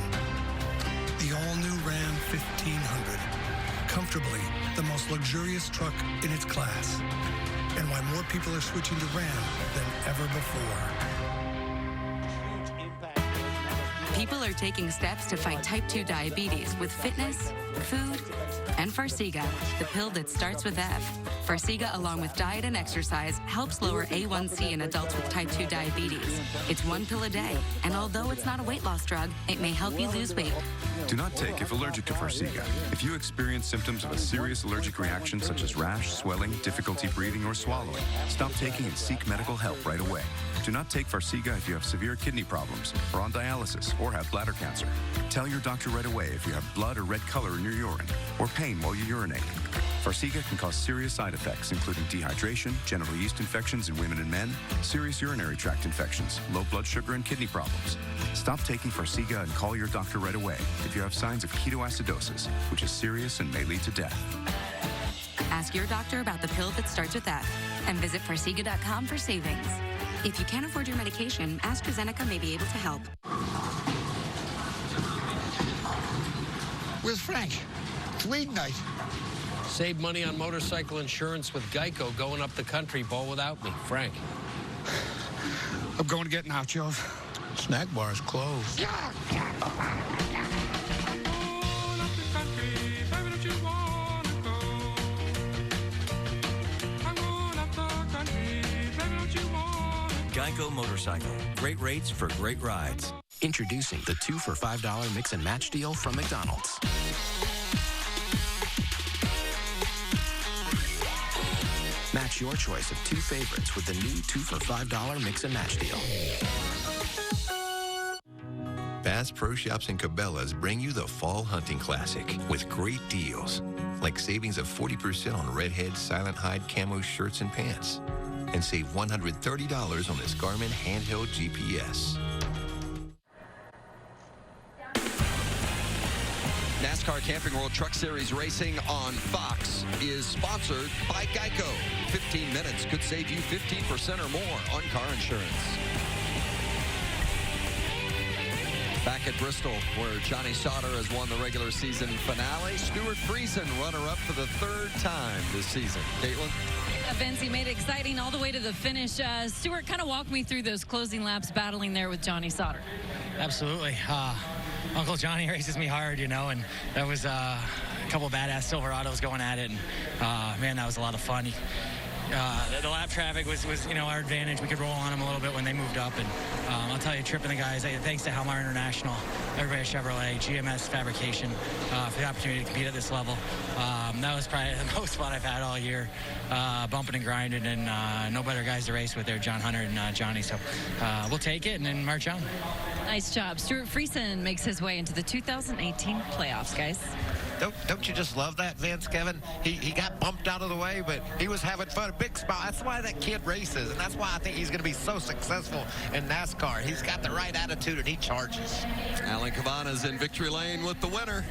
The all-new Ram 1500. Comfortably the most luxurious truck in its class. And why more people are switching to Ram than ever before. People are taking steps to fight type 2 diabetes with fitness, food, and Farxiga, the pill that starts with F. Farxiga, along with diet and exercise, helps lower A1C in adults with type 2 diabetes. It's 1 pill a day, and although it's not a weight loss drug, it may help you lose weight. Do not take if allergic to Farxiga. If you experience symptoms of a serious allergic reaction such as rash, swelling, difficulty breathing, or swallowing, stop taking and seek medical help right away. Do not take Farxiga if you have severe kidney problems, are on dialysis, or have bladder cancer. Tell your doctor right away if you have blood or red color in your urine, or pain while you urinate. Farxiga can cause serious side effects, including dehydration, genital yeast infections in women and men, serious urinary tract infections, low blood sugar, and kidney problems. Stop taking Farxiga and call your doctor right away if you have signs of ketoacidosis, which is serious and may lead to death. Ask your doctor about the pill that starts with F, and visit Farxiga.com for savings. If you can't afford your medication, AstraZeneca may be able to help. Where's Frank? It's lead night. Save money on motorcycle insurance with Geico going up the country, ball without me. Frank. I'm going to get nachos. Snack bar's closed. Geico Motorcycle. Great rates for great rides. Introducing the 2 for $5 mix and match deal from McDonald's. Match your choice of 2 favorites with the new 2 for $5 mix and match deal. Bass Pro Shops and Cabela's bring you the Fall Hunting Classic with great deals, like savings of 40% on Redhead Silent Hide camo shirts and pants, and save $130 on this Garmin handheld GPS. NASCAR Camping World Truck Series racing on Fox is sponsored by Geico. 15 minutes could save you 15% or more on car insurance. Back at Bristol, where Johnny Sauter has won the regular season finale, Stuart Friesen runner-up for the 3rd time this season. Caitlin? Vince, he made it exciting all the way to the finish. Stuart, kind of walk me through those closing laps battling there with Johnny Sauter. Absolutely. Uncle Johnny races me hard, you know, and that was a couple badass Silverados going at it, and man, that was a lot of fun. The lap traffic was our advantage. We could roll on them a little bit when they moved up, and I'll tell you, tripping the guys, thanks to Halmar International, everybody at Chevrolet, GMS Fabrication, for the opportunity to compete at this level. That was probably the most fun I've had all year, bumping and grinding, and no better guys to race with there, John Hunter and Johnny, so we'll take it and then march on. Nice job. Stuart Friesen makes his way into the 2018 playoffs, guys. Don't you just love that, Vince, Kevin? He got bumped out of the way, but he was having fun. A big smile. That's why that kid races, and that's why I think he's going to be so successful in NASCAR. He's got the right attitude, and he charges. Alan Cavana's in victory lane with the winner.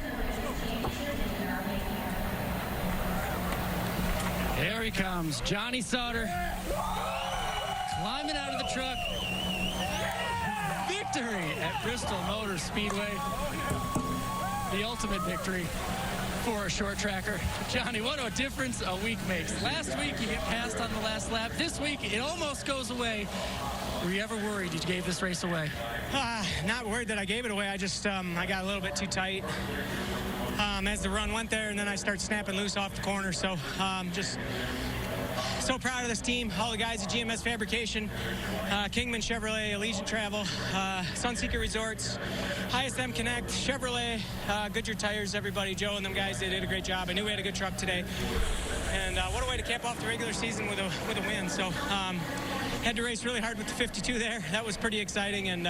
Here he comes, Johnny Sauter, climbing out of the truck. Victory at Bristol Motor Speedway. The ultimate victory for a short tracker. Johnny, what a difference a week makes. Last week, you get passed on the last lap. This week, it almost goes away. Were you ever worried you gave this race away? Not worried that I gave it away. I just, I got a little bit too tight as the run went there, and then I started snapping loose off the corner. So just so proud of this team, all the guys at GMS Fabrication, Kingman Chevrolet, Allegiant Travel, Sunseeker Resorts, ISM Connect, Chevrolet, Goodyear Tires, everybody, Joe and them guys, they did a great job. I knew we had a good truck today. And what a way to cap off the regular season with a win. So had to race really hard with the 52 there. That was pretty exciting, and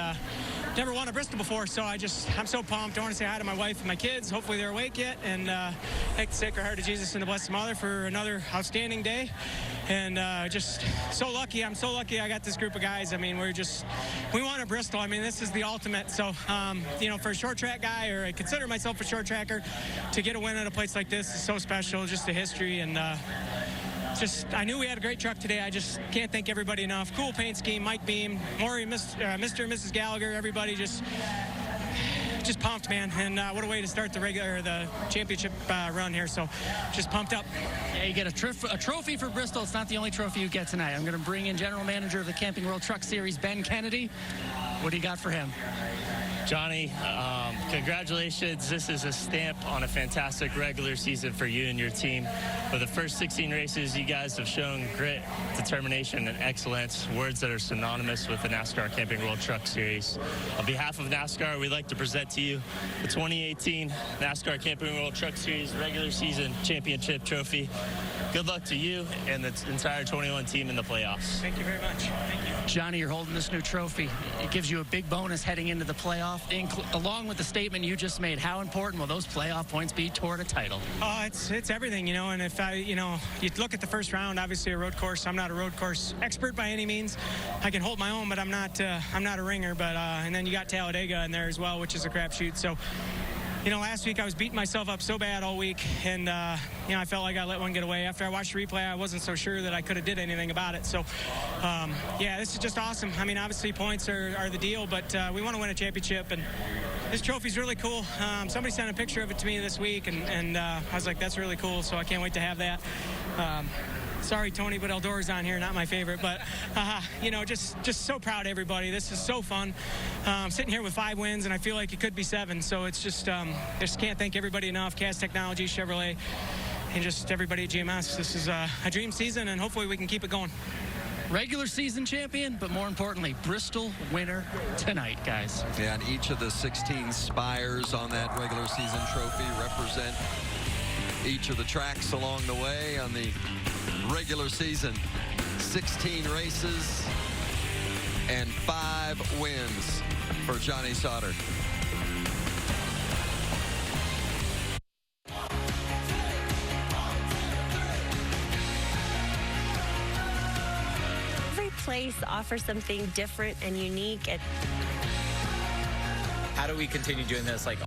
never won a Bristol before, so I'm so pumped. I want to say hi to my wife and my kids. Hopefully they're awake yet, and thank the Sacred Heart of Jesus and the Blessed Mother for another outstanding day. And just so lucky. I'm so lucky I got this group of guys. I mean, we won at Bristol. I mean, this is the ultimate. So, for a short track guy, or I consider myself a short tracker, to get a win at a place like this is so special, just the history. And I knew we had a great truck today. I just can't thank everybody enough. Cool paint scheme, Mike Beam, Maury, Mr. and Mrs. Gallagher, everybody just pumped, man. And what a way to start the championship run here. So just pumped up. Yeah, you get a trophy for Bristol. It's not the only trophy you get tonight. I'm going to bring in General Manager of the Camping World Truck Series, Ben Kennedy. What do you got for him? Johnny, congratulations. This is a stamp on a fantastic regular season for you and your team. For the first 16 races, you guys have shown grit, determination, and excellence, words that are synonymous with the NASCAR Camping World Truck Series. On behalf of NASCAR, we'd like to present to you the 2018 NASCAR Camping World Truck Series regular season championship trophy. Good luck to you and the entire 21 team in the playoffs. Thank you very much. Thank you. Johnny, you're holding this new trophy. It gives you a big bonus heading into the playoff, along with the statement you just made. How important will those playoff points be toward a title? Oh, it's everything, and if you look at the first round, obviously a road course. I'm not a road course expert by any means. I can hold my own, but I'm not a ringer. But and then you got Talladega in there as well, which is a crapshoot. So, last week I was beating myself up so bad all week, and I felt like I let one get away. After I watched the replay, I wasn't so sure that I could have did anything about it. So, this is just awesome. I mean, obviously points are the deal, but we want to win a championship, and this trophy's really cool. Somebody sent a picture of it to me this week, and I was like, that's really cool, so I can't wait to have that. Sorry, Tony, but Eldor's on here, not my favorite. But, just so proud of everybody. This is so fun. I'm sitting here with 5 wins, and I feel like it could be 7. So it's just can't thank everybody enough. Cast Technology, Chevrolet, and just everybody at GMS. This is a dream season, and hopefully we can keep it going. regular season champion, but more importantly, Bristol winner tonight, guys. Yeah, and each of the 16 spires on that regular season trophy represent each of the tracks along the way on the regular season. 16 races and 5 wins for Johnny Sauter. Every place offers something different and unique. How do we continue doing this? Like,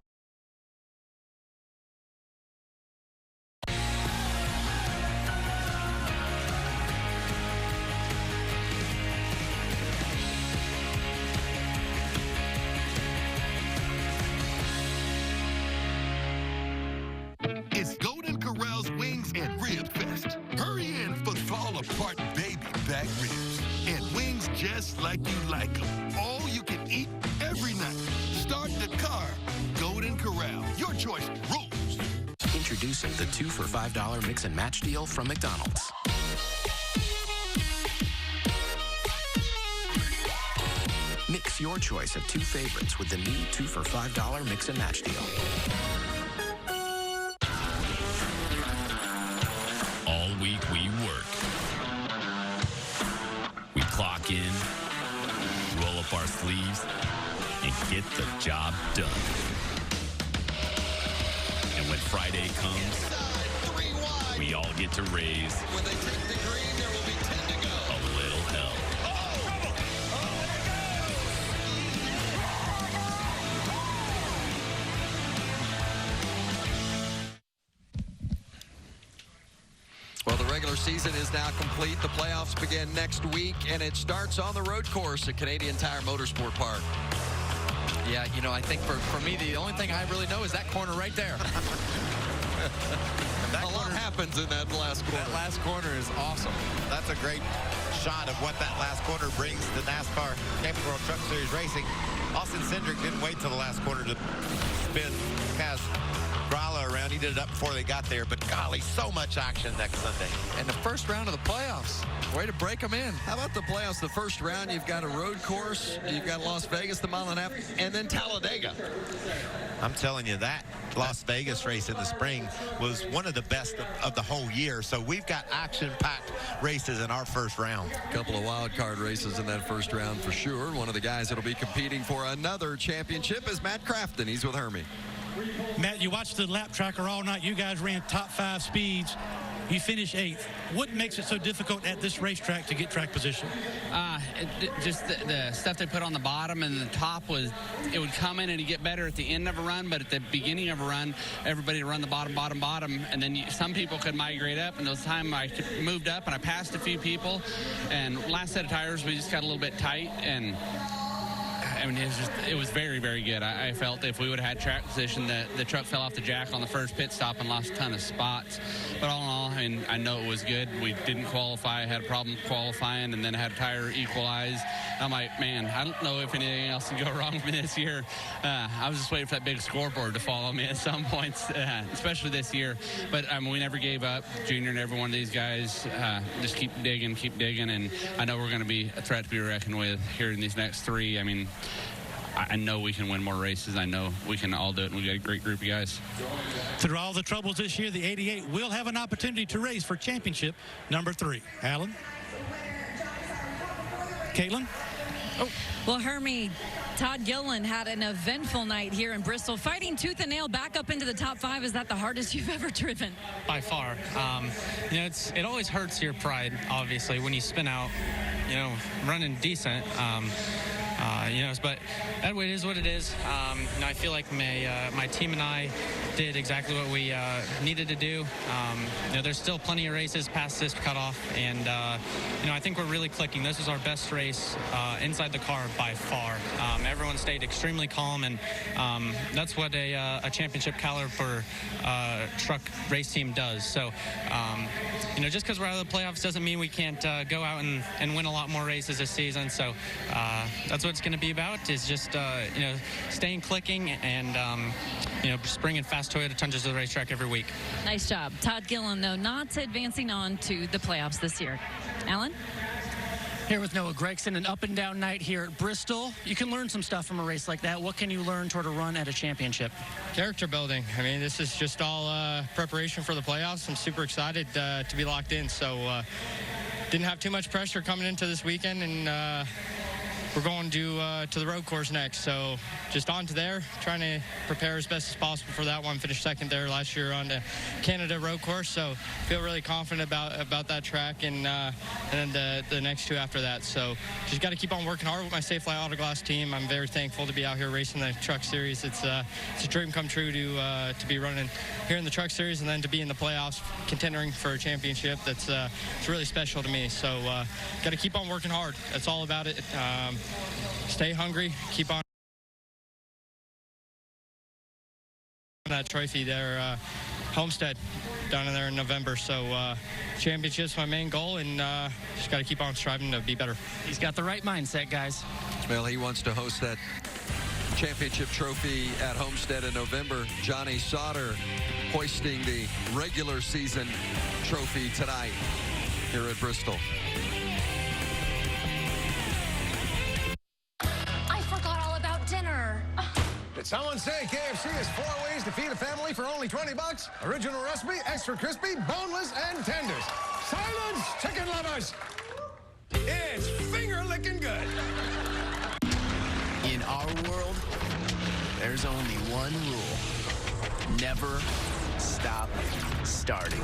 It's Golden Corral's Wings and Rib Fest. Hurry in for fall-apart baby back ribs. And wings just like you like them. All you can eat every night. Start the car. Golden Corral. Your choice rules. Introducing the 2 for $5 mix and match deal from McDonald's. Mix your choice of 2 favorites with the new 2 for $5 mix and match deal. All week we work. We clock in, roll up our sleeves, and get the job done. And when Friday comes, we all get to raise When they take the green, there will be 10 to go. a little hell. Well, the regular season is now complete. The playoffs begin next week, and it starts on the road course at Canadian Tire Motorsport Park. Yeah, you know, I think for me, the only thing I really know is that corner right there. A lot happens in that last corner. That last corner is awesome. That's a great shot of what that last corner brings to NASCAR Camping World Truck Series Racing. Austin Cindric didn't wait till the last corner to spin Kaz Grala around. He did it up before they got there, but golly, so much action next Sunday. And the first round of the playoffs. Way to break them in. How about the playoffs? The first round, you've got a road course, you've got Las Vegas, the mile and a half, and then Talladega. I'm telling you, that Las Vegas race in the spring was one of the best of the whole year. So we've got action-packed races in our first round. A couple of wild card races in that first round for sure. One of the guys that'll be competing for another championship is Matt Crafton. He's with Hermie. Matt, you watched the lap tracker all night. You guys ran top 5 speeds. You finished 8th. What makes it so difficult at this racetrack to get track position? Just the stuff they put on the bottom and the top it would come in and it'd get better at the end of a run, but at the beginning of a run, everybody would run the bottom, and then some people could migrate up, and those time I moved up and I passed a few people, and last set of tires, we just got a little bit tight, and I mean, it was very, very good. I felt if we would have had track position, the truck fell off the jack on the first pit stop and lost a ton of spots. But all in all, I mean, I know it was good. We didn't qualify, had a problem qualifying, and then had a tire equalize. I'm like, man, I don't know if anything else can go wrong with me this year. I was just waiting for that big scoreboard to follow me at some points, especially this year. But we never gave up. Junior and every one of these guys just keep digging, and I know we're going to be a threat to be reckoned with here in these next 3. I mean, I know we can win more races. I know we can all do it, and we got a great group of guys. Through all the troubles this year, the 88 will have an opportunity to race for championship number 3. Alan? Caitlin? Oh, well, Hermie, Todd Gilliland had an eventful night here in Bristol, fighting tooth and nail back up into the top 5. Is that the hardest you've ever driven? By far. You know, it always hurts your pride, obviously, when you spin out, you know, running decent. You know, but that way it is what it is. You know, I feel like my team and I did exactly what we needed to do. You know, there's still plenty of races past this cutoff, and you know, I think we're really clicking. This is our best race inside the car by far. Everyone stayed extremely calm, and that's what a championship caliber truck race team does. So, you know, just because we're out of the playoffs doesn't mean we can't go out and win a lot more races this season. So that's what it's going to be about, is just you know, staying clicking and you know, just bringing fast Toyota Tundras to the racetrack every week. Nice job. Todd Gilliland, though, not advancing on to the playoffs this year. Alan? Here with Noah Gregson, an up-and-down night here at Bristol. You can learn some stuff from a race like that. What can you learn toward a run at a championship? Character building. I mean, this is just all preparation for the playoffs. I'm super excited to be locked in. So didn't have too much pressure coming into this weekend, and we're going to the road course next. So just on to there, trying to prepare as best as possible for that one. Finished second there last year on the Canada road course. So feel really confident about that track and then the next two after that. So just got to keep on working hard with my Safe Fly Autoglass team. I'm very thankful to be out here racing the truck series. It's a dream come true to be running here in the truck series and then to be in the playoffs contending for a championship. It's really special to me. So got to keep on working hard. That's all about it. Stay hungry, keep on that trophy there, Homestead down in there in November. So championship's my main goal, and just got to keep on striving to be better. He's got the right mindset, guys. Well, he wants to host that championship trophy at Homestead in November. Johnny Sauter hoisting the regular season trophy tonight here at Bristol. Did someone say KFC has 4 ways to feed a family for only $20? Original recipe, extra crispy, boneless, and tenders. Silence, chicken lovers! It's finger-licking good. In our world, there's only one rule. Never stop starting.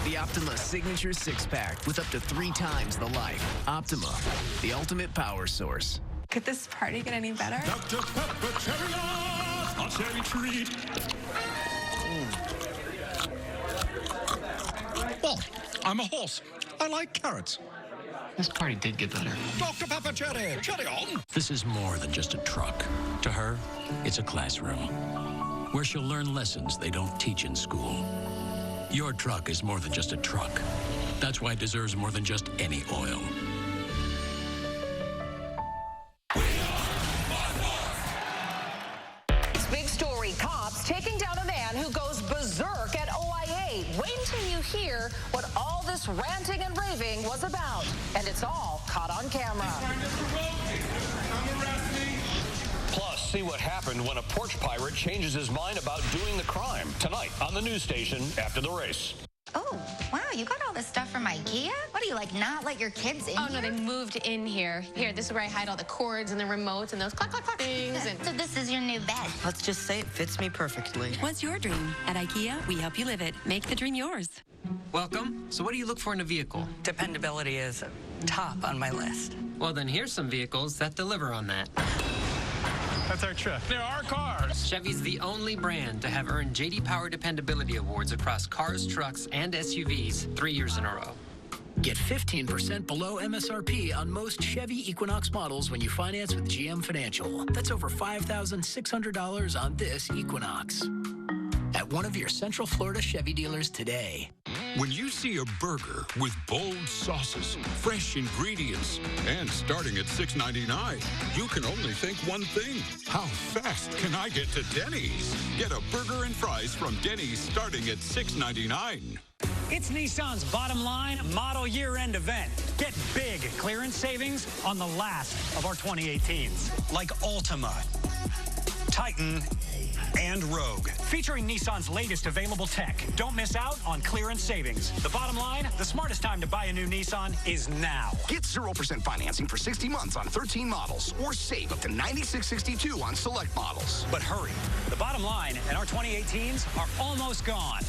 The Optima Signature 6-pack with up to 3 times the life. Optima, the ultimate power source. Could this party get any better? Dr. Pepper Cherry Love, a cherry treat. Well, I'm a horse. I like carrots. This party did get better. Dr. Pepper Cherry, cherry on. This is more than just a truck. To her, it's a classroom where she'll learn lessons they don't teach in school. Your truck is more than just a truck. That's why it deserves more than just any oil. Big story, cops taking down a man who goes berserk at OIA. Wait until you hear what all this ranting and raving was about. And it's all caught on camera. Plus, see what happened when a porch pirate changes his mind about doing the crime. Tonight on the news station after the race. Oh, wow, you got all this stuff from IKEA? What do you, like, not let your kids in Oh, here? no, they moved in here. Here, this is where I hide all the cords and the remotes and those clack, clack, clack things. And So this is your new bed. Let's just say it fits me perfectly. What's your dream? At IKEA, we help you live it. Make the dream yours. Welcome. So what do you look for in a vehicle? Dependability is top on my list. Well, then here's some vehicles that deliver on that. That's our truck. There are cars. Chevy's the only brand to have earned J.D. Power Dependability Awards across cars, trucks, and SUVs 3 years in a row. Get 15% below MSRP on most Chevy Equinox models when you finance with GM Financial. That's over $5,600 on this Equinox. At one of your Central Florida Chevy dealers today. When you see a burger with bold sauces, fresh ingredients, and starting at $6.99, you can only think one thing. How fast can I get to Denny's? Get a burger and fries from Denny's starting at $6.99. It's Nissan's Bottom Line Model Year-End event. Get big clearance savings on the last of our 2018s, like Altima, Titan, and Rogue, featuring Nissan's latest available tech. Don't miss out on clearance savings. The bottom line, the smartest time to buy a new Nissan is now. Get 0% financing for 60 months on 13 models, or save up to $96.62 on select models. But hurry, the bottom line and our 2018s are almost gone.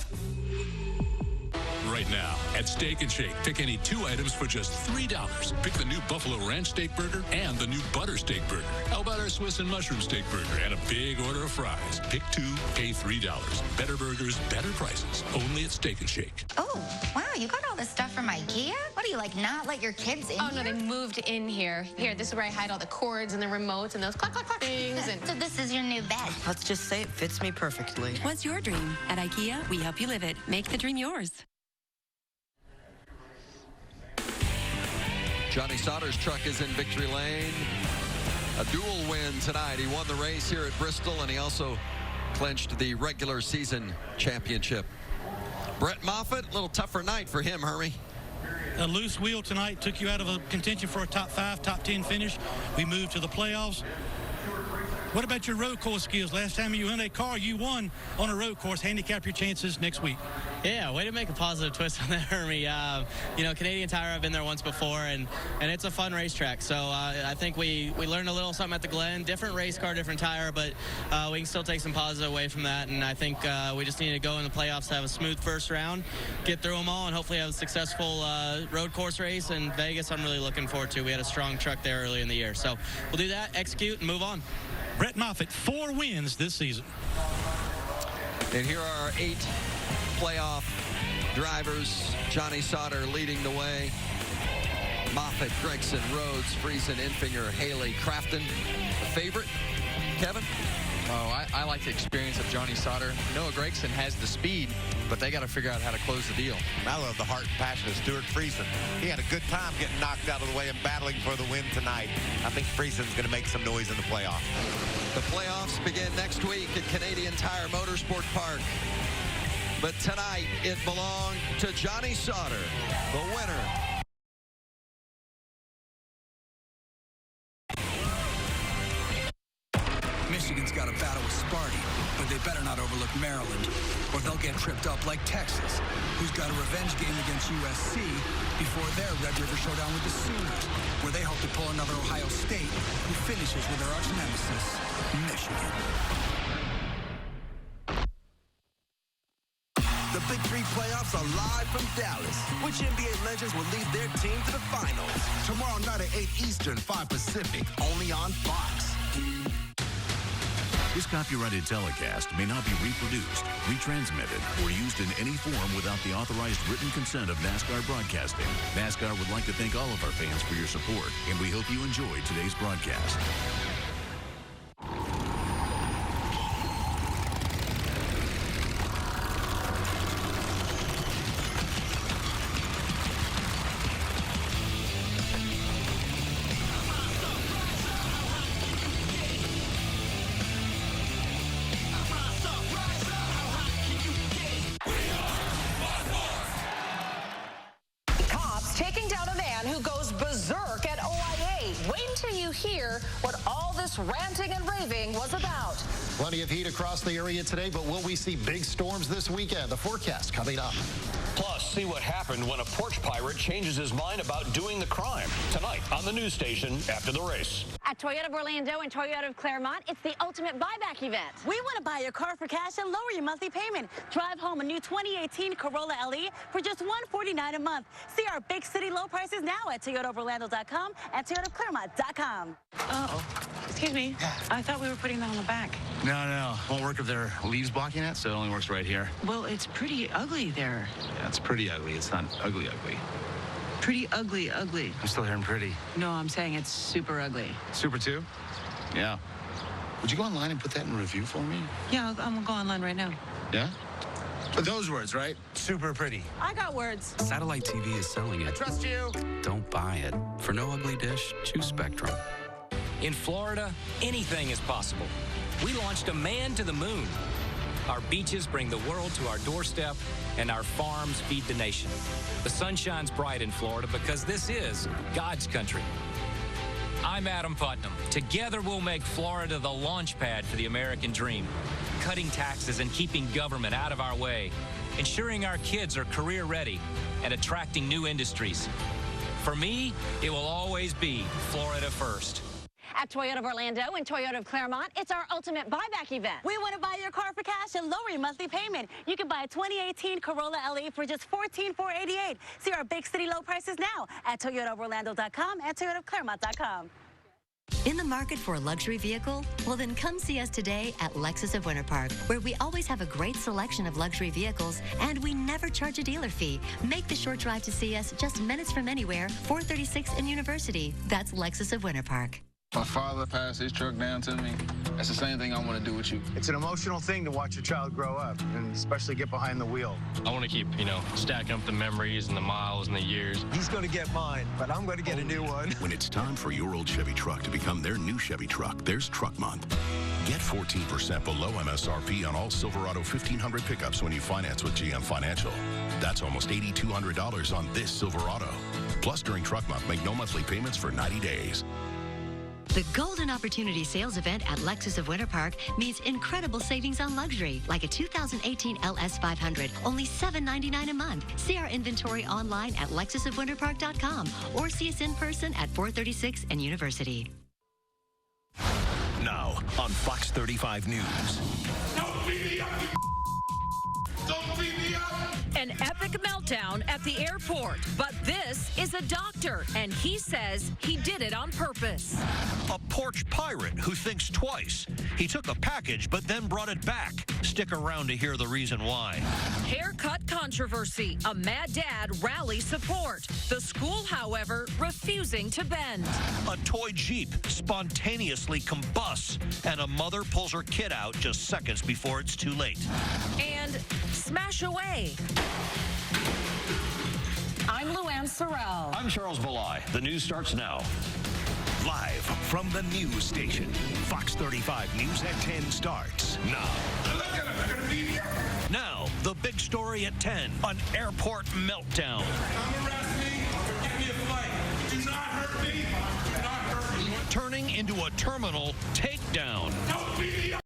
Right now, at Steak and Shake, pick any 2 items for just $3. Pick the new Buffalo Ranch Steak Burger and the new Butter Steak Burger. How about our Swiss and Mushroom Steak Burger and a big order of fries? Pick 2, pay $3. Better burgers, better prices. Only at Steak and Shake. Oh, wow, you got all this stuff from IKEA? What do you, like, not let your kids in Oh, here? no, they moved in here. Here, this is where I hide all the cords and the remotes and those clack, clack, clack things. And So this is your new bed. Let's just say it fits me perfectly. What's your dream? At IKEA, we help you live it. Make the dream yours. Johnny Sauter's truck is in victory lane. A dual win tonight. He won the race here at Bristol, and he also clinched the regular season championship. Brett Moffitt, a little tougher night for him, Hermie. A loose wheel tonight took you out of a contention for a top 5, top 10 finish. We moved to the playoffs. What about your road course skills? Last time you won a car, you won on a road course. Handicap your chances next week. Yeah, way to make a positive twist on that, Hermie. You know, Canadian Tire, I've been there once before, and it's a fun racetrack. So I think we learned a little something at the Glen. Different race car, different tire, but we can still take some positive away from that. And I think we just need to go in the playoffs to have a smooth first round, get through them all, and hopefully have a successful road course race. And Vegas, I'm really looking forward to. We had a strong truck there early in the year. So we'll do that, execute, and move on. Brett Moffitt, 4 wins this season. And here are 8 playoff drivers. Johnny Sauter leading the way. Moffitt, Gregson, Rhodes, Friesen, Infinger, Haley, Crafton. Favorite, Kevin? Oh, I like the experience of Johnny Sauter. Noah Gregson has the speed, but they got to figure out how to close the deal. I love the heart and passion of Stuart Friesen. He had a good time getting knocked out of the way and battling for the win tonight. I think Friesen's going to make some noise in the playoffs. The playoffs begin next week at Canadian Tire Motorsport Park. But tonight, it belonged to Johnny Sauter, the winner. Michigan's got a battle with Sparty, but they better not overlook Maryland, or they'll get tripped up like Texas, who's got a revenge game against USC before their Red River showdown with the Sooners, where they hope to pull another Ohio State, who finishes with their arch nemesis, Michigan. The Big 3 playoffs are live from Dallas. Which NBA legends will lead their team to the finals? Tomorrow night at 8 Eastern, 5 Pacific, only on Fox. This copyrighted telecast may not be reproduced, retransmitted, or used in any form without the authorized written consent of NASCAR Broadcasting. NASCAR would like to thank all of our fans for your support, and we hope you enjoyed today's broadcast. Taking down a man who goes berserk at OIA. Wait until you hear what all this ranting and raving was about. Plenty of heat across the area today, but will we see big storms this weekend? The forecast coming up. Plus, see what happened when a porch pirate changes his mind about doing the crime. Tonight on the news station after the race. At Toyota of Orlando and Toyota of Claremont, it's the ultimate buyback event. We want to buy your car for cash and lower your monthly payment. Drive home a new 2018 Corolla LE for just $149 a month. See our big city low prices now at ToyotaofOrlando.com and ToyotaofClaremont.com. Excuse me. I thought we were putting that on the back. No. Won't work if there are leaves blocking it, so it only works right here. Well, it's pretty ugly there. Yeah, it's pretty ugly. It's not ugly. Pretty ugly. I'm still hearing pretty. No, I'm saying it's super ugly. Super too? Yeah. Would you go online and put that in review for me? Yeah, I'm gonna go online right now. Yeah? But those words, right? Super pretty. I got words. Satellite TV is selling it. I trust you. Don't buy it. For no ugly dish, choose Spectrum. In Florida, anything is possible. We launched a man to the moon. Our beaches bring the world to our doorstep, and our farms feed the nation. The sun shines bright in Florida because this is God's country. I'm Adam Putnam. Together we'll make Florida the launch pad for the American dream, cutting taxes and keeping government out of our way, ensuring our kids are career ready, and attracting new industries. For me, it will always be Florida first. At Toyota of Orlando and Toyota of Claremont, it's our ultimate buyback event. We want to buy your car for cash and lower your monthly payment. You can buy a 2018 Corolla LE for just $14,488. See our big city low prices now at ToyotaofOrlando.com and ToyotaofClaremont.com. In the market for a luxury vehicle? Well, then come see us today at Lexus of Winter Park, where we always have a great selection of luxury vehicles, and we never charge a dealer fee. Make the short drive to see us just minutes from anywhere, 436 in University. That's Lexus of Winter Park. My father passed his truck down to me. That's the same thing I want to do with you. It's an emotional thing to watch a child grow up, and especially get behind the wheel. I want to keep, stacking up the memories and the miles and the years. He's going to get mine, but I'm going to get a new one. When it's time for your old Chevy truck to become their new Chevy truck, there's Truck Month. Get 14% below MSRP on all Silverado 1500 pickups when you finance with GM Financial. That's almost $8,200 on this Silverado. Plus, during truck month, make no monthly payments for 90 days. The Golden Opportunity Sales Event at Lexus of Winter Park means incredible savings on luxury, like a 2018 LS 500, only $799 a month. See our inventory online at lexusofwinterpark.com or see us in person at 436 and University. Now on Fox 35 News. Don't beat me up! Don't beat me up! An epic meltdown at the airport, but this is a doctor, and he says he did it on purpose. A porch pirate who thinks twice. He took a package, but then brought it back. Stick around to hear the reason why. Haircut controversy. A mad dad rallies support. The school, however, refusing to bend. A toy Jeep spontaneously combusts, and a mother pulls her kid out just seconds before it's too late. And smash away. I'm Luann Sorrell. I'm Charles Belay. The news starts now. Live from the news station. Fox 35 News at 10 starts now. Now, the big story at 10, an airport meltdown. Come arrest me or give me a fight. Do not hurt me. Do not hurt me. Turning into a terminal takedown. Don't beat me up.